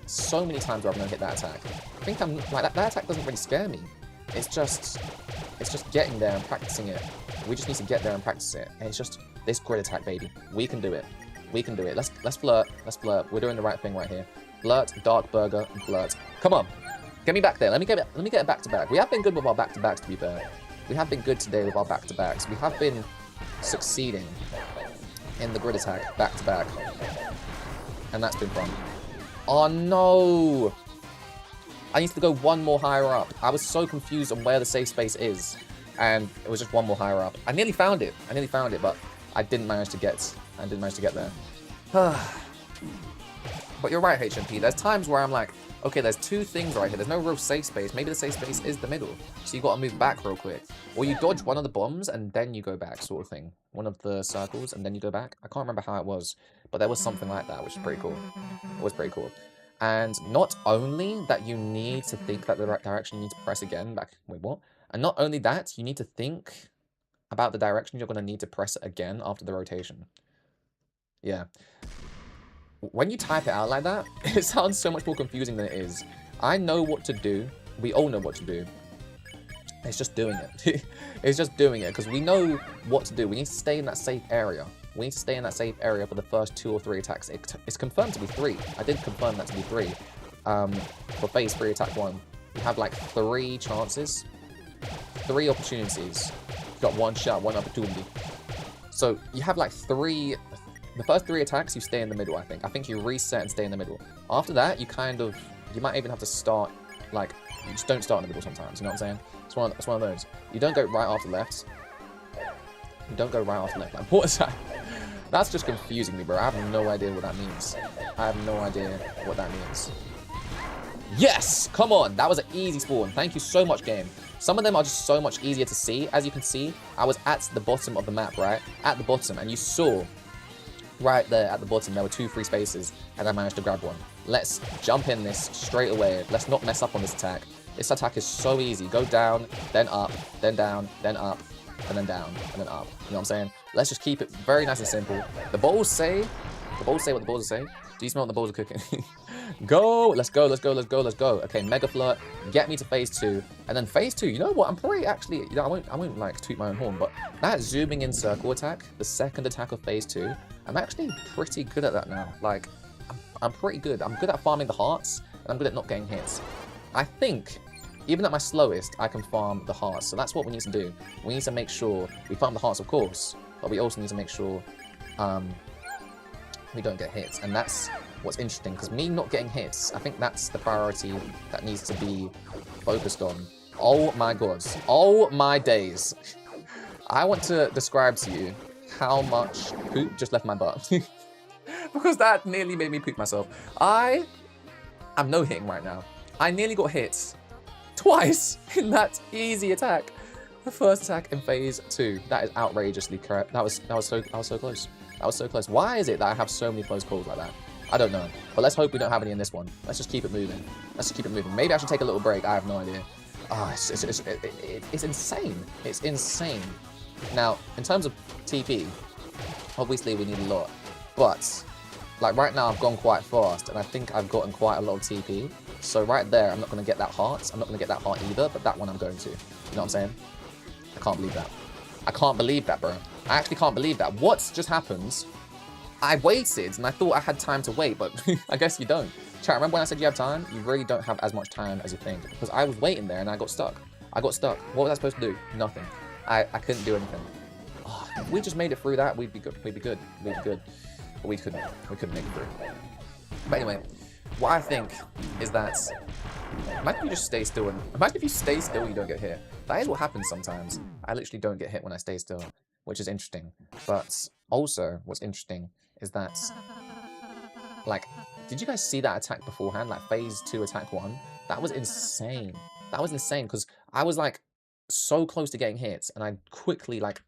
So many times where I've no-hit that attack. I think I'm like that attack doesn't really scare me. It's just getting there and practicing it. We just need to get there and practice it. And it's just this grid attack, baby. We can do it. We can do it. Let's flirt. Let's flirt. We're doing the right thing right here. Flirt, dark burger, and flirt. Come on. Get me back there. Let me get it back to back. We have been good with our back to backs, to be fair. We have been good today with our back to backs. We have been succeeding in the grid attack back to back. And that's been fun. Oh no! I need to go 1 more higher up. I was so confused on where the safe space is. And it was just 1 more higher up. I nearly found it. But I didn't manage to get there. But you're right, HMP. There's times where I'm like, okay, there's two things right here. There's no real safe space. Maybe the safe space is the middle. So you got to move back real quick. Or you dodge one of the bombs and then you go back, sort of thing. One of the circles and then you go back. I can't remember how it was, but there was something like that, which is pretty cool. It was pretty cool. And not only that you need to think that the right direction, you need to press again. Wait, what? And not only that, you need to think about the direction you're going to need to press it again after the rotation. Yeah. When you type it out like that, it sounds so much more confusing than it is. I know what to do. We all know what to do. It's just doing it. It's just doing it because we know what to do. We need to stay in that safe area. We need to stay in that safe area for the first 2 or 3 attacks. It's confirmed to be 3. I did confirm that to be 3. For phase 3 attack 1, you have like 3 chances, 3 opportunities. You've got 1 shot, 1 opportunity. So you have like 3. The first 3 attacks, you stay in the middle, I think. I think you reset and stay in the middle. After that, you might even have to start, like, you just don't start in the middle sometimes, you know what I'm saying? It's one of those. You don't go right after left. You don't go right after left. Like, what is that? That's just confusing me, bro. I have no idea what that means. I have no idea what that means. Yes! Come on! That was an easy spawn. Thank you so much, game. Some of them are just so much easier to see. As you can see, I was at the bottom of the map, right? At the bottom, and you saw right there at the bottom, there were 2 free spaces, and I managed to grab one. Let's jump in this straight away. Let's not mess up on this attack. This attack is so easy. Go down, then up, then down, then up, and then down, and then up. You know what I'm saying? Let's just keep it very nice and simple. The balls say what the balls are saying. Do you smell what the balls are cooking? Go! Let's go, let's go, let's go, let's go. Okay, Mega Flirt, get me to phase 2. And then phase 2, you know what? I'm probably actually, you know, I won't like toot my own horn, but that zooming in circle attack, the second attack of phase 2, I'm actually pretty good at that now. Like, I'm pretty good. I'm good at farming the hearts, and I'm good at not getting hits. I think, even at my slowest, I can farm the hearts. So that's what we need to do. We need to make sure we farm the hearts, of course, but we also need to make sure we don't get hits. And that's what's interesting, because me not getting hits, I think that's the priority that needs to be focused on. Oh my gods. Oh my days. I want to describe to you how much poop just left my butt. Because that nearly made me poop myself. I'm no hitting right now. I nearly got hit twice in that easy attack. The first attack in phase 2. That is outrageously correct. I was so close. That was so close. Why is it that I have so many close calls like that? I don't know. But let's hope we don't have any in this one. Let's just keep it moving. Let's just keep it moving. Maybe I should take a little break. I have no idea. Oh, it's insane. It's insane. Now, in terms of TP, obviously we need a lot. But, like right now I've gone quite fast, and I think I've gotten quite a lot of TP. So right there, I'm not going to get that heart. I'm not going to get that heart either, but that one I'm going to. You know what I'm saying? I can't believe that. I can't believe that, bro. I actually can't believe that. What just happened? I waited, and I thought I had time to wait, but I guess you don't. Chat, remember when I said you have time? You really don't have as much time as you think, because I was waiting there, and I got stuck. I got stuck. What was I supposed to do? Nothing. I couldn't do anything. Oh, if we just made it through that, we'd be good. We'd be good. We'd be good. But we couldn't. We couldn't make it through. But anyway, what I think is that, imagine if you just stay still, and imagine if you stay still, you don't get hit. That is what happens sometimes. I literally don't get hit when I stay still, which is interesting. But also, what's interesting is that, like, did you guys see that attack beforehand? Like, phase 2 attack 1? That was insane. That was insane, because I was, like, so close to getting hit, and I quickly, like,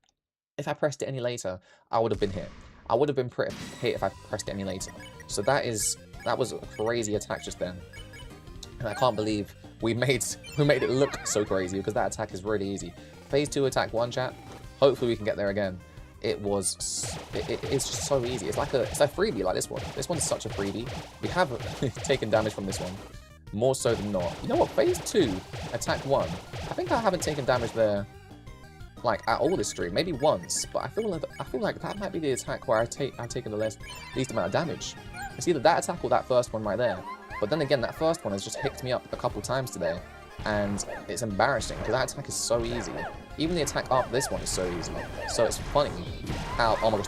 if I pressed it any later, I would have been hit. I would have been hit if I pressed it any later. So that was a crazy attack just then. And I can't believe we made it look so crazy, because that attack is really easy. Phase 2 attack 1, chat. Hopefully we can get there again. It's just so easy. It's a freebie like this one. This one's such a freebie. We have taken damage from this one. More so than not. You know what? Phase 2 attack 1. I think I haven't taken damage there, like, at all this stream. Maybe once, but I feel like that might be the attack where I've taken the least amount of damage. It's either that attack or that first one right there. But then again, that first one has just hicked me up a couple times today, and it's embarrassing because that attack is so easy. Even the attack after this one is so easy. So it's funny how, oh my gosh,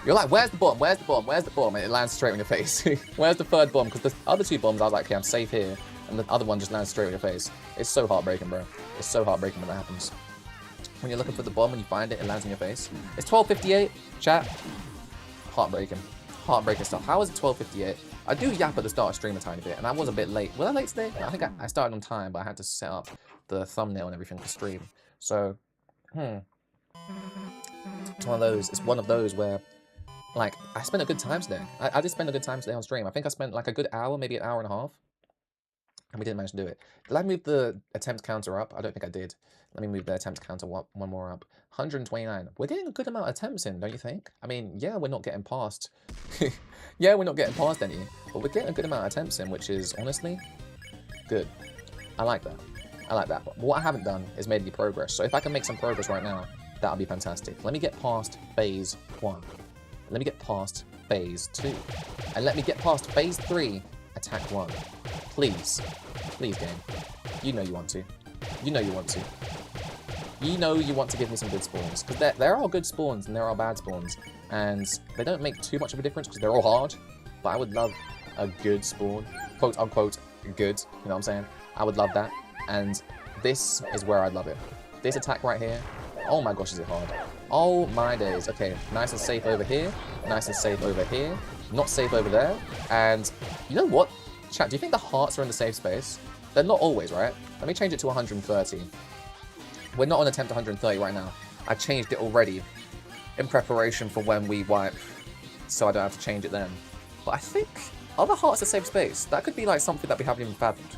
you're like, where's the bomb? Where's the bomb? Where's the bomb? And it lands straight in your face. Where's the third bomb? Because the other 2 bombs, I was like, okay, I'm safe here. And the other one just lands straight in your face. It's so heartbreaking, bro. It's so heartbreaking when that happens. When you're looking for the bomb and you find it, it lands in your face. It's 12:58, chat. Heartbreaking. Heartbreaking stuff. How is it 12:58? I do yap at the start of stream a tiny bit, and I was a bit late. Was I late today? No, I think I started on time, but I had to set up the thumbnail and everything for stream. So, it's one of those. It's one of those where, like, I spent a good time today. I did spend a good time today on stream. I think I spent like a good hour, maybe an hour and a half, and we didn't manage to do it. Did I move the attempt counter up? I don't think I did. Let me move the attempt counter one more up. 129. We're getting a good amount of attempts in, don't you think? I mean, yeah, we're not getting past. Yeah, we're not getting past any, but we're getting a good amount of attempts in, which is honestly good. I like that. I like that. But what I haven't done is made any progress. So if I can make some progress right now, that'll be fantastic. Let me get past phase 1. Let me get past phase 2. And let me get past phase 3, attack 1. Please. Please, game. You know you want to. You know you want to. You know you want to give me some good spawns. Because there are good spawns and there are bad spawns. And they don't make too much of a difference because they're all hard. But I would love a good spawn. Quote unquote good. You know what I'm saying? I would love that. And this is where I'd love it. This attack right here. Oh my gosh, is it hard. Oh my days. Okay, nice and safe over here. Nice and safe over here. Not safe over there. And you know what? Chat, do you think the hearts are in the safe space? They're not always, right? Let me change it to 130. We're not on attempt 130 right now. I changed it already in preparation for when we wipe, so I don't have to change it then. But I think, are the hearts a safe space? That could be like something that we haven't even fathomed.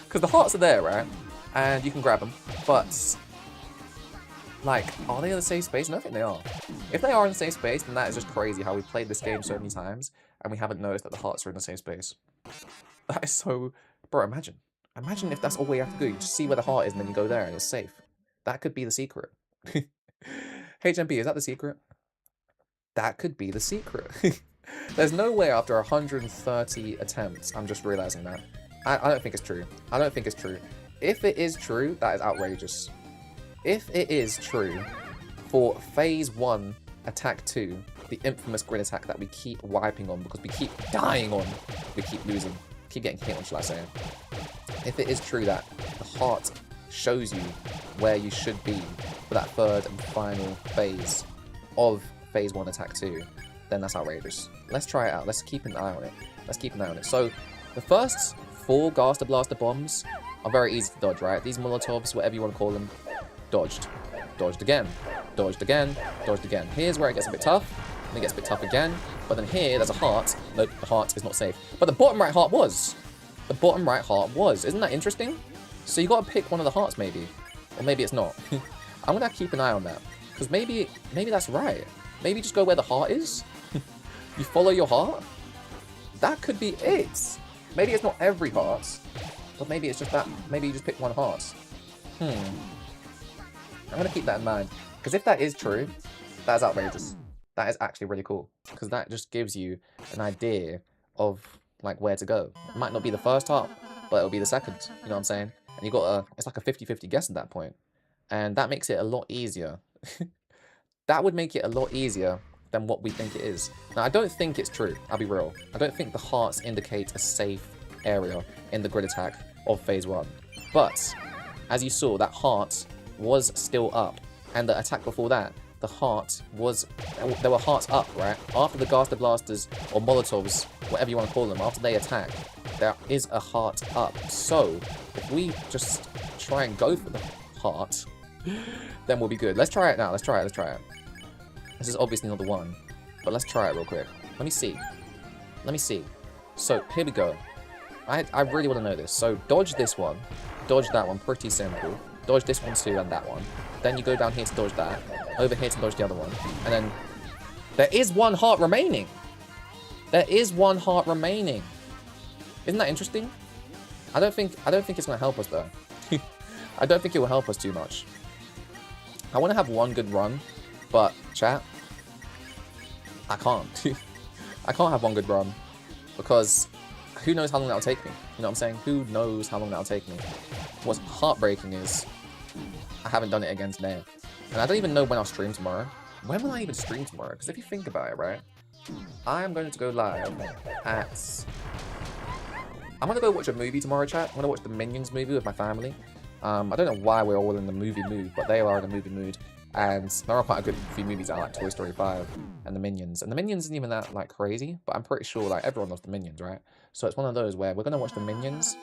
Because the hearts are there, right? And you can grab them. But, like, are they in a safe space? No, I think they are. If they are in a safe space, then that is just crazy how we've played this game so many times and we haven't noticed that the hearts are in a safe space. That is so... Bro, imagine. Imagine if that's all we have to do. You just see where the heart is and then you go there and it's safe. That could be the secret. HMP, is that the secret? That could be the secret. There's no way after 130 attempts, I'm just realizing that. I don't think it's true. I don't think it's true. If it is true, that is outrageous. If it is true, for phase 1, attack 2, the infamous grid attack that we keep wiping on because we keep dying on, we keep losing, keep getting hit on, shall I say. If it is true that the heart shows you where you should be for that third and final phase of phase 1 attack 2, then that's outrageous. Let's try it out. Let's keep an eye on it. Let's keep an eye on it. So the first 4 Gaster Blaster bombs are very easy to dodge, right? These Molotovs, whatever you want to call them, dodged. Dodged again. Dodged again. Dodged again. Here's where it gets a bit tough. And it gets a bit tough again. But then here, there's a heart. Nope, the heart is not safe. But the bottom right heart was. The bottom right heart was. Isn't that interesting? So you got to pick one of the hearts, maybe. Or maybe it's not. I'm going to keep an eye on that. Because maybe that's right. Maybe just go where the heart is. You follow your heart. That could be it. Maybe it's not every heart. But maybe it's just that. Maybe you just pick one heart. I'm going to keep that in mind. Because if that is true, that is outrageous. That is actually really cool. Because that just gives you an idea of like where to go. It might not be the first heart, but it'll be the second. You know what I'm saying? And you got it's like a 50-50 guess at that point. And that makes it a lot easier. That would make it a lot easier than what we think it is. Now, I don't think it's true. I'll be real. I don't think the hearts indicate a safe area in the grid attack of phase 1. But, as you saw, that heart was still up. And the attack before that, the heart was... There were hearts up, right? After the Gaster Blasters, or Molotovs, whatever you want to call them, after they attack, there is a heart up. So, if we just try and go for the heart, then we'll be good. Let's try it now. Let's try it. Let's try it. This is obviously not the one, but let's try it real quick. Let me see. Let me see. So, here we go. I really want to know this. So, dodge this one. Dodge that one. Pretty simple. Dodge this one too and that one. Then you go down here to dodge that. Over here to dodge the other one. And then... There is one heart remaining! There is one heart remaining! Isn't that interesting? I don't think it's going to help us, though. I don't think it will help us too much. I want to have one good run, but, chat, I can't. I can't have one good run, because who knows how long that'll take me? You know what I'm saying? Who knows how long that'll take me? What's heartbreaking is, I haven't done it again today. And I don't even know when I'll stream tomorrow. When will I even stream tomorrow? Because if you think about it, right? I am going to go live at... I'm going to go watch a movie tomorrow, chat. I'm going to watch the Minions movie with my family. I don't know why we're all in the movie mood, but they are in a movie mood. And there are quite a good few movies out, like Toy Story 5 and The Minions. And The Minions isn't even that like crazy, but I'm pretty sure like everyone loves The Minions, right? So it's one of those where we're gonna watch The Minions,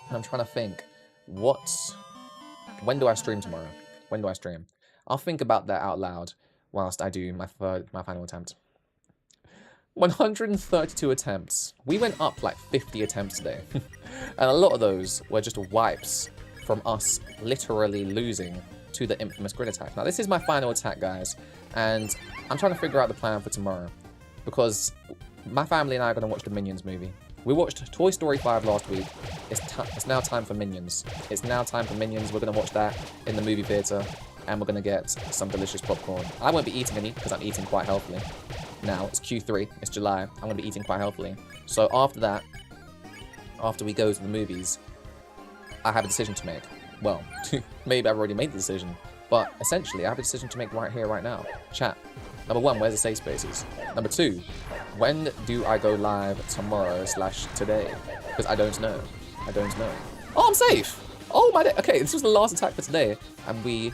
and I'm trying to think, when do I stream tomorrow? When do I stream? I'll think about that out loud whilst I do my final attempt. 132 attempts. We went up like 50 attempts today. And a lot of those were just wipes from us literally losing to the infamous grid attack. Now, this is my final attack, guys, and I'm trying to figure out the plan for tomorrow because my family and I are going to watch the Minions movie. We watched Toy Story 5 last week. It's now time for Minions. It's now time for Minions. We're going to watch that in the movie theater, and we're going to get some delicious popcorn. I won't be eating any because I'm eating quite healthily. Now, it's Q3, it's July, I'm going to be eating quite healthily. So after that, after we go to the movies, I have a decision to make. Well, maybe I've already made the decision, but essentially I have a decision to make right here, right now. Chat. Number 1, where's the safe spaces? Number 2, when do I go live tomorrow / today? Because I don't know. I don't know. Oh, I'm safe! Oh my day. Okay, this was the last attack for today, and we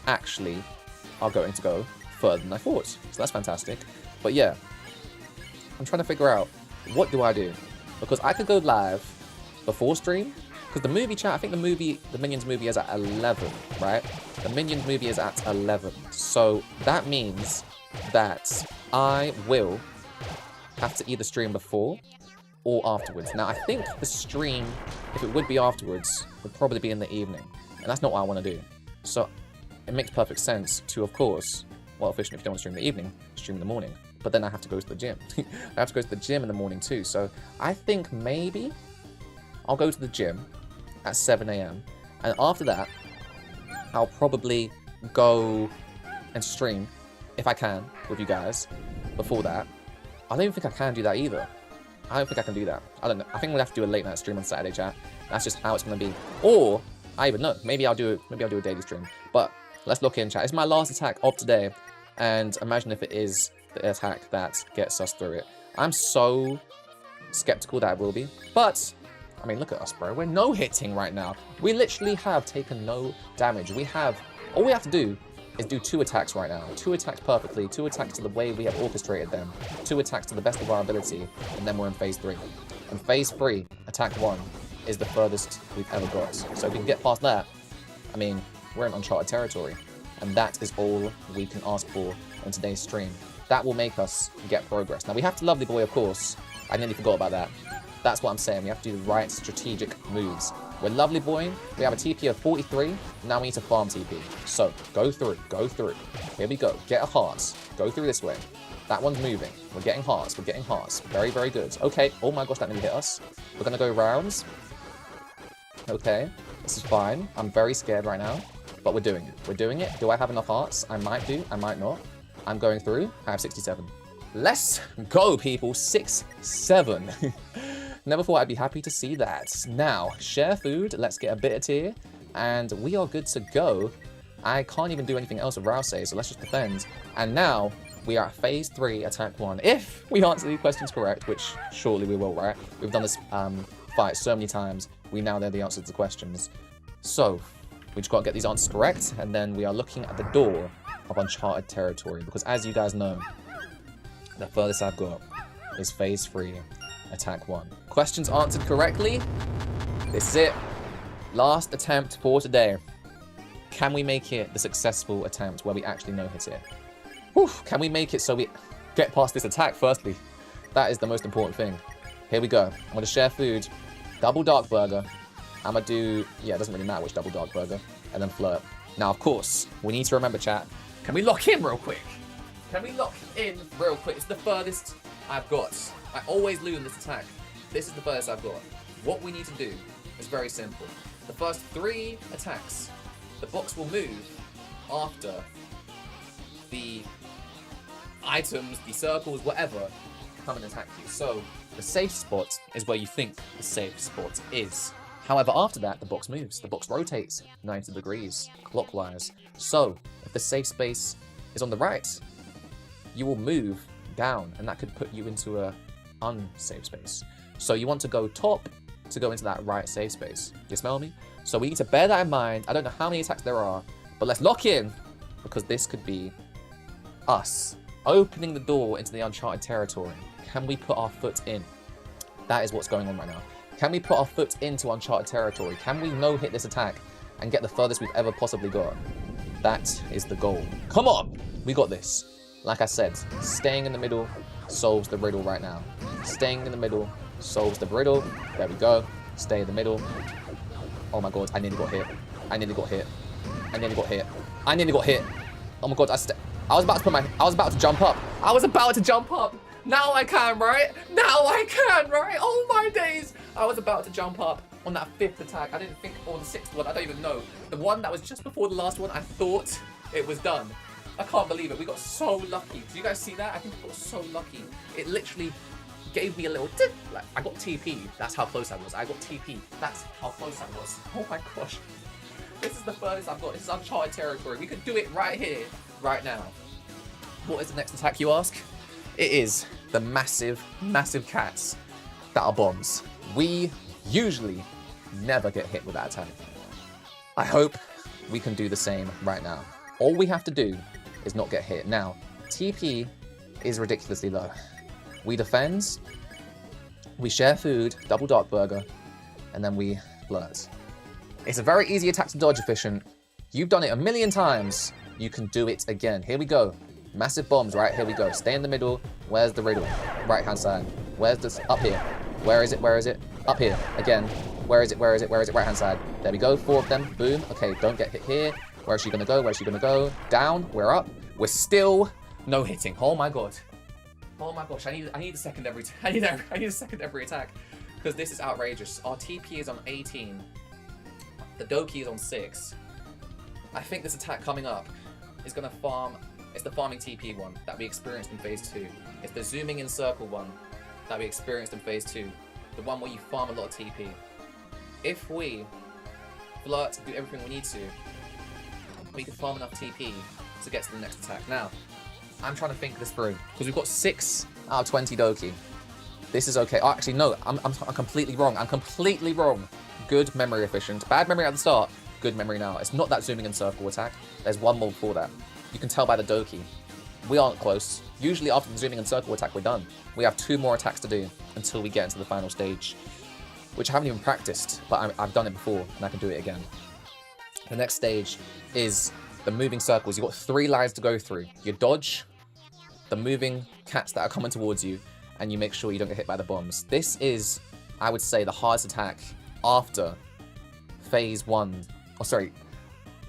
actually are going to go further than I thought. So that's fantastic. But yeah, I'm trying to figure out, what do I do? Because I could go live before stream, because the movie chat, I think the Minions movie is at 11, right? The Minions movie is at 11. So that means that I will have to either stream before or afterwards. Now, I think the stream, if it would be afterwards, would probably be in the evening. And that's not what I want to do. So it makes perfect sense to, of course, well, officially, if you don't want to stream in the evening, stream in the morning. But then I have to go to the gym. I have to go to the gym in the morning too. So I think maybe I'll go to the gym at 7 AM. And after that, I'll probably go and stream, if I can, with you guys, before that. I don't even think I can do that either. I don't think I can do that. I don't know. I think we'll have to do a late night stream on Saturday, chat. That's just how it's going to be. Or, I even know, maybe I'll do a daily stream. But let's look in, chat. It's my last attack of today. And imagine if it is the attack that gets us through it. I'm so skeptical that it will be. But, I mean, look at us, bro. We're no-hitting right now. We literally have taken no damage. All we have to do is do 2 attacks right now. 2 attacks perfectly. 2 attacks to the way we have orchestrated them. 2 attacks to the best of our ability. And then we're in phase 3. And phase 3, attack 1, is the furthest we've ever got. So if we can get past that, I mean, we're in uncharted territory. And that is all we can ask for in today's stream. That will make us get progress. Now, we have to Lovely Boy, of course. I nearly forgot about that. That's what I'm saying. We have to do the right strategic moves. We're Lovely Boy. We have a TP of 43. Now we need to farm TP. So, go through. Go through. Here we go. Get a heart. Go through this way. That one's moving. We're getting hearts. We're getting hearts. Very, very good. Okay. Oh my gosh, that nearly hit us. We're going to go rounds. Okay. This is fine. I'm very scared right now. But we're doing it. We're doing it. Do I have enough hearts? I might do. I might not. I'm going through. I have 67. Let's go, people. 6-7. Never thought I'd be happy to see that. Now, share food. Let's get a bit of tier. And we are good to go. I can't even do anything else with Rouse, so let's just defend. And now, we are at phase 3, attack 1. If we answer these questions correct, which surely we will, right? We've done this fight so many times. We now know the answers to the questions. So, we just got to get these answers correct. And then we are looking at the door of uncharted territory. Because as you guys know, the furthest I've got is phase 3, attack 1. Questions answered correctly. This is it. Last attempt for today. Can we make it the successful attempt where we actually no-hit it? Whew, can we make it so we get past this attack, firstly? That is the most important thing. Here we go. I'm going to share food. Double dark burger. I'm going to do... Yeah, it doesn't really matter which double dark burger. And then flirt. Now, of course, we need to remember, chat. Can we lock in real quick? Can we lock in real quick? It's the furthest I've got. I always lose in this attack. This is the furthest I've got. What we need to do is very simple. The first 3 attacks, the box will move after the items, the circles, whatever, come and attack you. So the safe spot is where you think the safe spot is. However, after that, the box moves. The box rotates 90 degrees clockwise. So if the safe space is on the right, you will move down, and that could put you into a unsafe space. So you want to go top to go into that right safe space. You smell me? So we need to bear that in mind. I don't know how many attacks there are, but let's lock in because this could be us opening the door into the uncharted territory. Can we put our foot in? That is what's going on right now. Can we put our foot into uncharted territory? Can we no-hit this attack and get the furthest we've ever possibly got? That is the goal. Come on! We got this. Like I said, staying in the middle solves the riddle right now. Staying in the middle solves the riddle. There we go. Stay in the middle. Oh my god, I nearly got hit. I nearly got hit. I nearly got hit. I nearly got hit. Oh my god, I was about to jump up. I was about to jump up. Now I can, right? Now I can, right? Oh my days. I was about to jump up on that 5th attack. I didn't think, or the 6th one, I don't even know. The one that was just before the last one, I thought it was done. I can't believe it. We got so lucky. Do you guys see that? I think we got so lucky. It literally gave me a little tip. Like, I got TP. That's how close I was. I got TP. That's how close I was. Oh my gosh. This is the furthest I've got. This is uncharted territory. We could do it right here, right now. What is the next attack, you ask? It is the massive, massive cats that are bombs. We usually never get hit with that attack. I hope we can do the same right now. All we have to do is not get hit. Now, TP is ridiculously low. We defend, we share food, double dark burger, and then we flirt. It's a very easy attack to dodge, efficient. You've done it a million times. You can do it again. Here we go. Massive bombs, right? Here we go. Stay in the middle. Where's the riddle? Right-hand side. Where's this? Up here. Where is it? Where is it? Up here. Again. Where is it? Where is it? Where is it? Right-hand side. There we go. 4 of them. Boom. Okay, don't get hit here. Where is she gonna go? Where is she gonna go? Down. We're up. We're still no hitting. Oh my god. Oh my gosh. I need a second every I need a second every attack. Because this is outrageous. Our TP is on 18. The Doki is on 6. I think this attack coming up is gonna farm. It's the farming TP one that we experienced in phase 2. It's the zooming in circle one that we experienced in phase 2. The one where you farm a lot of TP. If we flirt and do everything we need to, we can farm enough TP to get to the next attack. Now, I'm trying to think this through because we've got 6 out of 20 Doki. This is okay. Oh, actually, no, I'm completely wrong. I'm completely wrong. Good memory efficient. Bad memory at the start. Good memory now. It's not that zooming in circle attack. There's one more before that. You can tell by the Doki. We aren't close. Usually after the zooming and circle attack, we're done. We have 2 more attacks to do until we get into the final stage, which I haven't even practiced, but I've done it before and I can do it again. The next stage is the moving circles. You've got 3 lines to go through. You dodge the moving cats that are coming towards you, and you make sure you don't get hit by the bombs. This is, I would say, the hardest attack after phase 1. Oh, sorry.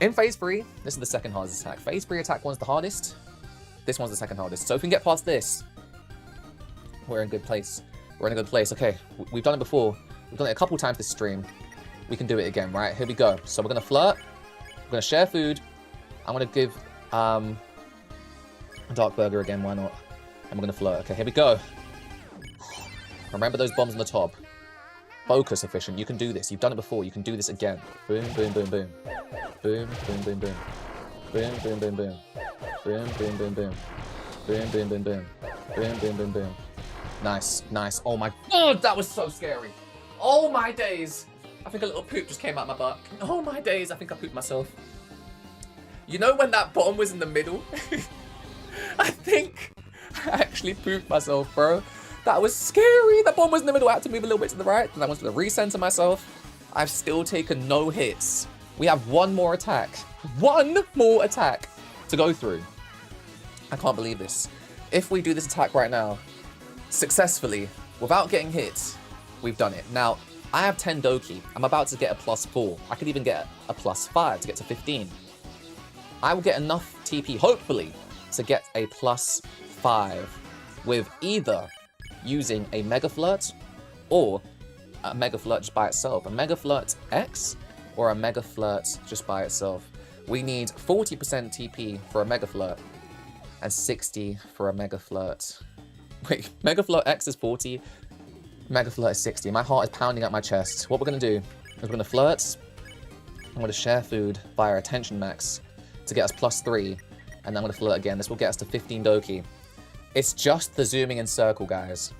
In phase 3, this is the second hardest attack. Phase 3 attack one's the hardest. This one's the second hardest. So if we can get past this, we're in a good place. We're in a good place. Okay, we've done it before. We've done it a couple times this stream. We can do it again, right? Here we go. So we're going to flirt. We're going to share food. I'm going to give a dark burger again. Why not? And we're going to flirt. Okay, here we go. Remember those bombs on the top. Focus, efficient. You can do this. You've done it before. You can do this again. Boom, boom, boom, boom. Boom, boom, boom, boom. Boom, boom, boom, boom. Boom, boom, boom, boom. Boom, boom, boom, boom. Boom, boom, boom, boom. Nice, nice. Oh my god, that was so scary. Oh my days. I think a little poop just came out my butt. Oh my days, I think I pooped myself. You know when that bomb was in the middle? I think I actually pooped myself, bro. That was scary. That bomb was in the middle. I had to move a little bit to the right. Then I wanted to recenter myself. I've still taken no hits. We have 1 more attack. 1 more attack to go through. I can't believe this. If we do this attack right now, successfully, without getting hit, we've done it. Now, I have 10 Doki. I'm about to get a +4. I could even get a +5 to get to 15. I will get enough TP, hopefully, to get a +5 with either using a Mega Flirt or a Mega Flirt just by itself. A Mega Flirt X or a Mega Flirt just by itself. We need 40% TP for a Mega Flirt and 60 for a Mega Flirt. Wait, Mega Flirt X is 40, Mega Flirt is 60. My heart is pounding at my chest. What we're going to do is we're going to flirt. I'm going to share food via attention max to get us +3, and then I'm going to flirt again. This will get us to 15 Doki. It's just the zooming in circle, guys.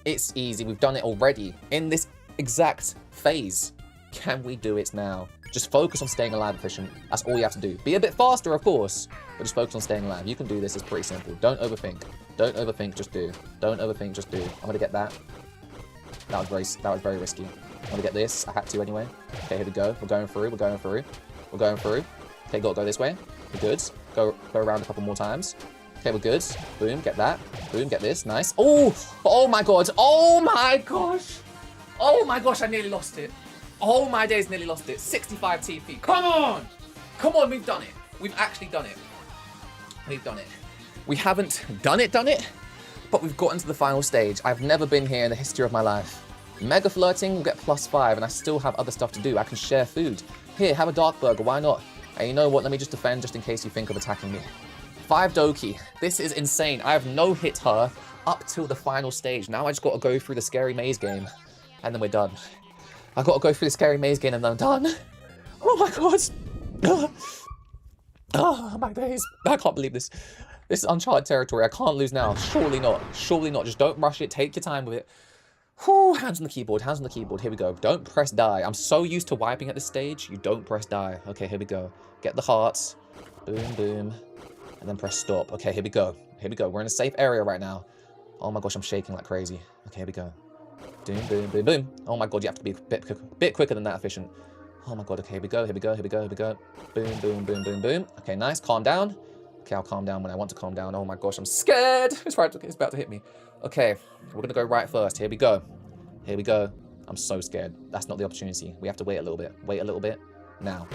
It's easy. We've done it already in this exact phase. Can we do it now? Just focus on staying alive, efficient. That's all you have to do. Be a bit faster, of course, but just focus on staying alive. You can do this. It's pretty simple. Don't overthink. Don't overthink. Just do. Don't overthink. Just do. I'm gonna get that. That was very risky. I'm gonna get this. I had to anyway. Okay, here we go. We're going through. We're going through. We're going through. Okay, gotta go this way. We're good. Go around a couple more times. Okay, we're good. Boom, get that. Boom, get this. Nice. Oh, oh my god. Oh my gosh. Oh my gosh, I nearly lost it. Oh my days, nearly lost it. 65 TP. Come on. Come on, we've done it. We've actually done it. We've done it. We haven't done it, but we've gotten to the final stage. I've never been here in the history of my life. Mega flirting will get +5, and I still have other stuff to do. I can share food. Here, have a dark burger. Why not? And you know what? Let me just defend just in case you think of attacking me. 5 Doki. This is insane. I have no hit her up till the final stage. Now I just got to go through the scary maze game, and then we're done. I've got to go through the scary maze game, and then I'm done. Oh my god. Oh my days. I can't believe this. This is uncharted territory. I can't lose now. Surely not. Surely not. Just don't rush it. Take your time with it. Whew, hands on the keyboard. Hands on the keyboard. Here we go. Don't press die. I'm so used to wiping at this stage. You don't press die. Okay, here we go. Get the hearts. Boom, boom. And then press stop. Okay, here we go. Here we go. We're in a safe area right now. Oh my gosh, I'm shaking like crazy. Okay, here we go. Boom, boom, boom, boom. Oh my god, you have to be a bit quicker than that, efficient. Oh my god, okay, here we go, here we go, here we go, here we go. Boom, boom, boom, boom, boom. Okay, nice, calm down. Okay, I'll calm down when I want to calm down. Oh my gosh, I'm scared. It's about to hit me. Okay, we're gonna go right first. Here we go. Here we go. I'm so scared. That's not the opportunity. We have to wait a little bit. Wait a little bit. Now.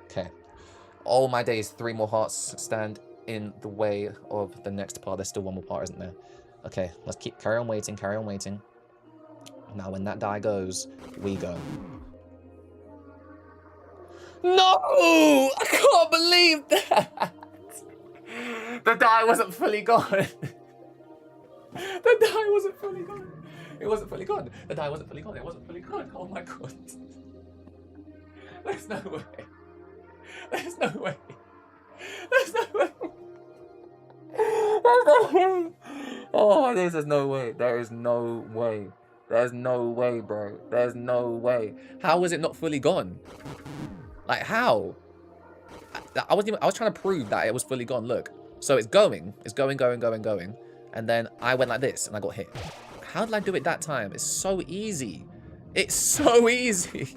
Okay. Oh my days, 3 more hearts stand in the way of the next part. There's still 1 more part, isn't there? Okay, let's carry on waiting, carry on waiting. Now when that die goes, we go. No! I can't believe that! The die wasn't fully gone. The die wasn't fully gone. It wasn't fully gone. The die wasn't fully gone. It wasn't fully gone. Oh my god. There's no way. There's no way. There's no way. There's no way. Oh my days, there's no way. There is no way. There's no way, bro. There's no way. How was it not fully gone? Like, how? I was trying to prove that it was fully gone. Look. So it's going. It's going. And then I went like this and I got hit. How did I do it that time? It's so easy. It's so easy.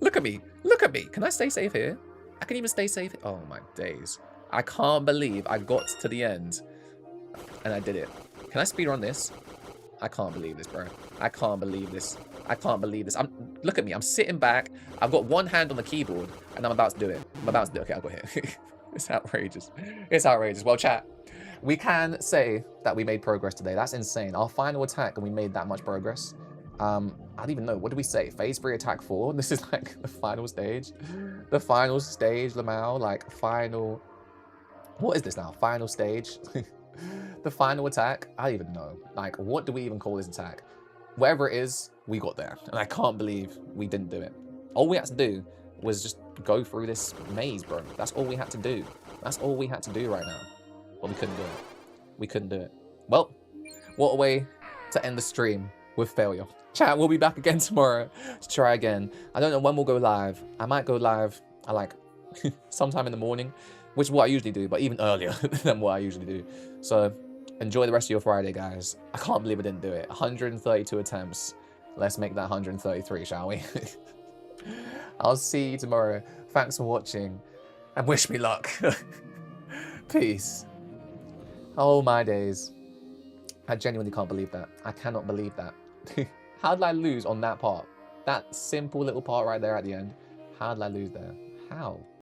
Look at me. Look at me. Can I stay safe here? I can even stay safe. Oh my days. I can't believe I got to the end and I did it. Can I speedrun this? I can't believe this, bro. I can't believe this. I can't believe this. Look at me. I'm sitting back. I've got 1 hand on the keyboard and I'm about to do it. I'm about to do it. Okay, I got hit. It's outrageous. It's outrageous. Well, chat, we can say that we made progress today. That's insane. Our final attack and we made that much progress. I don't even know. What do we say? Phase 3 attack 4? This is like the final stage. The final stage, Lamau. Like final... What is this now? Final stage? The final attack? I don't even know. Like, what do we even call this attack? Whatever it is, we got there. And I can't believe we didn't do it. All we had to do was just go through this maze, bro. That's all we had to do. That's all we had to do right now. But we couldn't do it. We couldn't do it. Well, what a way to end the stream with failure. Chat, we'll be back again tomorrow to try again. I don't know when we'll go live. I might go live at like sometime in the morning, which is what I usually do, but even earlier than what I usually do. So enjoy the rest of your Friday, guys. I can't believe I didn't do it. 132 attempts. Let's make that 133, shall we? I'll see you tomorrow. Thanks for watching and wish me luck. Peace. Oh my days. I genuinely can't believe that. I cannot believe that. How did I lose on that part? That simple little part right there at the end. How did I lose there? How?